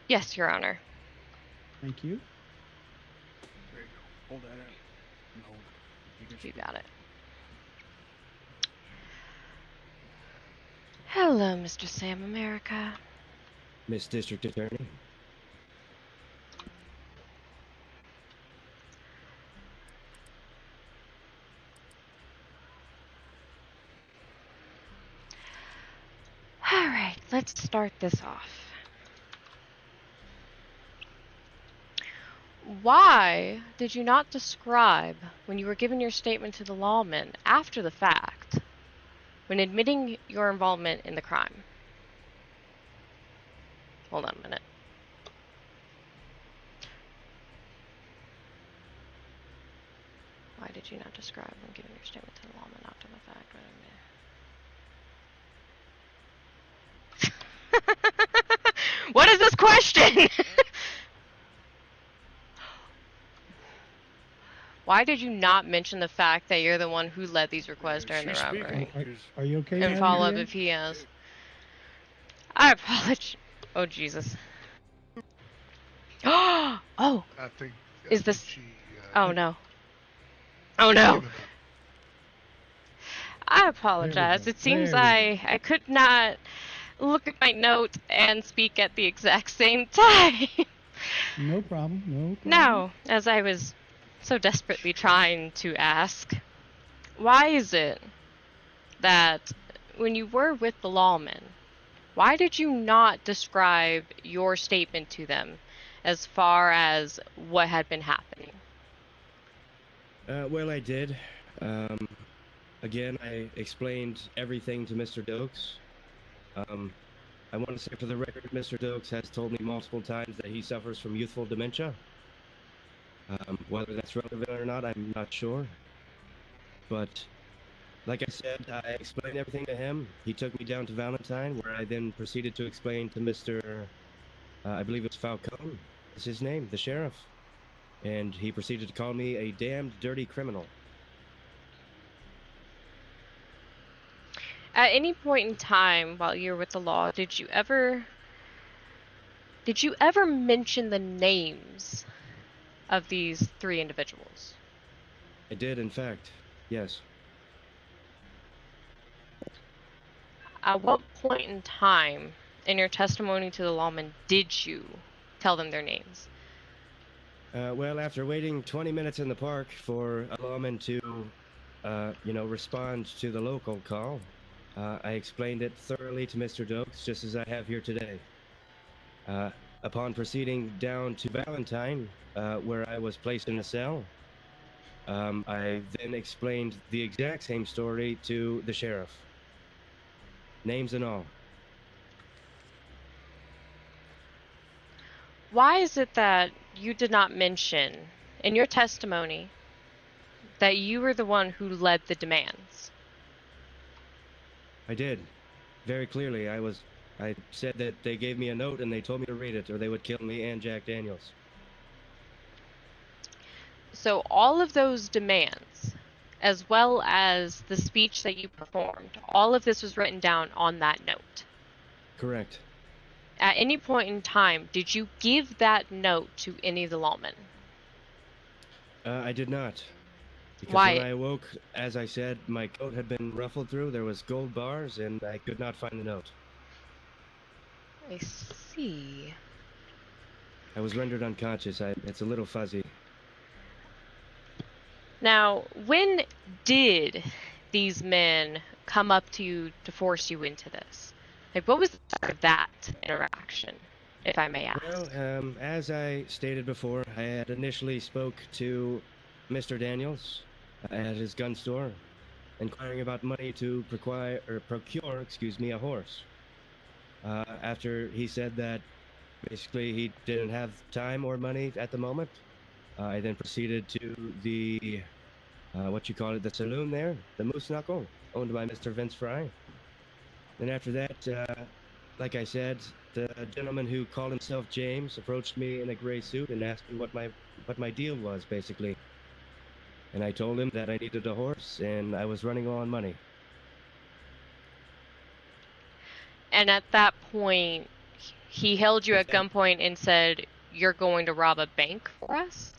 Yes, Your Honor. Thank you. There you go. Hold that out. And hold it. You got it. Hello, Mr. Sam America. Miss District Attorney. All right, let's start this off. Why did you not describe when you were giving your statement to the lawman after the fact, when admitting your involvement in the crime? Hold on a minute. Why did you not describe when giving your statement to the lawman after the fact? What is this question? Why did you not mention the fact that you're the one who led these requests during the She's speaking robbery? Are you okay, And Madam follow up GA? if he has. I apologize. Oh, Jesus. Oh! I think. Is this. She, Oh, no. Oh, no! given up. I apologize. go. It seems There we I could not look at my note and speak at the exact same time. No problem. No problem. Now, as I was so desperately trying to ask, why is it that when you were with the lawmen, why did you not describe your statement to them as far as what had been happening? Well, I did. Again, I explained everything to Mr. Dokes. I want to say for the record, Mr. Dokes has told me multiple times that he suffers from youthful dementia. Whether that's relevant or not, I'm not sure. But, like I said, I explained everything to him. He took me down to Valentine, where I then proceeded to explain to Mr. I believe it's Falcone. That's his name, the sheriff. And he proceeded to call me a damned dirty criminal. At any point in time while you were with the law, did you ever mention the names of these 3 individuals? I did, in fact, yes. At what point in time in your testimony to the lawman did you tell them their names? Well, after waiting 20 minutes in the park for a lawman to, respond to the local call, I explained it thoroughly to Mr. Dokes, just as I have here today. Upon proceeding down to Valentine, where I was placed in a cell, I then explained the exact same story to the sheriff. Names and all. Why is it that you did not mention in your testimony that you were the one who led the demands? I did. Very clearly. I said that they gave me a note and they told me to read it or they would kill me and Jack Daniels. So all of those demands, as well as the speech that you performed, all of this was written down on that note. Correct. At any point in time, did you give that note to any of the lawmen? I did not. Because Why? when I awoke, as I said, my coat had been ruffled through, there was gold bars, and I could not find the note. I see. I was rendered unconscious. It's a little fuzzy. Now, when did these men come up to you to force you into this? Like, what was the start of that interaction, if I may ask? Well, as I stated before, I had initially spoke to Mr. Daniels at his gun store, inquiring about money to procure, a horse. After he said that basically he didn't have time or money at the moment, I then proceeded to the, the saloon there, the Moose Knuckle, owned by Mr. Vince Fry. Then after that, like I said, the gentleman who called himself James approached me in a gray suit and asked me what my deal was, basically. And I told him that I needed a horse and I was running low on money. And at that point, he held you at gunpoint and said, "You're going to rob a bank for us?"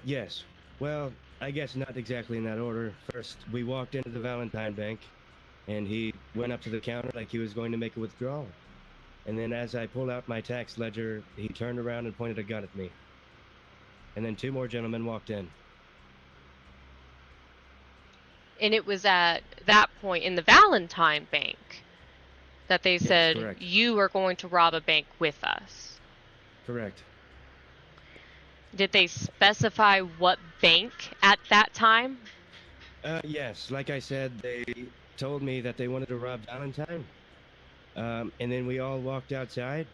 Yes. Well, I guess not exactly in that order. First, we walked into the Valentine Bank, and he went up to the counter like he was going to make a withdrawal. And then as I pulled out my tax ledger, he turned around and pointed a gun at me. And then 2 more gentlemen walked in. And it was at that point in the Valentine Bank that they said, correct. "You are going to rob a bank with us." Correct. Did they specify what bank at that time? Yes. Like I said, they told me that they wanted to rob Valentine. And then we all walked outside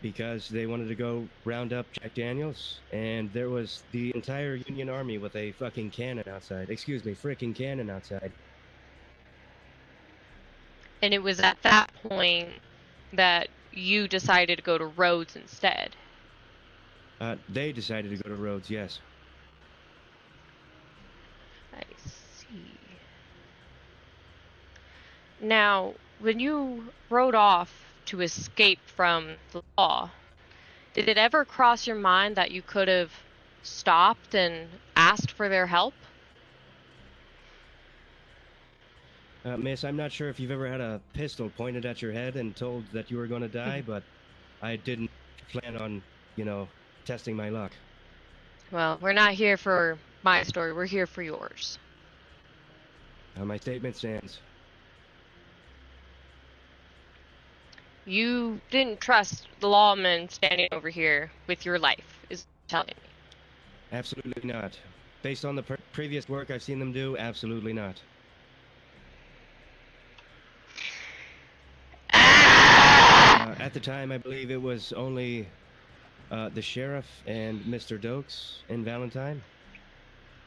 because they wanted to go round up Jack Daniels. And there was the entire Union Army with a fucking cannon outside. Excuse me, frickin' cannon outside. And it was at that point that you decided to go to Rhodes instead. They decided to go to Rhodes, yes. Now, when you rode off to escape from the law, did it ever cross your mind that you could have stopped and asked for their help? Miss, I'm not sure if you've ever had a pistol pointed at your head and told that you were going to die, but I didn't plan on, testing my luck. Well, we're not here for my story. We're here for yours. My statement stands. You didn't trust the lawman standing over here with your life, is telling me. Absolutely not. Based on the previous work I've seen them do, absolutely not. At the time, I believe it was only the sheriff and Mr. Dokes in Valentine,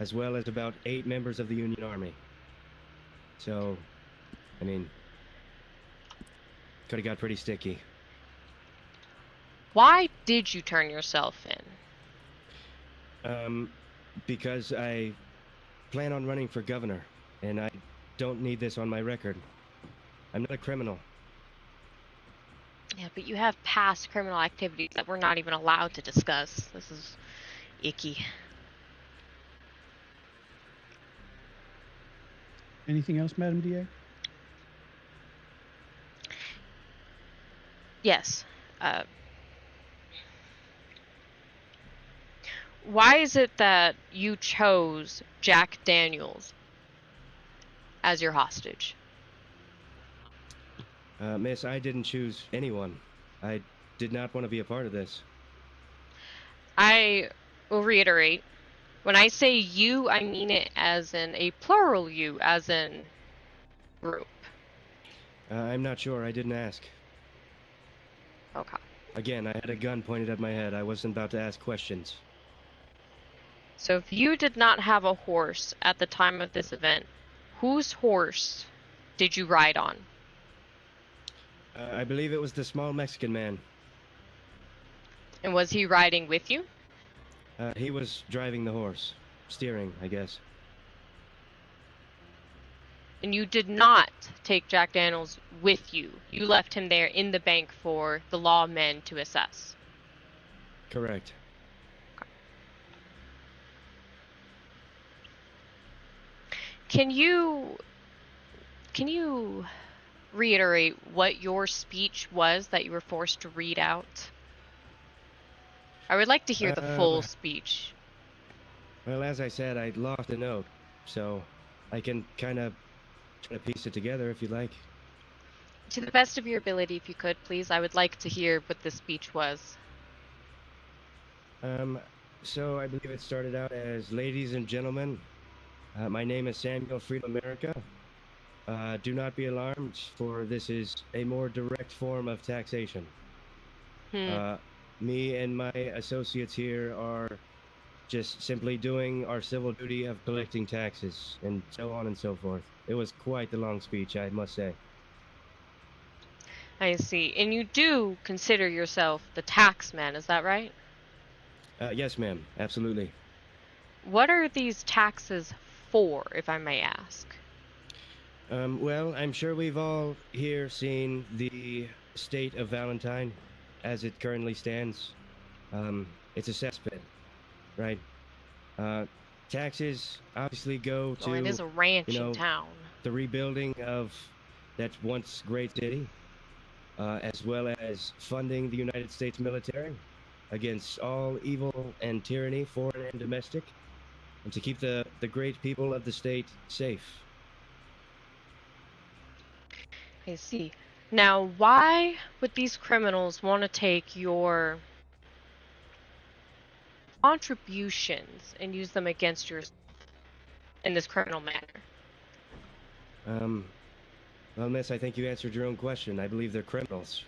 as well as about 8 members of the Union Army. So, I mean, could have got pretty sticky. Why did you turn yourself in? Because I plan on running for governor, and I don't need this on my record. I'm not a criminal. Yeah, but you have past criminal activities that we're not even allowed to discuss. This is icky. Anything else, Madam DA? Yes. Why is it that you chose Jack Daniels as your hostage? Miss, I didn't choose anyone. I did not want to be a part of this. I will reiterate. When I say you, I mean it as in a plural you, as in group. I'm not sure. I didn't ask. Okay. Again, I had a gun pointed at my head. I wasn't about to ask questions. So if you did not have a horse at the time of this event, whose horse did you ride on? I believe it was the small Mexican man. And was he riding with you? He was driving the horse. Steering, I guess. And you did not take Jack Daniels with you. You left him there in the bank for the lawmen to assess. Correct. Can you reiterate what your speech was that you were forced to read out? I would like to hear the full speech. Well, as I said, I lost a note, so I can kind of try to piece it together if you'd like. To the best of your ability, if you could, please. I would like to hear what the speech was. So I believe it started out as, "Ladies and gentlemen, my name is Samuel Freedom America. Do not be alarmed, for this is a more direct form of taxation. Me and my associates here are just simply doing our civil duty of collecting taxes, and so on and so forth." It was quite the long speech, I must say. I see. And you do consider yourself the tax man, is that right? Yes, ma'am. Absolutely. What are these taxes for, if I may ask? Well, I'm sure we've all here seen the state of Valentine as it currently stands. It's a cesspit, right? Taxes obviously go to, it is a ranch in town. the rebuilding of that once great city, as well as funding the United States military against all evil and tyranny, foreign and domestic, and to keep the great people of the state safe. I see. Now, why would these criminals want to take your contributions and use them against yourself in this criminal manner? Well, miss, I think you answered your own question. I believe they're criminals.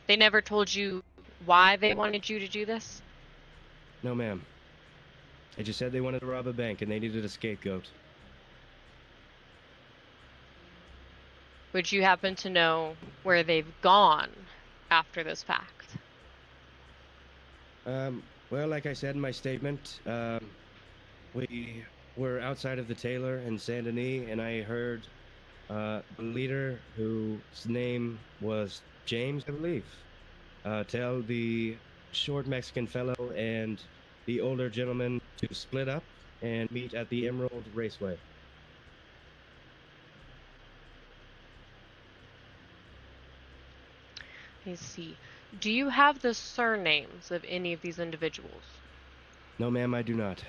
They never told you why they wanted you to do this? No, ma'am. They just said they wanted to rob a bank and they needed a scapegoat. Would you happen to know where they've gone after this fact? Well, like I said in my statement, we were outside of the Taylor in Saint Denis, and I heard the leader, whose name was James, I believe, tell the short Mexican fellow and the older gentleman to split up and meet at the Emerald Raceway. Let's see. Do you have the surnames of any of these individuals? No, ma'am, I do not.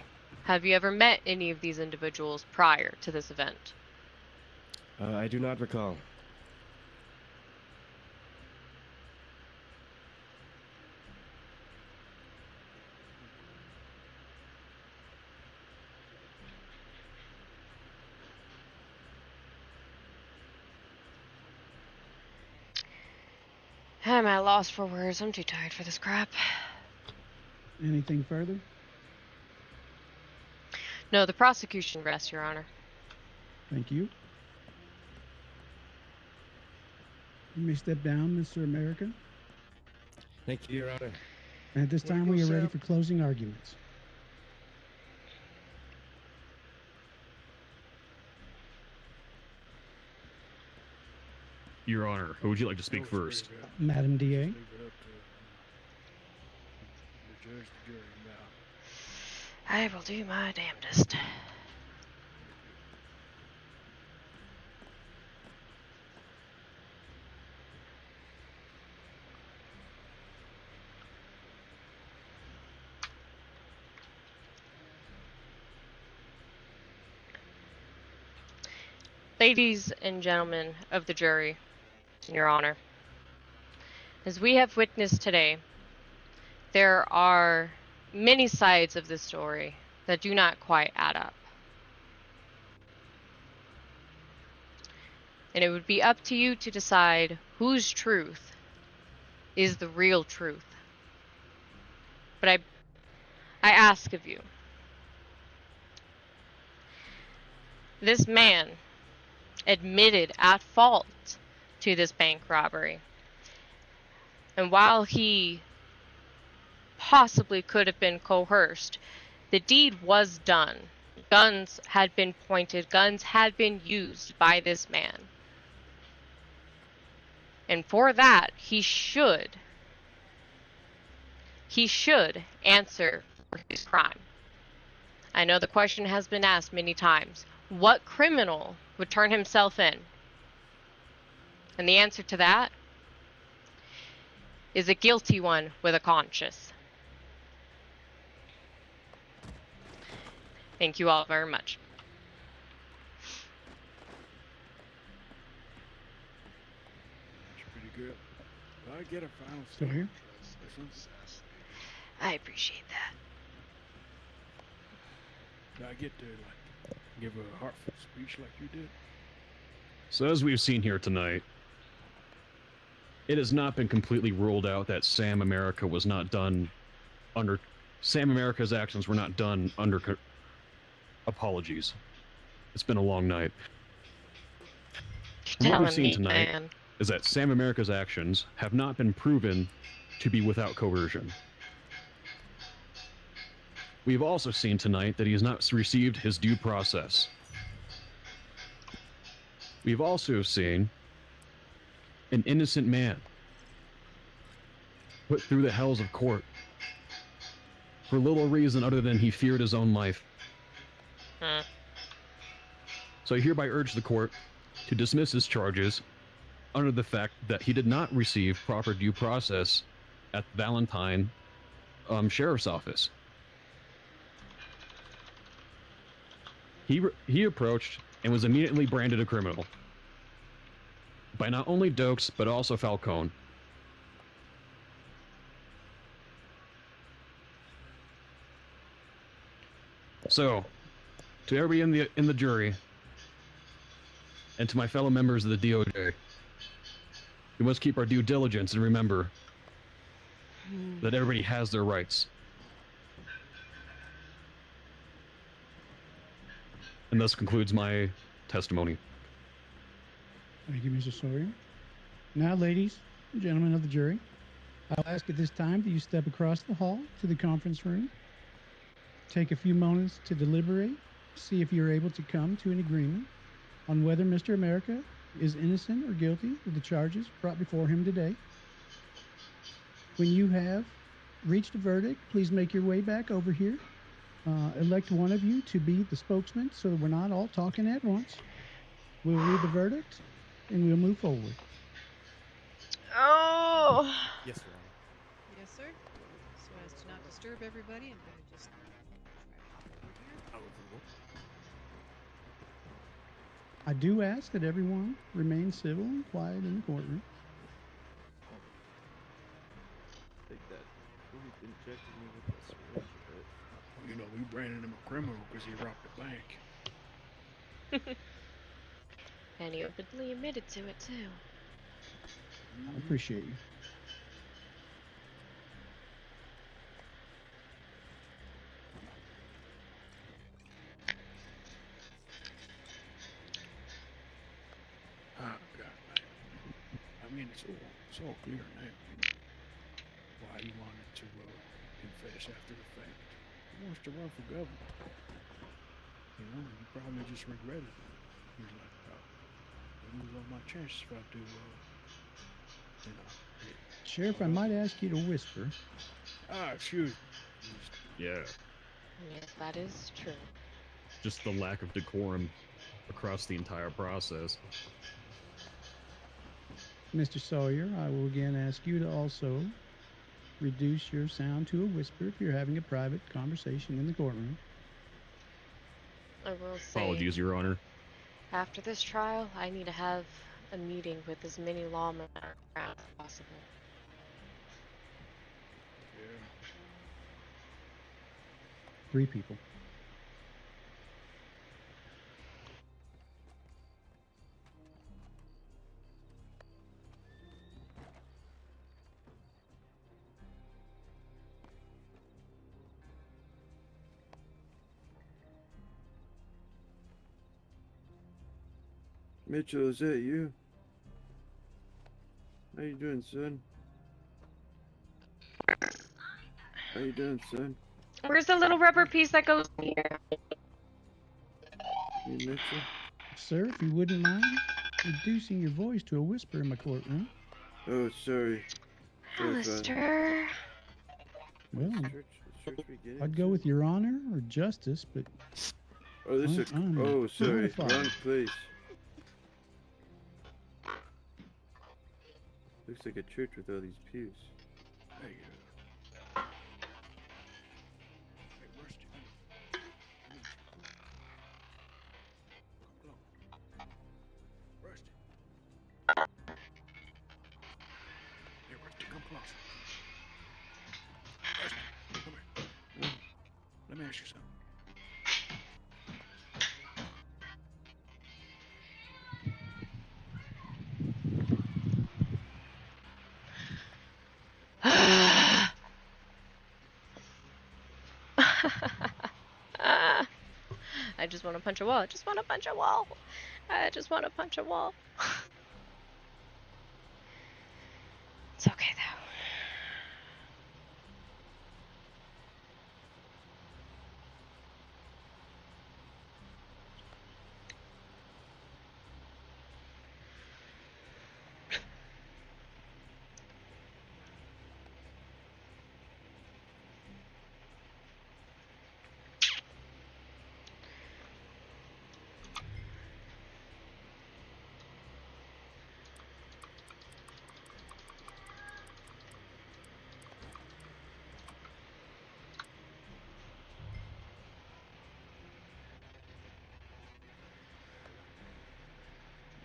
Have you ever met any of these individuals prior to this event? I do not recall. Am I lost for words? I'm too tired for this crap. Anything further? No, the prosecution rests, Your Honor. Thank you. You may step down, Mr. America. Thank you, Your Honor. At this time, we are ready for closing arguments. Your Honor, who would you like to speak first? Madam DA. Leave it up to the judge, the jury now. I will do my damnedest. Ladies and gentlemen of the jury, Your Honor, as we have witnessed today, there are many sides of this story that do not quite add up. And it would be up to you to decide whose truth is the real truth. But I ask of you, this man admitted at fault to this bank robbery. And while he possibly could have been coerced, the deed was done. Guns had been pointed, guns had been used by this man. And for that, he should answer for his crime. I know the question has been asked many times. What criminal would turn himself in? And the answer to that is a guilty one with a conscience. Thank you all very much. That's pretty good. Do I get a final Still here? statement? I appreciate that. Do I get to give a heartfelt speech like you did? So as we've seen here tonight, it has not been completely ruled out that Sam America was not done under... Sam America's actions were not done under apologies. It's been a long night. What we've seen tonight is that Sam America's actions have not been proven to be without coercion. We've also seen tonight that he has not received his due process. We've also seen an innocent man put through the hells of court for little reason other than he feared his own life. So I hereby urge the court to dismiss his charges under the fact that he did not receive proper due process at Valentine Sheriff's Office. He approached and was immediately branded a criminal by not only Dokes but also Falcone. So, to everybody in the jury, and to my fellow members of the DOJ, we must keep our due diligence and remember that everybody has their rights. And thus concludes my testimony. Thank you, Mr. Sawyer. Now, ladies and gentlemen of the jury, I'll ask at this time that you step across the hall to the conference room, take a few moments to deliberate, see if you're able to come to an agreement on whether Mr. America is innocent or guilty of the charges brought before him today. When you have reached a verdict, please make your way back over here. Elect one of you to be the spokesman so that we're not all talking at once. We'll read the verdict and we'll move forward. Oh. Yes, Your Honor. Yes, sir. So as to not disturb everybody, I'm going to just try to hop over here. Oh, very well. I do ask that everyone remain civil and quiet in the courtroom. Take that. Ooh, injected me with the syringe, but You know, we branded him a criminal because he robbed a bank. And he openly admitted to it too. I appreciate you. Oh, God, man. I mean, it's all clear now. Why he wanted to confess after the fact. He wants to run for governor. You know, he probably just regretted it. He's like, I lose all my chances if I do, you know. Sheriff, I might ask you to whisper. Shoot. Yeah. Yes, that is true. Just the lack of decorum across the entire process. Mr. Sawyer, I will again ask you to also reduce your sound to a whisper if you're having a private conversation in the courtroom. I will say, Apologies, Your Honor. after this trial, I need to have a meeting with as many lawmen around as possible. Yeah. 3 people. Mitchell, is that you? How you doing, son? How you doing, son? Where's the little rubber piece that goes here? You Mitchell? Sir, if you wouldn't mind reducing your voice to a whisper in my courtroom. Oh, sorry. Alistair. Well, Church we getting I'd go to? with Your Honor or Justice, but Oh, this is. Oh, sorry. fine. Wrong place. Looks like a church with all these pews. Hey, Rusty. Come close. Rusty. Hey, Rusty, come close. Rusty, come here. Let me ask you something. I just want to punch a wall. I just want to punch a wall. I just want to punch a wall. It's okay though.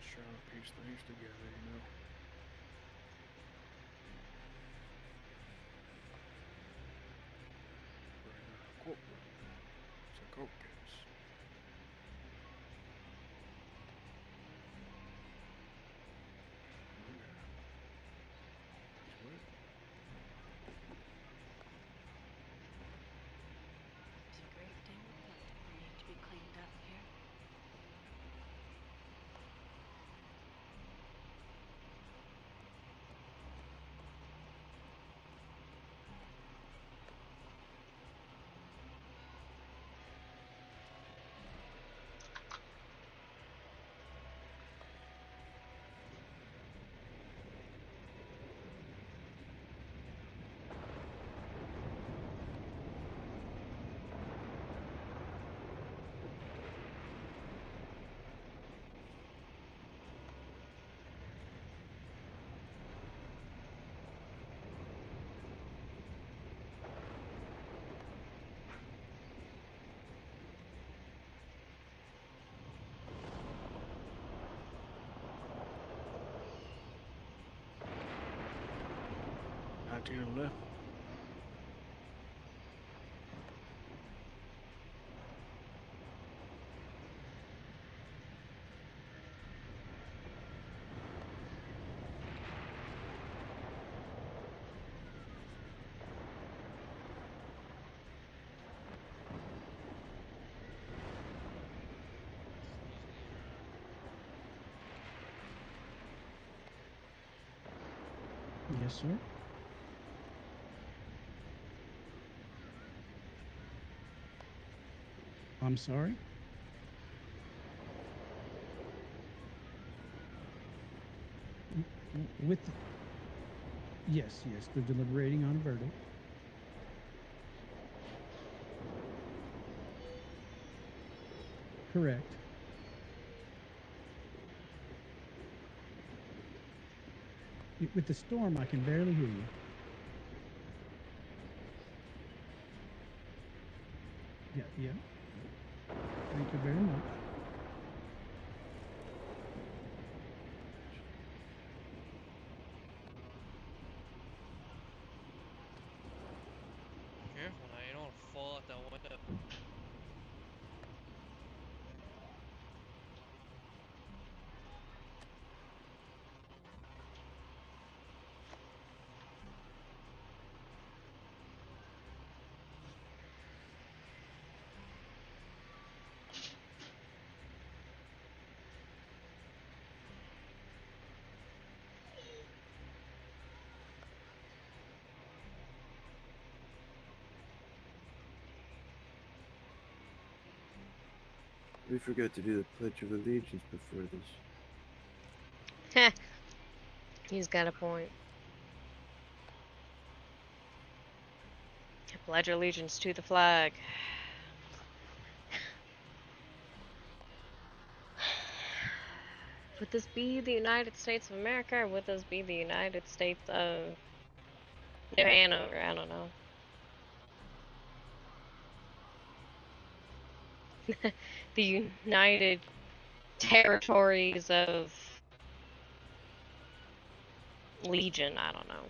Just trying to piece things together, you know. Right now, courtroom. It's a court case. There's a great deal of blood that will need to be cleaned up here. 1911. Yes, sir. I'm sorry. With yes, they're deliberating on a verdict. Correct. With the storm, I can barely hear you. Yeah. Thank you very much. Careful now, you don't want to fall out that window. We forgot to do the Pledge of Allegiance before this. Heh. He's got a point. I pledge allegiance to the flag. Would this be the United States of America, or would this be the United States of New Hanover? I don't know. The United Territories of Legion, I don't know.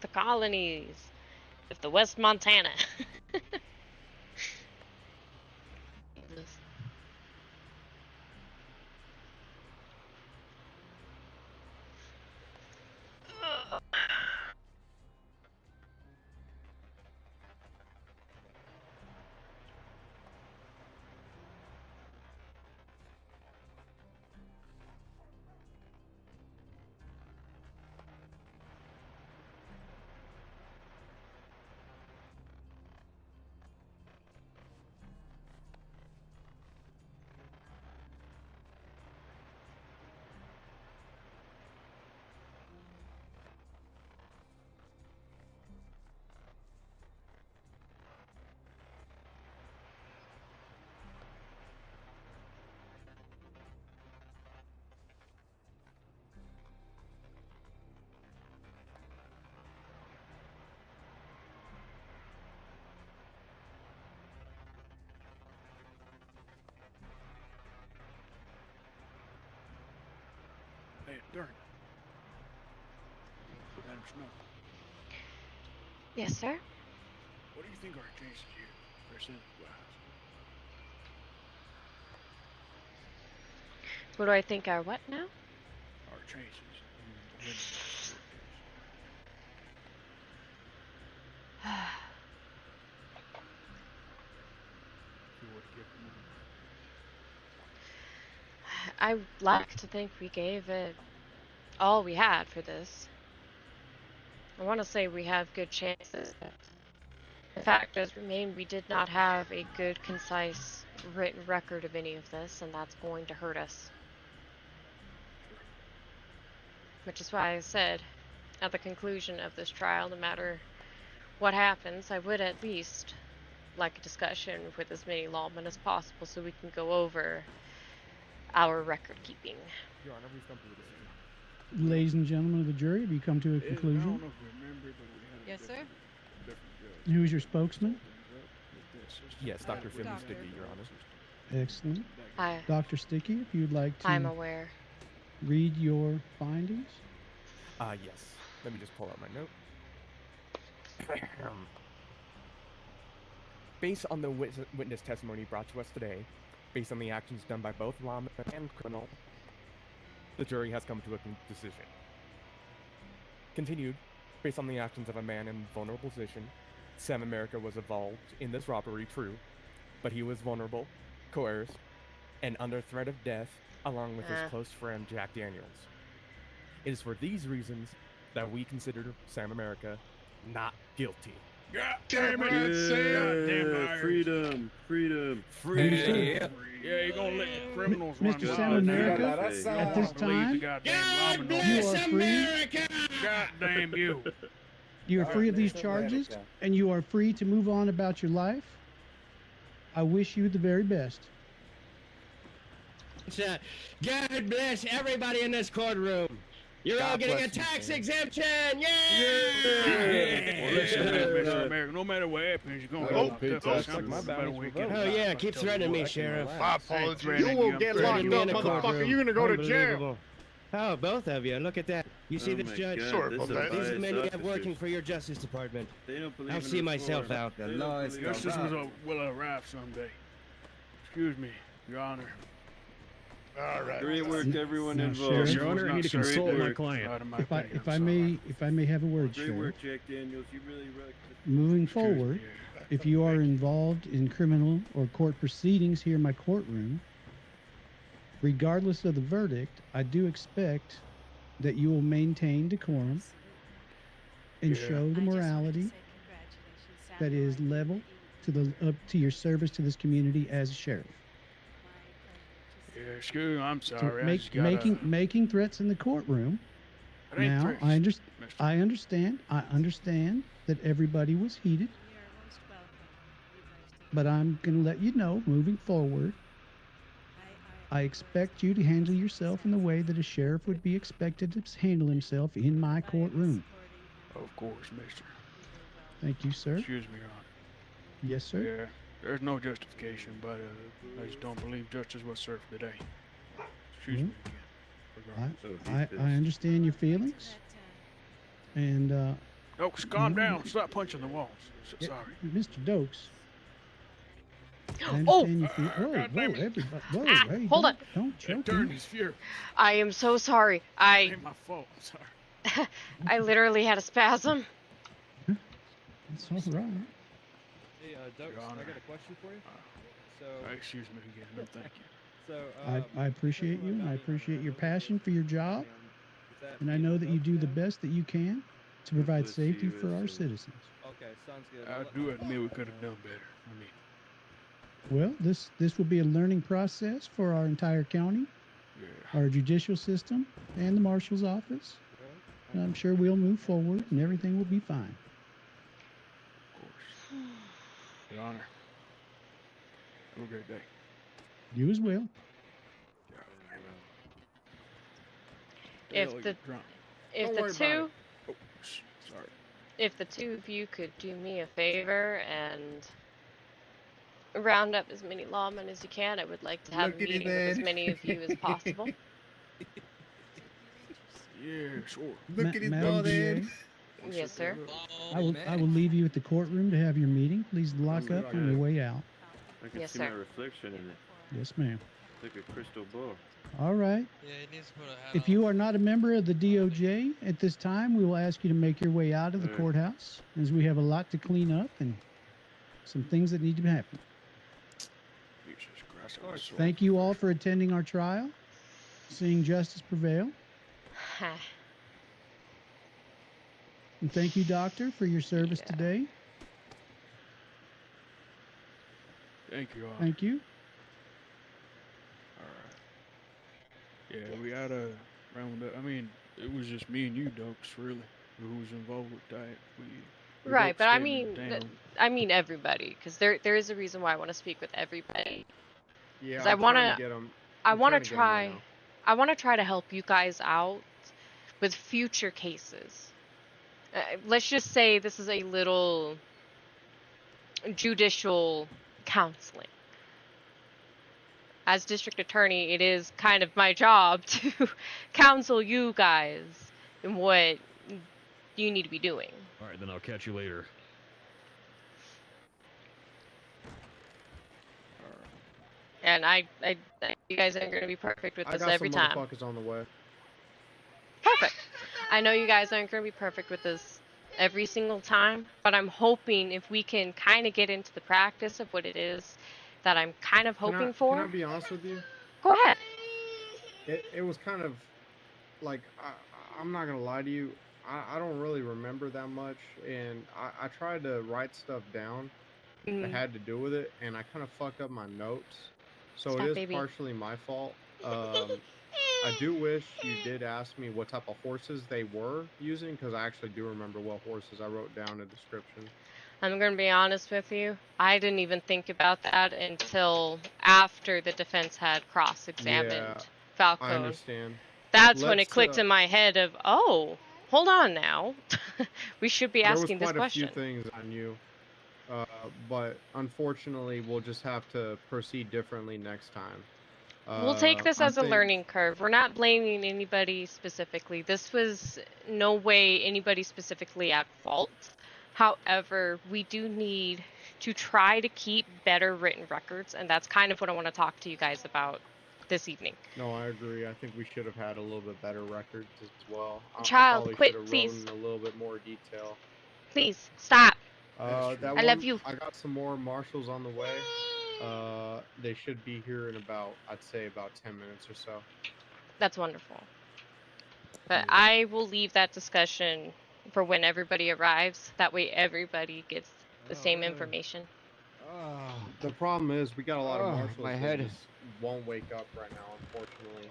The colonies of the West Montana. Hey, darn. Madam Snow, Yes, sir? what do you think our chances here, percentage-wise? What do I think are what now? Our chances in winning this court case. If you were to give them I like to think we gave it all we had for this. I want to say we have good chances. The fact does remain we did not have a good, concise, written record of any of this, and that's going to hurt us. Which is why I said, at the conclusion of this trial, no matter what happens, I would at least like a discussion with as many lawmen as possible so we can go over our record keeping. Your Honor, we've come to a decision. Ladies and gentlemen of the jury, have you come to a I conclusion? don't know if you remember, but we had a Yes, sir. different judge. Who's your spokesman? Yes, Dr. Finley Sticky, Your Honor. Excellent. I, Dr. Sticky, if you'd like I'm to aware. read your findings. Yes. Let me just pull out my note. Based on the witness testimony brought to us today, based on the actions done by both lawman and criminal, the jury has come to a decision. Continued, based on the actions of a man in vulnerable position, Sam America was involved in this robbery, true, but he was vulnerable, coerced, and under threat of death, along with his close friend Jack Daniels. It is for these reasons that we consider Sam America not guilty. God damn it, Sam! Damn freedom. Yeah, you're gonna let the criminals run Mr. wild. Sam America, at this Believe the time, goddamn you are free. God damn you. You are free of these charges, and you are free to move on about your life. I wish you the very best. God bless everybody in this courtroom. You're all getting a tax exemption. Yeah! Well, listen, Mr. America, no matter what happens, you're gonna get locked up. Like No matter where you get Oh yeah, keep threatening me, Sheriff. My apologies. threatening You you, will I'm get threatening locked you. up, motherfucker. You're gonna go to jail. Unbelievable. Oh, both of you. Look at that. You see this, Judge? Sorry about that. These are the men you have working for your Justice Department. They don't believe I'll in see reform. myself out. They don't believe in Justice reform. will arrive someday. Excuse me, Your Honor. All right. Great work to everyone Now, involved. Sheriff, Your Honor, I need to Great consult my work. client. Out of my If I opinion, if I'm I sorry. may have a word, Great Sheriff. work, Jack Daniels. You really rocked it. Moving Excuse me, forward, yeah. if you are involved in criminal or court proceedings here in my courtroom, regardless of the verdict, I do expect that you will maintain decorum and Yeah. show the morality that is level to your service to this community as a sheriff. Yeah, excuse me, I'm So sorry. I just gotta... making threats in the courtroom. It ain't Now threats, I mister. understand that everybody was heated, but I'm going to let you know moving forward. I expect you to handle yourself in the way that a sheriff would be expected to handle himself in my courtroom. Of course, mister. Thank you, sir. Excuse me, Your Honor. Yes, sir. Yeah, there's no justification, but I just don't believe justice was served today. Excuse me again. Regardless. I understand your feelings, and Dokes, calm down. Stop punching the walls. yeah, Sorry. Mr. Dokes. I Oh! understand you feel. Whoa, God damn it. everybody! Whoa, Ah, hey, hold on. Don't choke him. Attorney's furious. I am so sorry. It I ain't my fault. I'm sorry. I literally had a spasm. It's all right. Hey, Doug, Your I Honor. got a question for you. So, Excuse me again. No, thank you. so I appreciate you, and I appreciate your passion for your job, and I know that you do the best that you can to provide safety for our citizens. Okay, sounds good. I do admit we could have done better. I mean, Well, this will be a learning process for our entire county, yeah. our judicial system, and the marshal's office. And I'm sure we'll move forward, and everything will be fine. Of course. Your Honor. Have a great day. You as well. If Dale, the you're drunk. if Don't the worry about two it. Oh, sorry. if the two of you could do me a favor and round up as many lawmen as you can, I would like to have a Look at meeting him, with as man. many of you as possible. Yeah, sure. Look at his Madam bald head. DA, Yes, sir. I will leave you at the courtroom to have your meeting. Please lock Oh, up on your way out. I can Yes, see sir. my reflection in it. Yes, ma'am. It's like a crystal ball. All right. Yeah, he needs to put a hat If on. you are not a member of the DOJ at this time, we will ask you to make your way out of the Alright. courthouse, as we have a lot to clean up and some things that need to happen. Jesus Christ, I was so- Thank you all for attending our trial, seeing justice prevail. And thank you, Doctor, for your service Yeah. today. Thank you, Honor. Thank you. All right. Yeah, we had a round up. I mean, it was just me and you, Dokes, really, who was involved with that. We Right, both but I stayed mean, down. I mean everybody, because there is a reason why I want to speak with everybody. Yeah, 'Cause I I'm trying wanna- to get 'em- I I'm want to trying get 'em right try. now. I want to try to help you guys out with future cases. Let's just say this is a little judicial counseling. As district attorney, it is kind of my job to counsel you guys in what you need to be doing. All right, then I'll catch you later. And I you guys aren't going to be perfect with I this got every some time. motherfuckers on the way. Perfect. I know you guys aren't going to be perfect with this every single time, but I'm hoping if we can kind of get into the practice of what it is that I'm kind of hoping for. Can I be honest with you? Go ahead. It was kind of like, I'm not gonna lie to you, I don't really remember that much, and I tried to write stuff down that had to do with it, and I kind of fucked up my notes, so Stop, it is baby. partially my fault. I do wish you did ask me what type of horses they were using, because I actually do remember what horses I wrote down a description. I'm going to be honest with you. I didn't even think about that until after the defense had cross-examined Falcone. I understand. That's when it clicked in my head of, oh, hold on now. We should be asking this question. There was quite a few things I knew, but unfortunately, we'll just have to proceed differently next time. We'll take this as a learning curve. We're not blaming anybody specifically. This was no way anybody specifically at fault. However, we do need to try to keep better written records, and that's kind of what I want to talk to you guys about this evening. No, I agree. I think we should have had a little bit better records as well. Child, I quit, should have please. wrote in a little bit more detail. Please, stop. I love you. I got some more marshals on the way. They should be here in about, I'd say, about 10 minutes or so. That's wonderful. But I will leave that discussion for when everybody arrives. That way everybody gets the same information. The problem is we got a lot of marshals my that head. just won't wake up right now, unfortunately.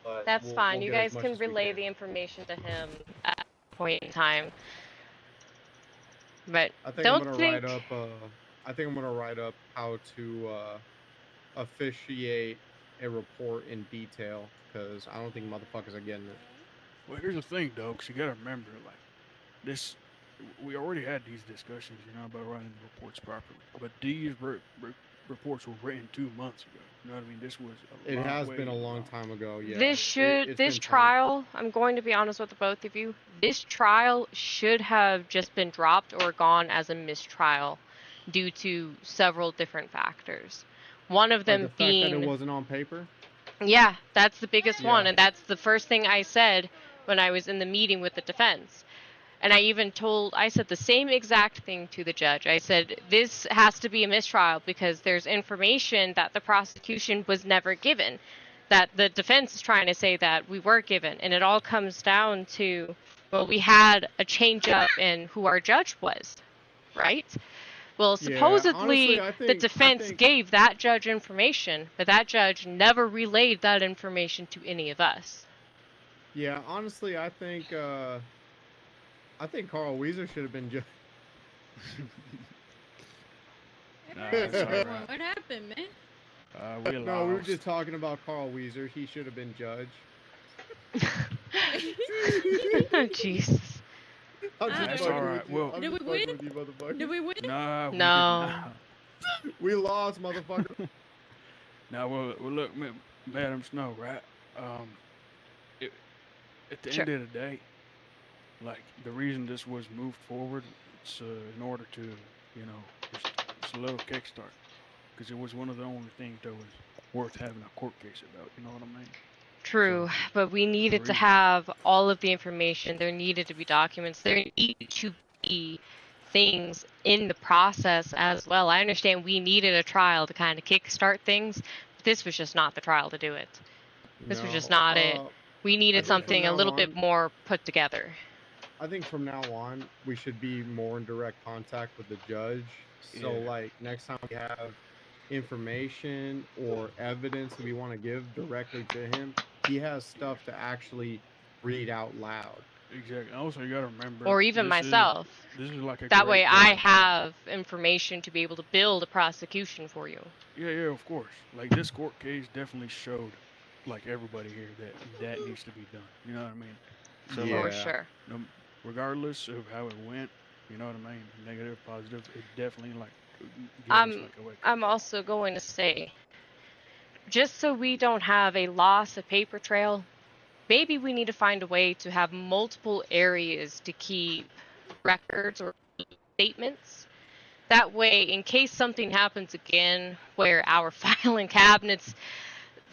But That's fine. we'll You get guys as much can as we relay can. the information to him at a point in time. But I think don't I'm gonna think... write up. I think I'm gonna write up how to officiate a report in detail, because I don't think motherfuckers are getting it. Well, here's the thing, though, 'cause you gotta remember, like, this, we already had these discussions, you know, about writing the reports properly. But these reports were written 2 months ago. You know what I mean? This was It has been a long time ago. Yeah. This trial, I'm going to be honest with the both of you, this trial should have just been dropped or gone as a mistrial due to several different factors. One of them the fact being... that it wasn't on paper? Yeah, that's the biggest one, Yeah. and that's the first thing I said when I was in the meeting with the defense. And I said the same exact thing to the judge. I said, this has to be a mistrial because there's information that the prosecution was never given, that the defense is trying to say that we were given. And it all comes down to, well, we had a change up in who our judge was, right? Well, supposedly honestly, the defense gave that judge information, but that judge never relayed that information to any of us. Yeah, honestly, I think Carl Weezer should have been judged. What happened, man? No, we were just talking about Carl Weezer. He should have been judged. Jesus. That's all right. Well, did we win? Did we win? Nah, we no. We lost, motherfucker. Now, well, look, Madam Snow, right? At the end of the day, like, the reason this was moved forward, it's in order to, you know, it's a little kickstart, because it was one of the only things that was worth having a court case about. You know what I mean? True, but we needed to have all of the information. There needed to be documents. There needed to be things in the process as well. I understand we needed a trial to kind of kickstart things, but this was just not the trial to do it. This was just not it. We needed something a little bit more put together. I think from now on, we should be more in direct contact with the judge. So, like, next time we have information or evidence that we want to give directly to him, he has stuff to actually read out loud. Exactly. Also, you gotta remember. Or even myself. This is like a that way I have information to be able to build a prosecution for you. Yeah, of course. Like, this court case definitely showed, like, everybody here that needs to be done. You know what I mean? So, for sure. Regardless of how it went, you know what I mean? Negative, positive, it definitely, like, give us like a wake I'm also going to say, just so we don't have a loss of paper trail, maybe we need to find a way to have multiple areas to keep records or statements. That way, in case something happens again where our filing cabinets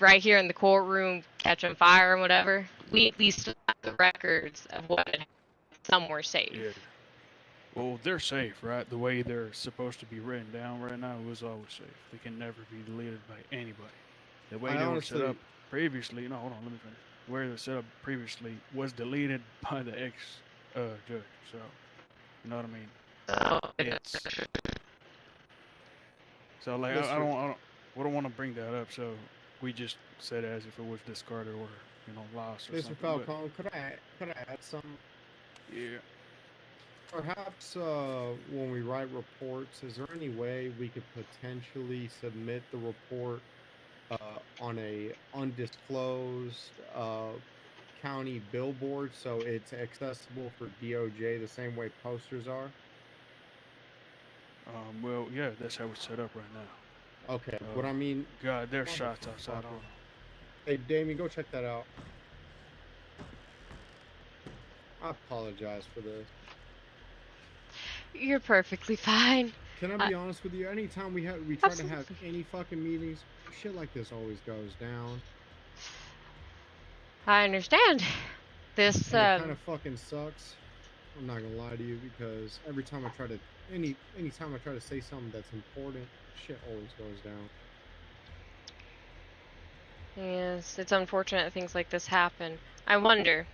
right here in the courtroom catch on fire and whatever, we at least have the records of what had happened somewhere safe. Yeah. Well, they're safe, right? The way they're supposed to be written down right now was always safe. They can never be deleted by anybody. The way they were set up previously, no, hold on, let me finish. The way they were set up previously was deleted by the ex judge. So, you know what I mean? It's so like I don't want to bring that up. So we just said as if it was discarded or lost or Mr. something. Falcone, could I add something? Yeah. Perhaps when we write reports, is there any way we could potentially submit the report on a undisclosed county billboard so it's accessible for DOJ the same way posters are? Well, yeah, that's how it's set up right now. Okay, what I mean... God, there's shots outside on. Hey, Damien, go check that out. I apologize for this. You're perfectly fine. Can I be honest with you? Anytime we try to have any fucking meetings, shit like this always goes down. I understand. This it kind of fucking sucks. I'm not gonna lie to you, because every time I try to anytime I try to say something that's important, shit always goes down. Yes, it's unfortunate things like this happen. I wonder,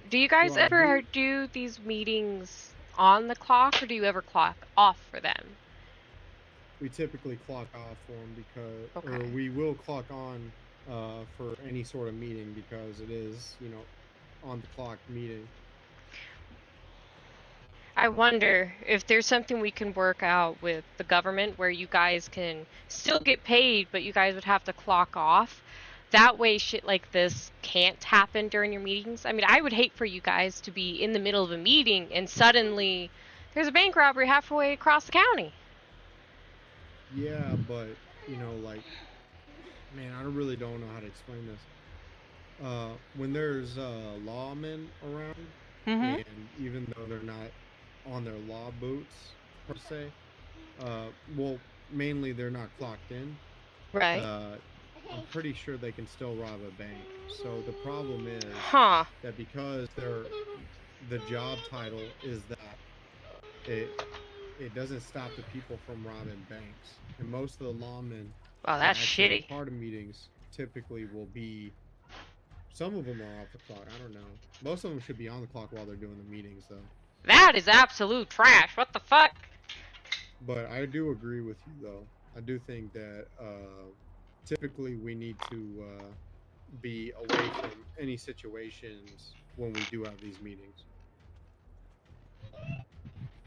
do you guys ever do these meetings on the clock, or do you ever clock off for them? We typically clock off for them because, or we will clock on for any sort of meeting because it is, on the clock meeting. I wonder if there's something we can work out with the government where you guys can still get paid, but you guys would have to clock off. That way shit like this can't happen during your meetings. I mean, I would hate for you guys to be in the middle of a meeting and suddenly there's a bank robbery halfway across the county. Yeah, but, man, I really don't know how to explain this. When there's lawmen around, and even though they're not on their law boots, per se, well, mainly they're not clocked in. Right. I'm pretty sure they can still rob a bank. So the problem is that because the job title is that, it doesn't stop the people from robbing banks. And most of the lawmen that's shitty. Part of meetings typically will be, some of them are off the clock. I don't know. Most of them should be on the clock while they're doing the meetings, though. That is absolute trash. What the fuck? But I do agree with you, though. I do think that typically we need to be away from any situations when we do have these meetings.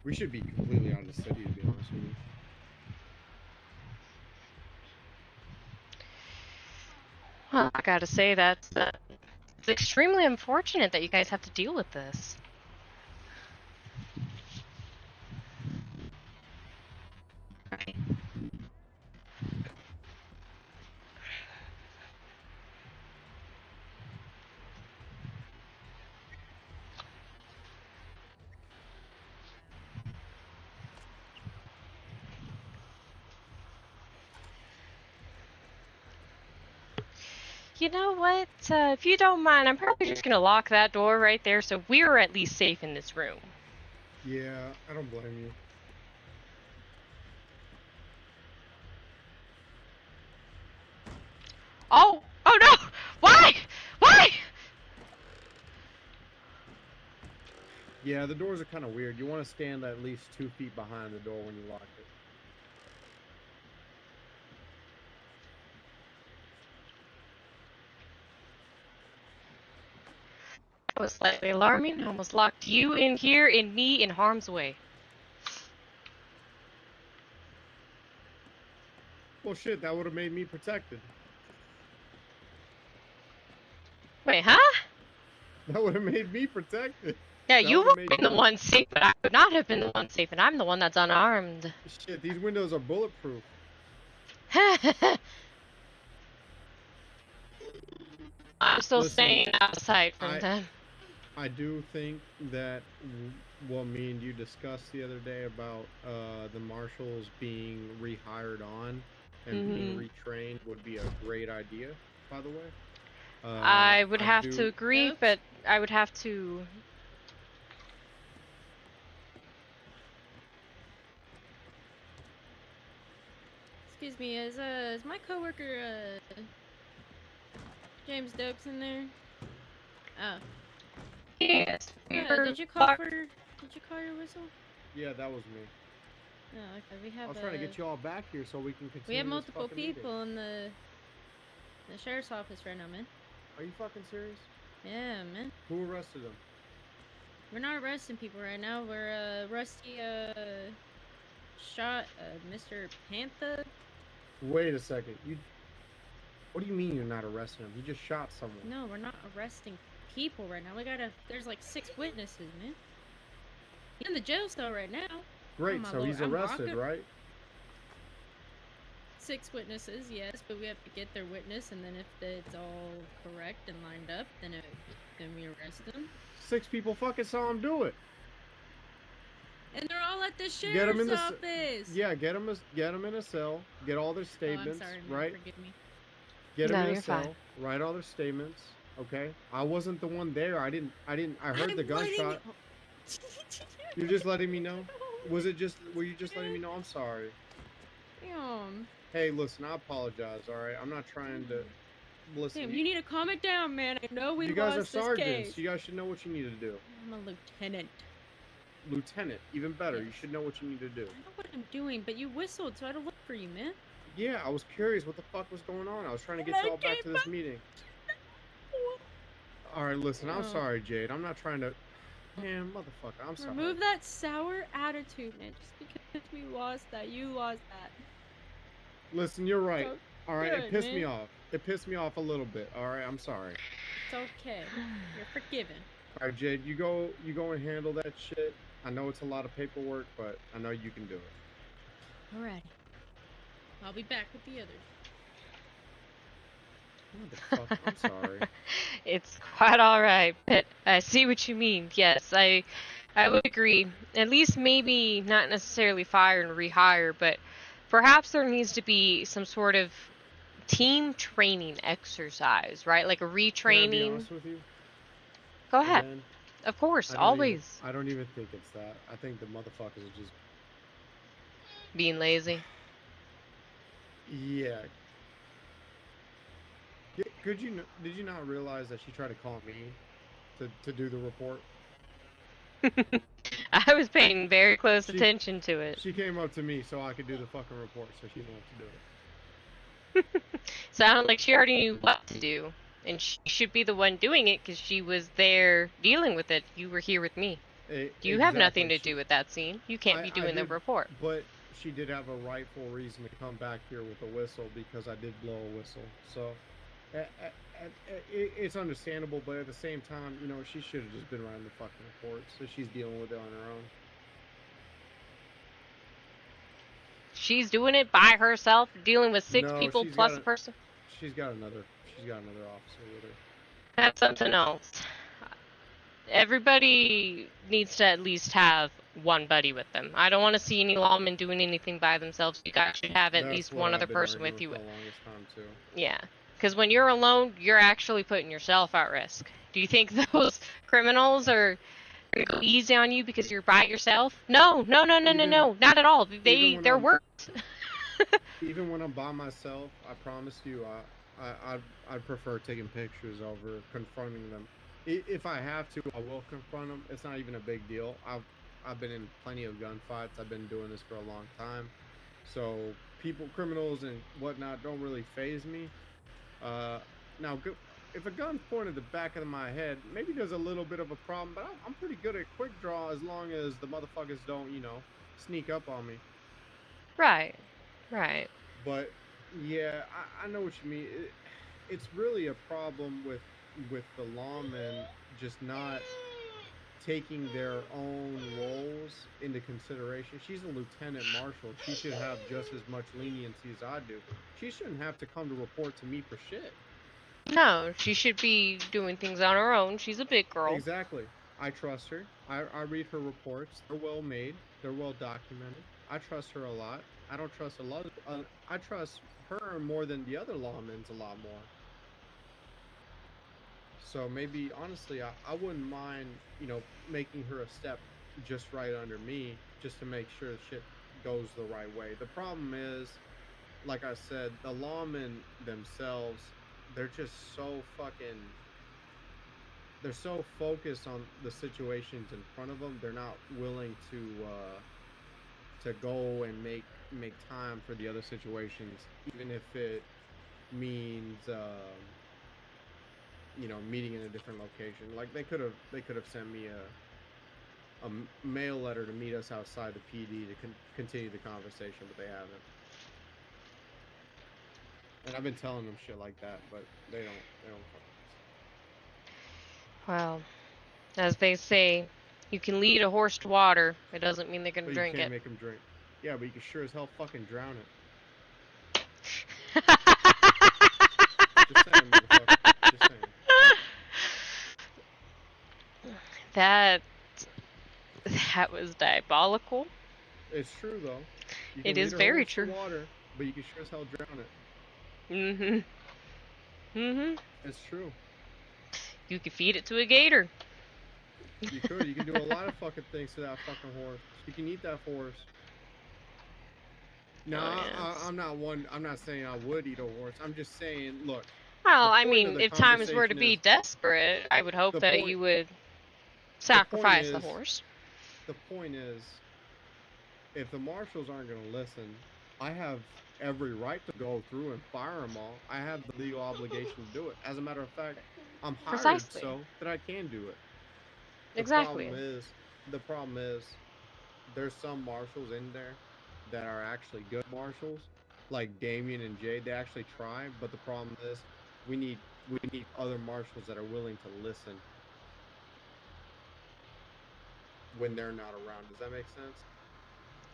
We should be completely out of the city, to be honest with you. Well, I gotta say that's it's extremely unfortunate that you guys have to deal with this. Right. You know what? If you don't mind, I'm probably just gonna lock that door right there so we're at least safe in this room. Yeah, I don't blame you. Oh no! Why? Why? Yeah, the doors are kind of weird. You want to stand at least 2 feet behind the door when you lock it. That was slightly alarming. I almost locked you in here and me in harm's way. Well, shit, that would have made me protected. Wait, huh? That would have made me protected. Yeah, That you would've would made have been the me- one safe, but I would not have been the one safe, and I'm the one that's unarmed. Shit, these windows are bulletproof. I'm still Listen, staying outside from them. I do think that what me and you discussed the other day about the marshals being rehired on and being retrained would be a great idea, by the way. I would have to agree, Oops. but I would have to... Excuse me, is my coworker James Dokes in there? Oh. Yes. Did you call your whistle? Yeah, that was me. Oh, okay. We have. I was trying to get you all back here so we can continue. We have this multiple fucking meeting. people in the sheriff's office right now, man. Are you fucking serious? Yeah, man. Who arrested him? We're not arresting people right now. We're Rusty shot Mr. Panther. Wait a second. What do you mean you're not arresting him? He just shot someone. No, we're not arresting people right now. There's like 6 witnesses, man. He's in the jail cell right now. Great, so he's arrested, right? 6 witnesses, yes, but we have to get their witness, and then if it's all correct and lined up, then we arrest them. 6 people fucking saw him do it. And they're all at the Get him in sheriff's the office. Yeah, get him in a cell. Get all their statements, Oh, I'm sorry, man, right? forgive me. Get him No, in a you're cell. fine. Write all their statements. Okay. I wasn't the one there. I heard the gunshot. You're just letting me know. Were you just letting me know? I'm sorry. Hey, listen, I apologize. All right, I'm not trying to. Listen. Damn, you need to calm it down, man. I know we You guys are lost this sergeants. case. You guys should know what you need to do. I'm a lieutenant. Lieutenant, even better. You should know what you need to do. I know what I'm doing, but you whistled, so I had to look for you, man. Yeah, I was curious what the fuck was going on. I was trying to get you all back to this meeting. All right, listen, I'm sorry, Jade. I'm not trying to. Man, motherfucker, I'm sorry. Remove that sour attitude, man. Just because we lost that, you lost that. Listen, you're right. So All right, it good, pissed man. me off. It pissed me off a little bit. All right, I'm sorry. It's okay. You're forgiven. All right, Jade, you go and handle that shit. I know it's a lot of paperwork, but I know you can do it. Alrighty. I'll be back with the others. What the fuck? I'm sorry. It's quite alright, but I see what you mean. Yes, I would agree. At least maybe not necessarily fire and rehire, but perhaps there needs to be some sort of team training exercise, right? Like a Can I be retraining. honest with you? Go ahead. Man, Of course, I don't always. I don't even think it's that. I think the motherfuckers are just. Being lazy. Yeah. Did you not realize that she tried to call me to do the report? I was paying very close attention to it. She came up to me so I could do the fucking report, so she wanted to do it. Sounded like she already knew what to do, and she should be the one doing it because she was there dealing with it. You were here with me. You have nothing to do with that scene. You can't be doing the did, report. But she did have a rightful reason to come back here with a whistle because I did blow a whistle. So it's understandable, but at the same time, you know, she should have just been writing the fucking report. So she's dealing with it on her own. She's doing it by herself, dealing with 6 No, people she's plus got a person. She's got another officer with her. That's something else. Everybody needs to at least have one buddy with them. I don't want to see any lawmen doing anything by themselves. You guys should have at That's least what one I've other been person arguing with you. for the longest time too. Yeah, because when you're alone, you're actually putting yourself at risk. Do you think those criminals are gonna go easy on you because you're by yourself? No, not at all. They're worse. Even when I'm by myself, I promise you, I'd prefer taking pictures over confronting them. If I have to, I will confront them. It's not even a big deal. I've been in plenty of gunfights. I've been doing this for a long time, so criminals and whatnot don't really faze me. Now, if a gun's pointed at the back of my head, maybe there's a little bit of a problem, but I'm pretty good at quick draw as long as the motherfuckers don't, you know, sneak up on me. Right. But yeah, I know what you mean. It's really a problem with the lawmen just not taking their own roles into consideration. She's a lieutenant marshal. She should have just as much leniency as I do. She shouldn't have to come to report to me for shit. No, she should be doing things on her own. She's a big girl. Exactly. I trust her. I read her reports. They're well made. They're well documented. I trust her a lot. I don't trust a lot. I trust her more than the other lawmen's a lot more. So maybe, honestly, I wouldn't mind, making her a step just right under me, just to make sure shit goes the right way. The problem is, like I said, the lawmen themselves, they're just so fucking... They're so focused on the situations in front of them, they're not willing to go and make time for the other situations, even if it means meeting in a different location. Like they could have sent me a mail letter to meet us outside the PD to continue the conversation, but they haven't. And I've been telling them shit like that, but they don't Well, as they say, you can lead a horse to water. It doesn't mean they're gonna But drink you can't it. make them drink. Yeah, but you can sure as hell fucking drown it. Just saying, motherfucker. Just saying. That was diabolical. It's true though. You It can is lead a very horse true. to water, but you can sure as hell drown it. It's true. You could feed it to a gator. You could. You can do a lot of fucking things to that fucking horse. You can eat that horse. No, I'm not saying I would eat a horse. I'm just saying, look. Well, I mean, if times were to be desperate, I would hope that you would sacrifice the horse. The point is, if the marshals aren't going to listen, I have every right to go through and fire them all. I have the legal obligation to do it. As a matter of fact, I'm hired so that I can do it. The problem is, there's some marshals in there that are actually good marshals, like Damien and Jay. They actually try, but the problem is, we need other marshals that are willing to listen when they're not around. Does that make sense?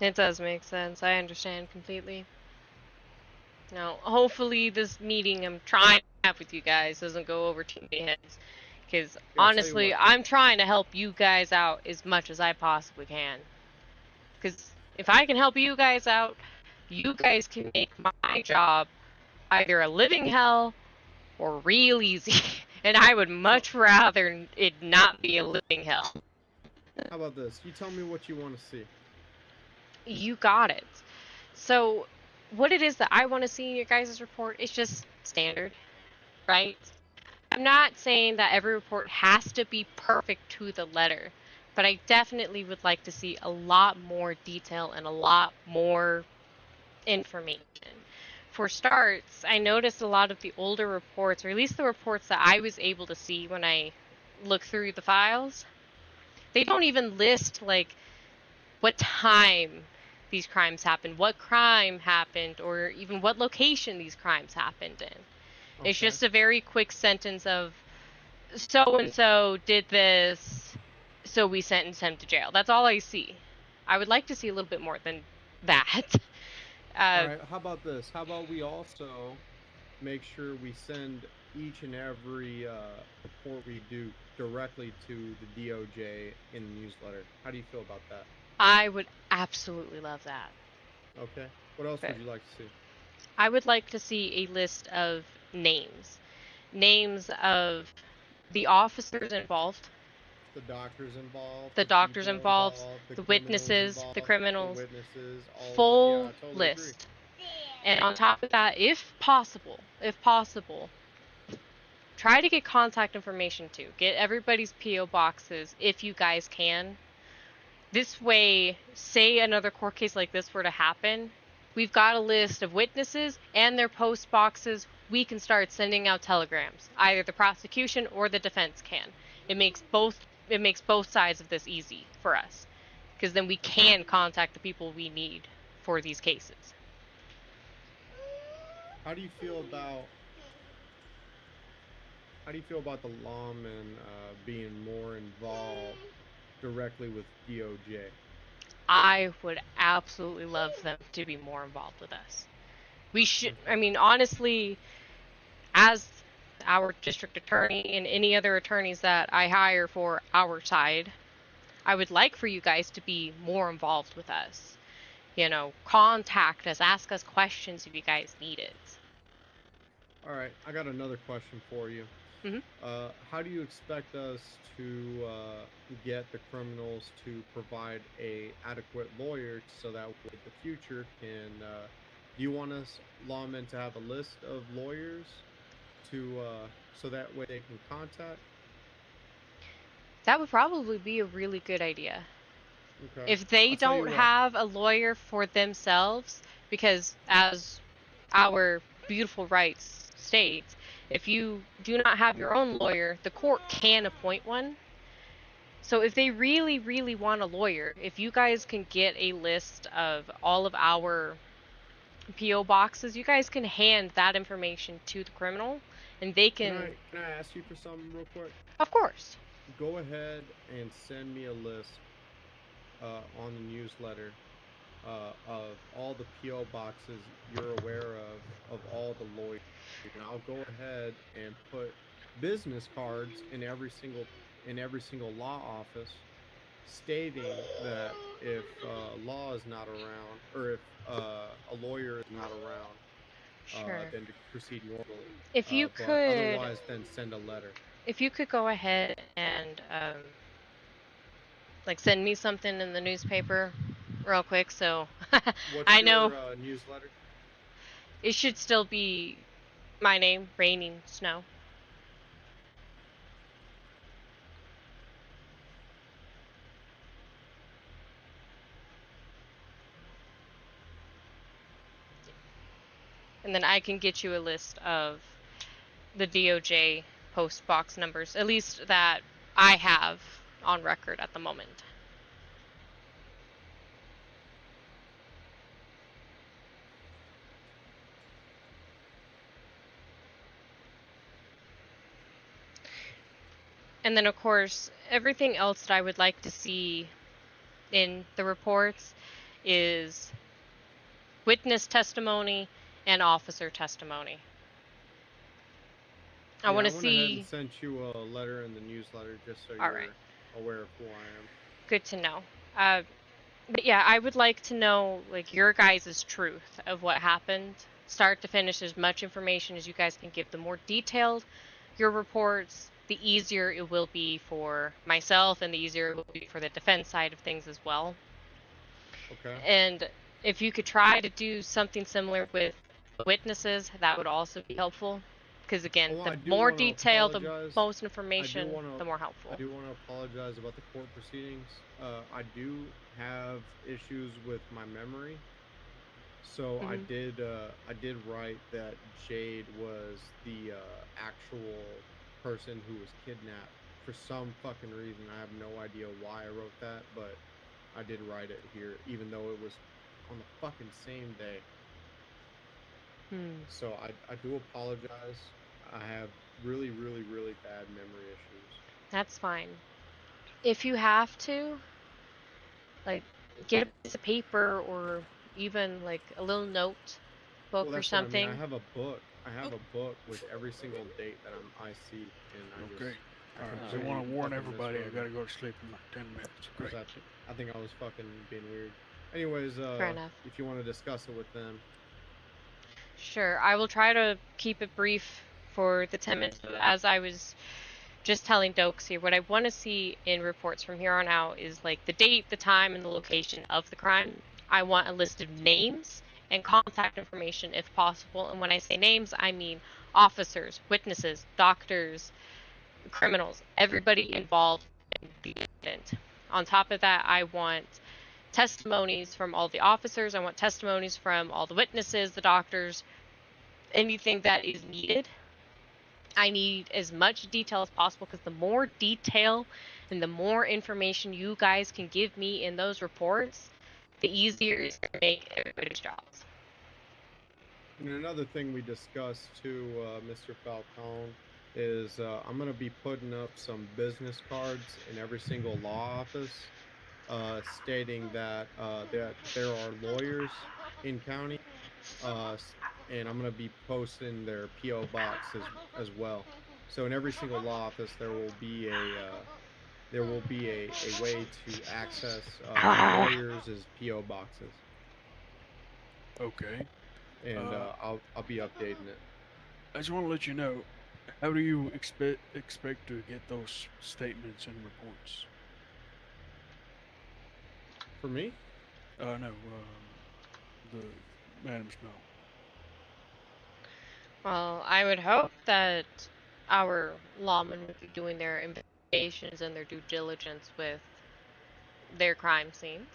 It does make sense. I understand completely. Now, hopefully this meeting I'm trying to have with you guys doesn't go over too many heads. Because, honestly, I'm trying to help you guys out as much as I possibly can. Because if I can help you guys out, you guys can make my job either a living hell or real easy. And I would much rather it not be a living hell. How about this? You tell me what you want to see. You got it. So, what it is that I want to see in your guys' report is just standard, right? I'm not saying that every report has to be perfect to the letter, but I definitely would like to see a lot more detail and a lot more information. For starts, I noticed a lot of the older reports, or at least the reports that I was able to see when I looked through the files, they don't even list, like, what time these crimes happened, what crime happened, or even what location these crimes happened in. Okay. It's just a very quick sentence of, so-and-so did this, so we sentenced him to jail. That's all I see. I would like to see a little bit more than that. All right, how about this? How about we also make sure we send each and every report we do directly to the DOJ in the newsletter? How do you feel about that? I would absolutely love that. Okay. What else would you like to see? I would like to see a list of names. Names of the officers involved. The doctors involved. The doctors involved. The witnesses. The criminals. The witnesses. Full list. And on top of that, if possible, try to get contact information too. Get everybody's P.O. boxes if you guys can. This way, say another court case like this were to happen, we've got a list of witnesses and their post boxes. We can start sending out telegrams. Either the prosecution or the defense can. It makes both sides of this easy for us. Because then we can contact the people we need for these cases. How do you feel about how do you feel about the lawmen being more involved directly with DOJ? I would absolutely love them to be more involved with us. We should, I mean, honestly, as our district attorney and any other attorneys that I hire for our side, I would like for you guys to be more involved with us. You know, contact us, ask us questions if you guys need it. All right, I got another question for you. Mhm. How do you expect us to get the criminals to provide a adequate lawyer so that way the future can? Do you want us lawmen to have a list of lawyers to so that way they can contact? That would probably be a really good idea. Okay. If they I'll tell you don't what. have a lawyer for themselves, because as our beautiful rights states, if you do not have your own lawyer, the court can appoint one. So if they really, really want a lawyer, if you guys can get a list of all of our PO boxes, you guys can hand that information to the criminal, and they can. Can I ask you for something real quick? Of course. Go ahead and send me a list on the newsletter of all the PO boxes you're aware of all the lawyers, and I'll go ahead and put business cards in every single law office, stating that if law is not around, or if a lawyer is not around, Sure. then to proceed normally. If you But could, otherwise, then send a letter. if you could go ahead and like send me something in the newspaper real quick, so What's I your know newsletter? it should still be my name, Raining Snow. And then I can get you a list of the DOJ post box numbers, at least that I have on record at the moment. And then, of course, everything else that I would like to see in the reports is witness testimony and officer testimony. I want to went ahead see. and sent you a letter in the newsletter just so All you're right. aware of who I am. Good to know. But yeah, I would like to know like your guys' truth of what happened, start to finish, as much information as you guys can give. The more detailed your reports, the easier it will be for myself, and the easier it will be for the defense side of things as well. Okay. And if you could try to do something similar with witnesses, that would also be helpful. Because again, the more detail, the most information, the more helpful. I do want to apologize about the court proceedings. I do have issues with my memory, so I did write that Jade was the actual person who was kidnapped. For some fucking reason, I have no idea why I wrote that, but I did write it here, even though it was on the fucking same day. So I do apologize. I have really, really, really bad memory issues. That's fine. If you have to, like, get a piece of paper or even like a little note book or something. I mean. I have a book. I have a book with every single date that I see, and I Okay. just. I want to warn everybody I gotta go to sleep in like 10 minutes. Great. I think I was fucking being weird. Anyways, Fair enough. if you want to discuss it with them. Sure, I will try to keep it brief for the 10 minutes. As I was just telling Dokes here, what I want to see in reports from here on out is like the date, the time, and the location of the crime. I want a list of names and contact information if possible. And when I say names, I mean officers, witnesses, doctors, criminals, everybody involved in the incident. On top of that, I want testimonies from all the officers. I want testimonies from all the witnesses, the doctors, anything that is needed. I need as much detail as possible, because the more detail and the more information you guys can give me in those reports, the easier it is to make everybody's jobs. And another thing we discussed too, Mr. Falcone, is I'm going to be putting up some business cards in every single law office, stating that there are lawyers in county, and I'm going to be posting their PO box as well. So in every single law office, there will be a way to access lawyers' as PO boxes, Okay. and I'll be updating it. I just want to let you know, how do you expect to get those statements and reports? For me? No, the Madam Snow. Well, I would hope that our lawmen would be doing their investigations and their due diligence with their crime scenes.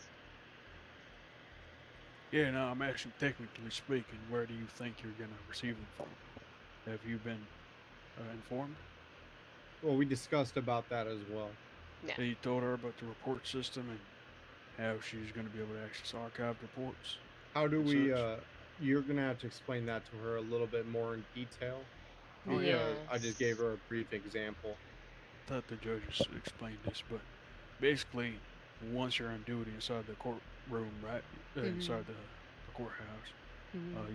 Yeah, no, I'm actually technically speaking. Where do you think you're gonna receive them from? Have you been informed? Well, we discussed about that as well. Yeah. You told her about the report system and how she's gonna be able to access archived reports. How do and we? such? You're gonna have to explain that to her a little bit more in detail. Oh, yeah. I just gave her a brief example. I thought the judges explained this, but basically, once you're on duty inside the courtroom, right, inside the courthouse,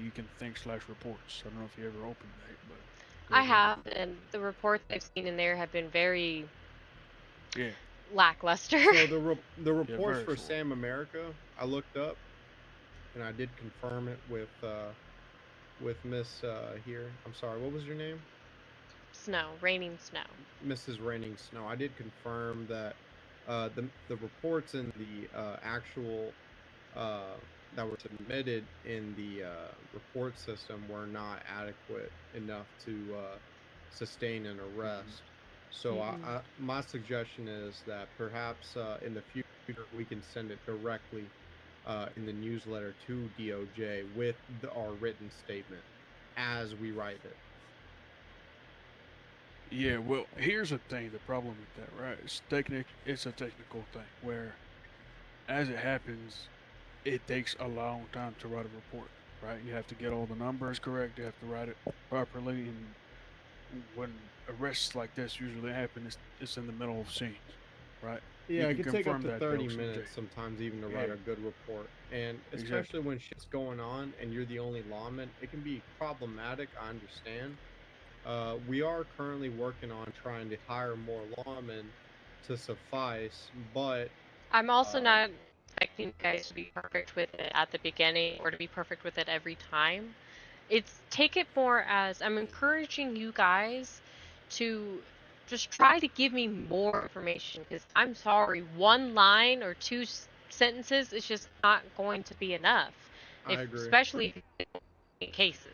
you can think/reports. I don't know if you ever opened that, but I have, and the reports I've seen in there have been very lackluster. So the reports very for full. Sam America, I looked up, and I did confirm it with Miss here. I'm sorry, what was your name? Snow, raining snow. Mrs. Raining Snow. I did confirm that the reports in the actual that were submitted in the report system were not adequate enough to sustain an arrest. So my suggestion is that perhaps in the future we can send it directly in the newsletter to DOJ with our written statement as we write it. Yeah, well, here's the thing. The problem with that, right? It's a technical thing where, as it happens, it takes a long time to write a report, right? You have to get all the numbers correct. You have to write it properly. And when arrests like this usually happen, it's in the middle of scenes, right? Yeah, You it can can take up confirm to that, 30 though, minutes CJ. sometimes even to write a good report. And especially Exactly. when shit's going on and you're the only lawman, it can be problematic, I understand. We are currently working on trying to hire more lawmen to suffice, but I'm also not expecting you guys to be perfect with it at the beginning or to be perfect with it every time. Take it more as I'm encouraging you guys to just try to give me more information, because I'm sorry, one line or two sentences is just not going to be enough. I agree. Especially in cases.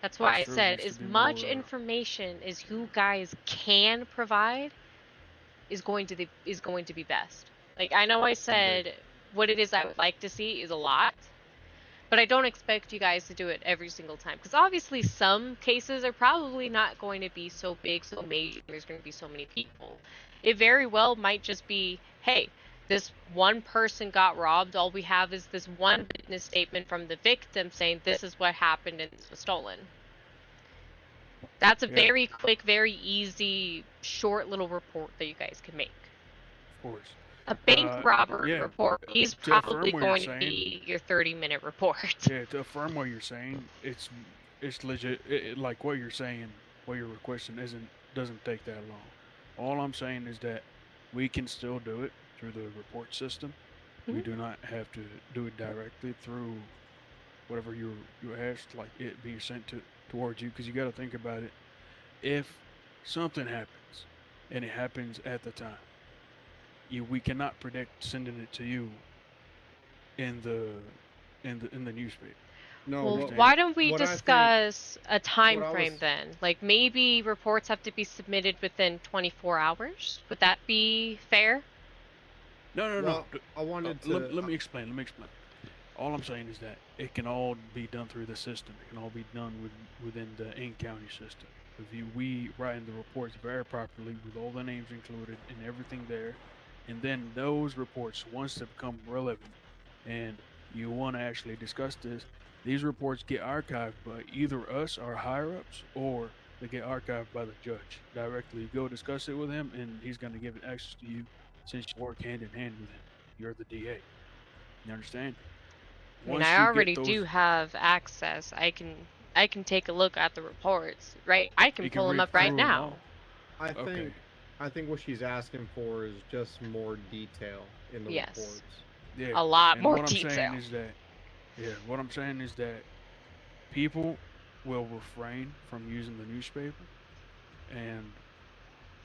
That's why I True, said needs to as be much more, information as you guys can provide is going to be best. Like, I know I said what it is I would like to see is a lot, but I don't expect you guys to do it every single time, because obviously some cases are probably not going to be so big, so major, there's going to be so many people. It very well might just be, hey, this one person got robbed, all we have is this one witness statement from the victim saying this is what happened and this was stolen. That's a very quick, very easy, short little report that you guys can make. of course. A bank robbery yeah, report is to affirm probably what you're going to saying- be your 30-minute report. Yeah, to affirm what you're saying, it's legit. Like what you're saying, what you're requesting doesn't take that long. All I'm saying is that we can still do it through the report system. We do not have to do it directly through whatever you asked, like it being sent towards you, because you got to think about it. If something happens, and it happens at the time, we cannot predict sending it to you in the newspaper. No, well, why don't we discuss a time frame was- then? Like, maybe reports have to be submitted within 24 hours. Would that be fair? No. I wanted to. Let me explain. All I'm saying is that it can all be done through the system. It can all be done within the in-county system. We write in the reports very properly with all the names included and everything there, and then those reports, once they become relevant, and you want to actually discuss this, these reports get archived by either us, our higher-ups, or they get archived by the judge directly. You go discuss it with him, and he's going to give it access to you since you work hand in hand with him. You're the DA. You understand? I mean, Once I you already get do those, have access. I can take a look at the reports, right? I can you pull can them read up right through 'em now. all. I Okay. think what she's asking for is just more detail in the Yes. reports. Yeah. A lot and more what I'm detail. saying is that, what I'm saying is that people will refrain from using the newspaper, and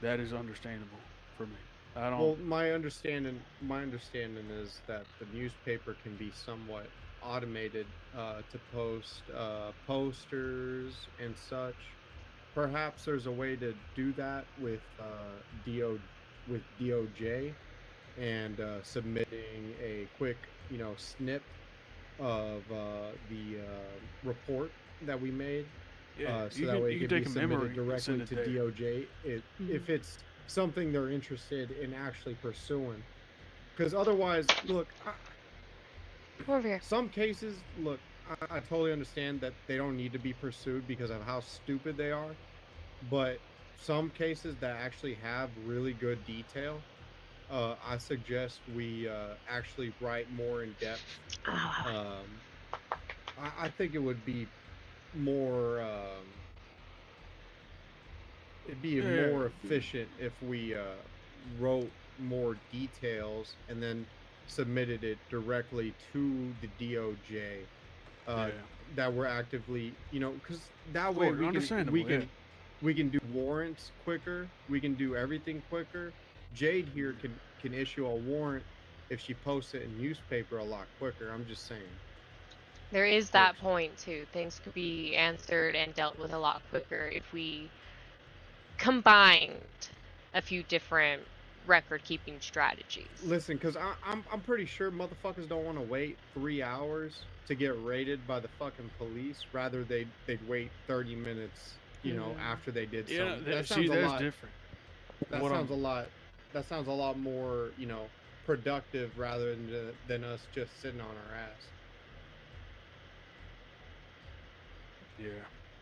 that is understandable for me. I don't. Well, my understanding is that the newspaper can be somewhat automated to post posters and such. Perhaps there's a way to do that with DOJ and submitting a quick, snip of the report that we made. Yeah, So that way you it can could be take a submitted memory and directly send it to there. DOJ if it's something they're interested in actually pursuing. Because otherwise, look, Over here. some cases, look, I totally understand that they don't need to be pursued because of how stupid they are. But some cases that actually have really good detail, I suggest we actually write more in depth. I think it would be more it'd be more efficient if we wrote more details and then submitted it directly to the DOJ that we're actively, because that way Well, understandable, we can do warrants quicker, we can do everything quicker. Jade here can issue a warrant if she posts it in newspaper a lot quicker. I'm just saying. There is that point too. Things could be answered and dealt with a lot quicker if we combined a few different record-keeping strategies. Listen, because I'm pretty sure motherfuckers don't want to wait 3 hours to get raided by the fucking police. Rather, they'd wait 30 minutes, after they did something. That sounds a lot different. That sounds a lot more, productive rather than us just sitting on our ass. Yeah.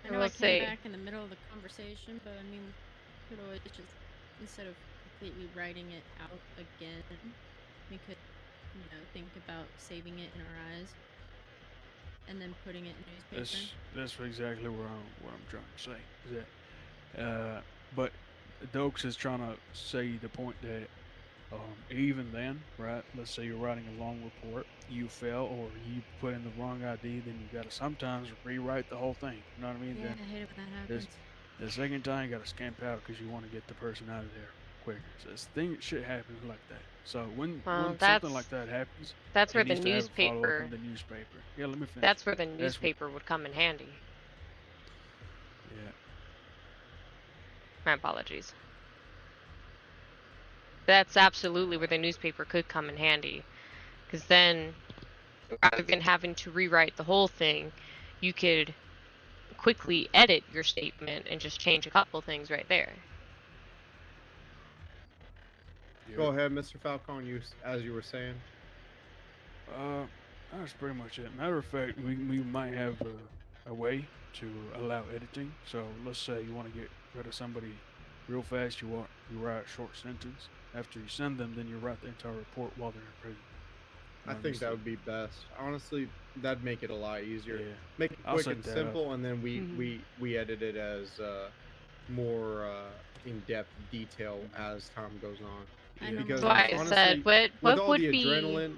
I know I came back in the middle of the conversation, but I mean, we could always just, instead of completely writing it out again, we could, think about saving it in our eyes and then putting it in newspaper. That's exactly what I'm trying to say. Is that, but Dokes is trying to say the point that even then, right? Let's say you're writing a long report, you fail or you put in the wrong ID, then you got to sometimes rewrite the whole thing. You know what I mean? Yeah, then I hate it when that happens. The second time, you got to scamp out because you want to get the person out of there quicker. So shit happens like that. So when something like that happens, that's where the needs to have a follow-up newspaper. in the newspaper. Yeah, let me finish. That's where the newspaper would come in handy. Yeah. My apologies. That's absolutely where the newspaper could come in handy. Because then, rather than having to rewrite the whole thing, you could quickly edit your statement and just change a couple things right there. Go ahead, Mr. Falcone, as you were saying. That's pretty much it. Matter of fact, we might have a way to allow editing. So let's say you want to get rid of somebody real fast, you write a short sentence. After you send them, then you write the entire report while they're in prison. I think that would be best. Honestly, that'd make it a lot easier. Yeah. Make it quick and simple, and then we edit it as more in-depth detail as time goes on. I know. Because That's why I said, what would be...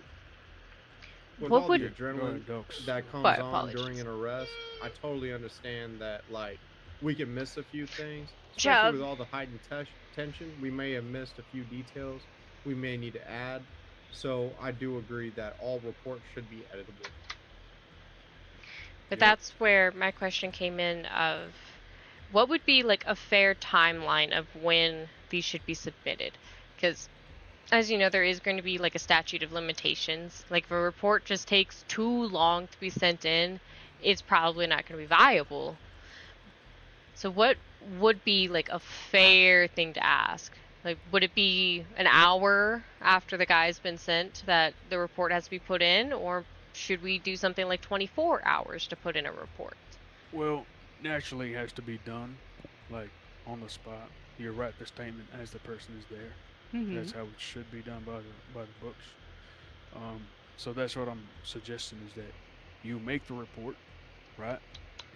With all the adrenaline that comes on during an arrest, I totally understand that, like, we can miss a few things. Especially with all the heightened tension, we may have missed a few details we may need to add. So I do agree that all reports should be editable. But that's where my question came in of what would be like a fair timeline of when these should be submitted? Because as you know, there is going to be like a statute of limitations. Like if a report just takes too long to be sent in, it's probably not going to be viable. So what would be like a fair thing to ask? Like, would it be an hour after the guy's been sent that the report has to be put in? Or should we do something like 24 hours to put in a report? Well, naturally it has to be done like on the spot. You write the statement as the person is there. Mm-hmm. That's how it should be done by the books. So that's what I'm suggesting is that you make the report, right?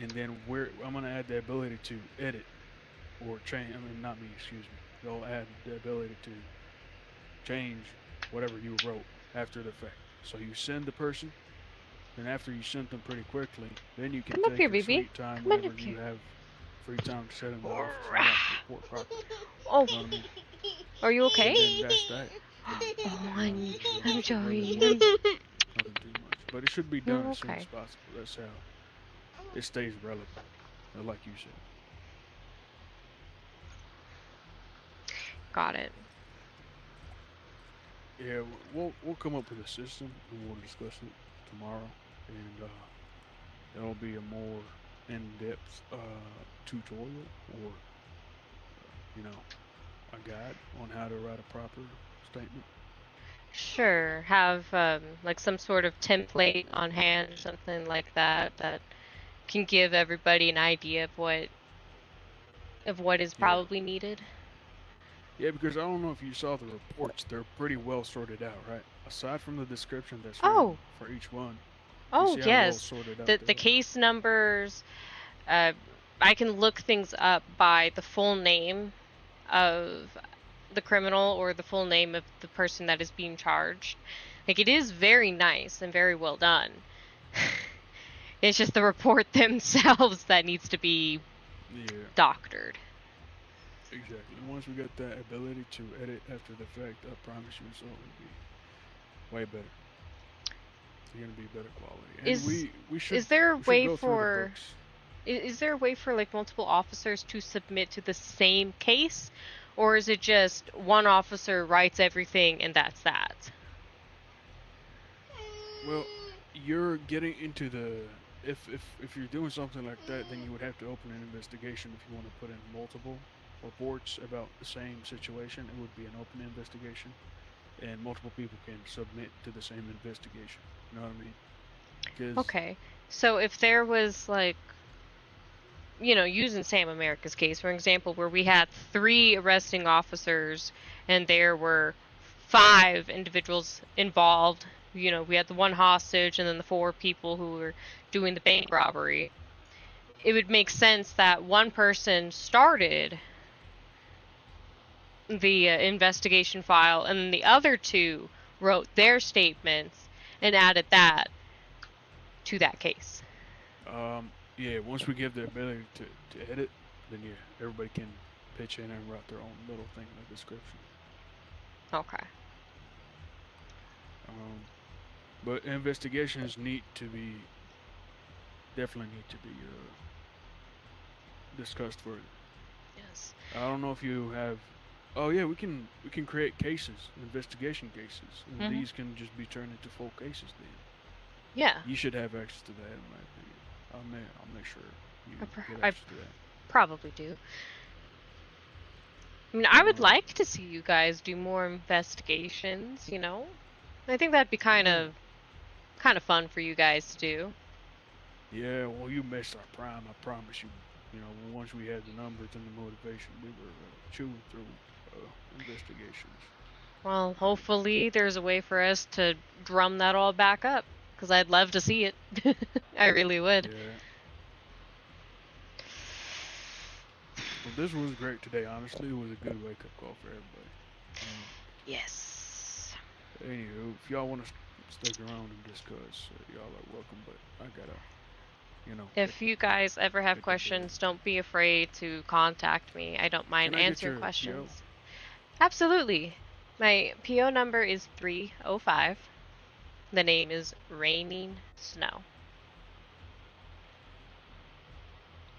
And then I'm gonna add the ability to edit or change. I mean, not me, excuse me. They'll add the ability to change whatever you wrote after the fact. So you send the person, and after you send them pretty quickly, then you can Come up take here, your baby. sweet time Come on whenever up you here. have free time to sit in the office and write the report properly. Oh, You know what I mean? are you okay? And then that's that. Oh, You don't I'm have to sorry. really worry about nothing too much. But it should be done You're as soon as okay. possible. That's how it stays relevant, like you said. Got it. Yeah, we'll come up with a system and we'll discuss it tomorrow, and it'll be a more in-depth tutorial or a guide on how to write a proper statement. Sure. Have like some sort of template on hand or something like that that can give everybody an idea of what is probably needed. Yeah, because I don't know if you saw the reports; they're pretty well sorted out, right? Aside from the description that's written for each one. Oh, you see how well yes. sorted out The case numbers. I can look things up by the full name of the criminal or the full name of the person that is being charged. Like, it is very nice and very well done. It's just the report themselves that needs to be doctored. Exactly. Once we get that ability to edit after the fact, I promise you, so it'll be way better. It's gonna be better quality. And we should. Is there a way go for? Through the books. Is there a way for like multiple officers to submit to the same case, or is it just one officer writes everything and that's that? Well, you're getting into the if you're doing something like that, then you would have to open an investigation if you want to put in multiple reports about the same situation. It would be an open investigation, and multiple people can submit to the same investigation. You know what I mean? Okay, so if there was like, using Sam America's case, for example, where we had 3 arresting officers and there were 5 individuals involved, we had the 1 hostage and then the 4 people who were doing the bank robbery, it would make sense that one person started the investigation file and then the other 2 wrote their statements and added that to that case. Yeah, once we give the ability to edit, then yeah, everybody can pitch in and write their own little thing in the description. Okay. But investigations definitely need to be discussed further. Yes. I don't know if you have. Oh yeah, we can create cases, investigation cases, and these can just be turned into full cases then. Yeah. You should have access to that, in my opinion. I'll make sure you get I access to that. probably do. I mean, I would like to see you guys do more investigations, I think that'd be kind of fun for you guys to do. Yeah, well, you missed our prime, I promise you. Once we had the numbers and the motivation, we were chewing through investigations. Well, hopefully there's a way for us to drum that all back up, because I'd love to see it. I really would. Yeah. Well, this was great today, honestly. It was a good wake-up call for everybody. Yes. Anywho, if y'all want to stick around and discuss, y'all are welcome, but I gotta, If you guys ever have questions, don't be afraid to contact me. I don't mind Can I get answering your questions. PO? Absolutely. My PO number is 305. The name is Raining Snow.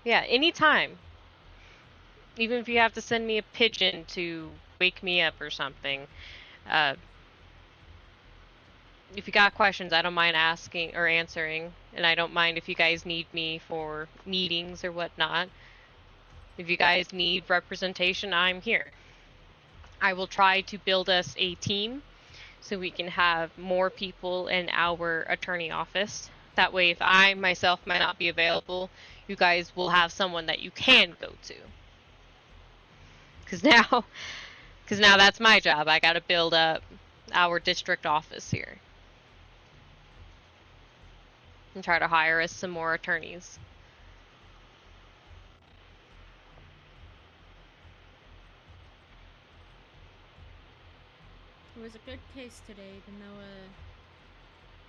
Yeah, anytime. Even if you have to send me a pigeon to wake me up or something. If you got questions, I don't mind asking or answering. And I don't mind if you guys need me for meetings or whatnot. If you guys need representation, I'm here. I will try to build us a team so we can have more people in our attorney office. That way, if I myself might not be available, you guys will have someone that you can go to. Because now that's my job. I got to build up our district office here. And try to hire us some more attorneys. It was a good case today, even though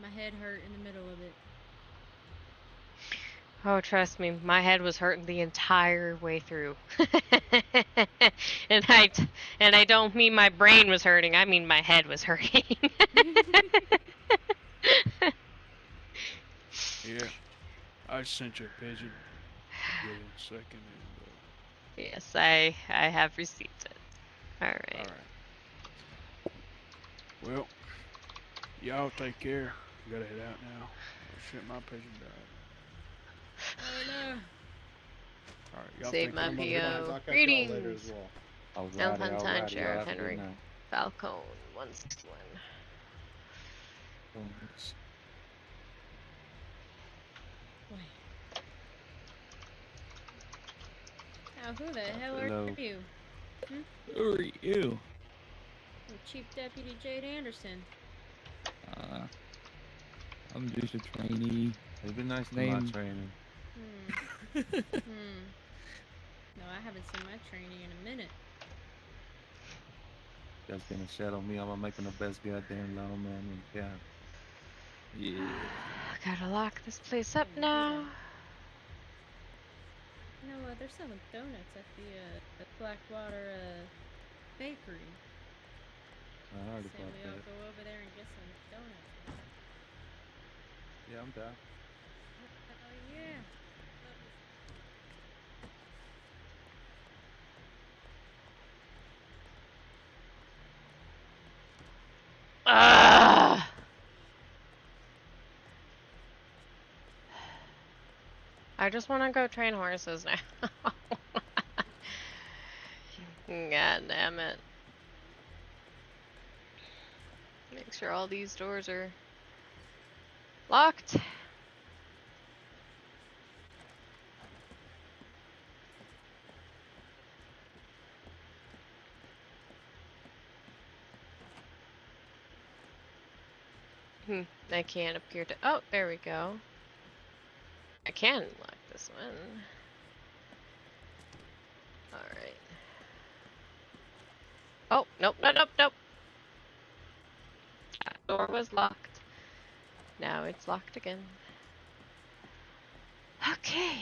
my head hurt in the middle of it. Oh, trust me, my head was hurting the entire way through. and I don't mean my brain was hurting, I mean my head was hurting. Yeah. I sent you a pigeon. Get it in a second. And, yes, I have received it. Alright. Alright. Well, y'all take care. I gotta head out now. Oh shit, my pigeon died. Oh no. Alright, y'all Save take my care. PO. I'll catch y'all later Greetings. as well. El Alrighty, Hunton, alrighty. Y'all Sheriff have a good Henry night. Falcone, 161. Now, who the hell Hello. are you? Who are you? I'm Chief Deputy Jade Anderson. I'm just a trainee. It'd be nice to Name- my training. No, I haven't seen my trainee in a minute. Just gonna shadow me. I'm making the best goddamn lawman in town. Yeah. Gotta lock this place up now. You know, they're selling donuts at the Blackwater bakery. I heard Say about we all that. go over there and get some donuts. Yeah, I'm down. Oh yeah. Ugh. I just want to go train horses now. God damn it. Make sure all these doors are locked. I can't appear to. Oh, there we go. I can lock this one. Alright. Oh, nope, nope. That door was locked. Now it's locked again. Okay.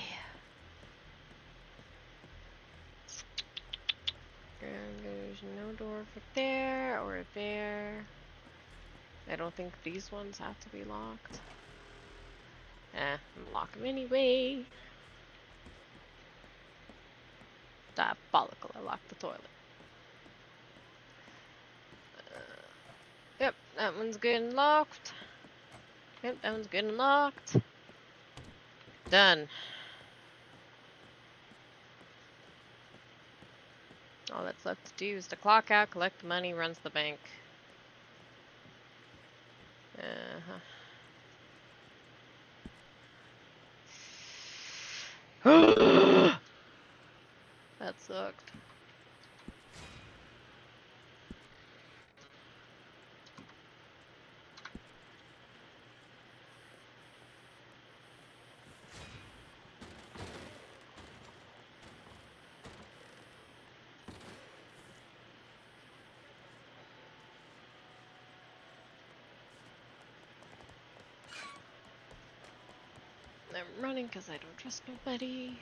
And there's no door for there or there. I don't think these ones have to be locked. I'm lock them anyway. Diabolical, I locked the toilet. Yep, that one's good and locked. Yep, that one's good and locked. Done. All that's left to do is to clock out, collect the money, runs the bank. That sucked. I'm running because I don't trust nobody.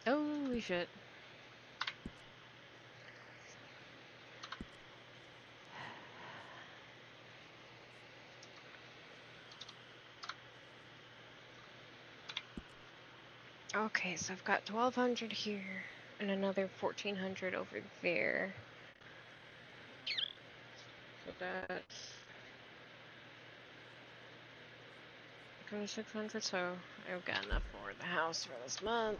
Holy shit. Okay, so I've got 1,200 here and another 1,400 over there. So that's $600, so I've got enough for the house for this month.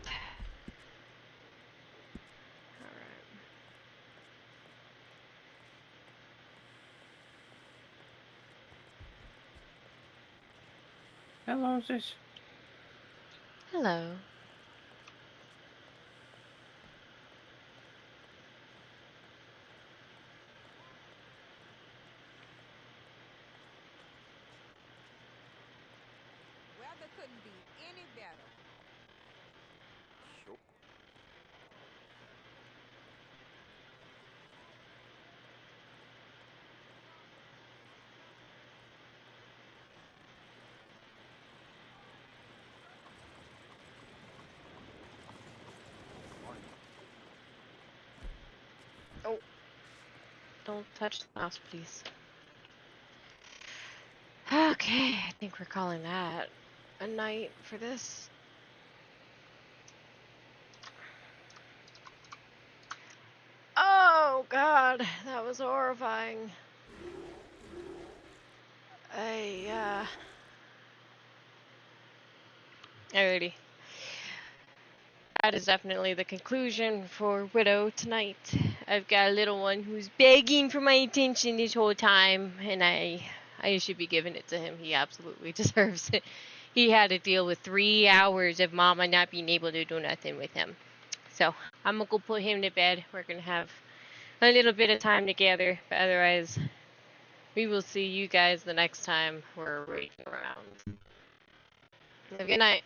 Hello, sis. Hello. Weather couldn't be any better. Sure. Oh. Don't touch the mouse, please. Okay, I think we're calling that a night for this. Oh god, that was horrifying. Alrighty. That is definitely the conclusion for Widow tonight. I've got a little one who's begging for my attention this whole time, and I should be giving it to him. He absolutely deserves it. He had to deal with 3 hours of Mama not being able to do nothing with him. So I'm gonna go put him to bed. We're gonna have a little bit of time together, but otherwise, we will see you guys the next time we're raging around. Have a good night.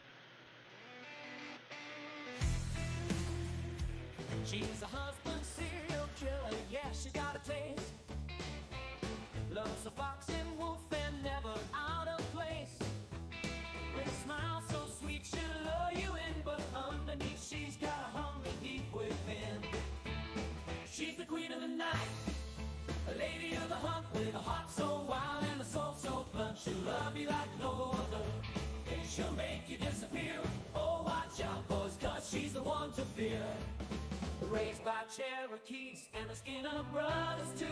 She's a husband serial killer, yeah, she's got a taste. Loves a fox and wolf and never out of place. With a smile so sweet, she'll lure you in, but underneath she's got a hunger deep within. She's the queen of the night, a lady of the hunt, with a heart so wild and a soul so blunt. She'll love you like no other, and she'll make you disappear. Oh, watch out, boys, 'cause she's the one to fear. Raised by Cherokees and the Skinner brothers too.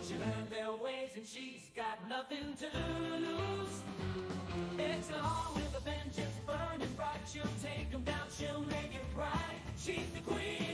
She learned their ways and she's got nothing to lose. It's a heart with a vengeance burning bright. She'll take them down, she'll make it right. She's the queen.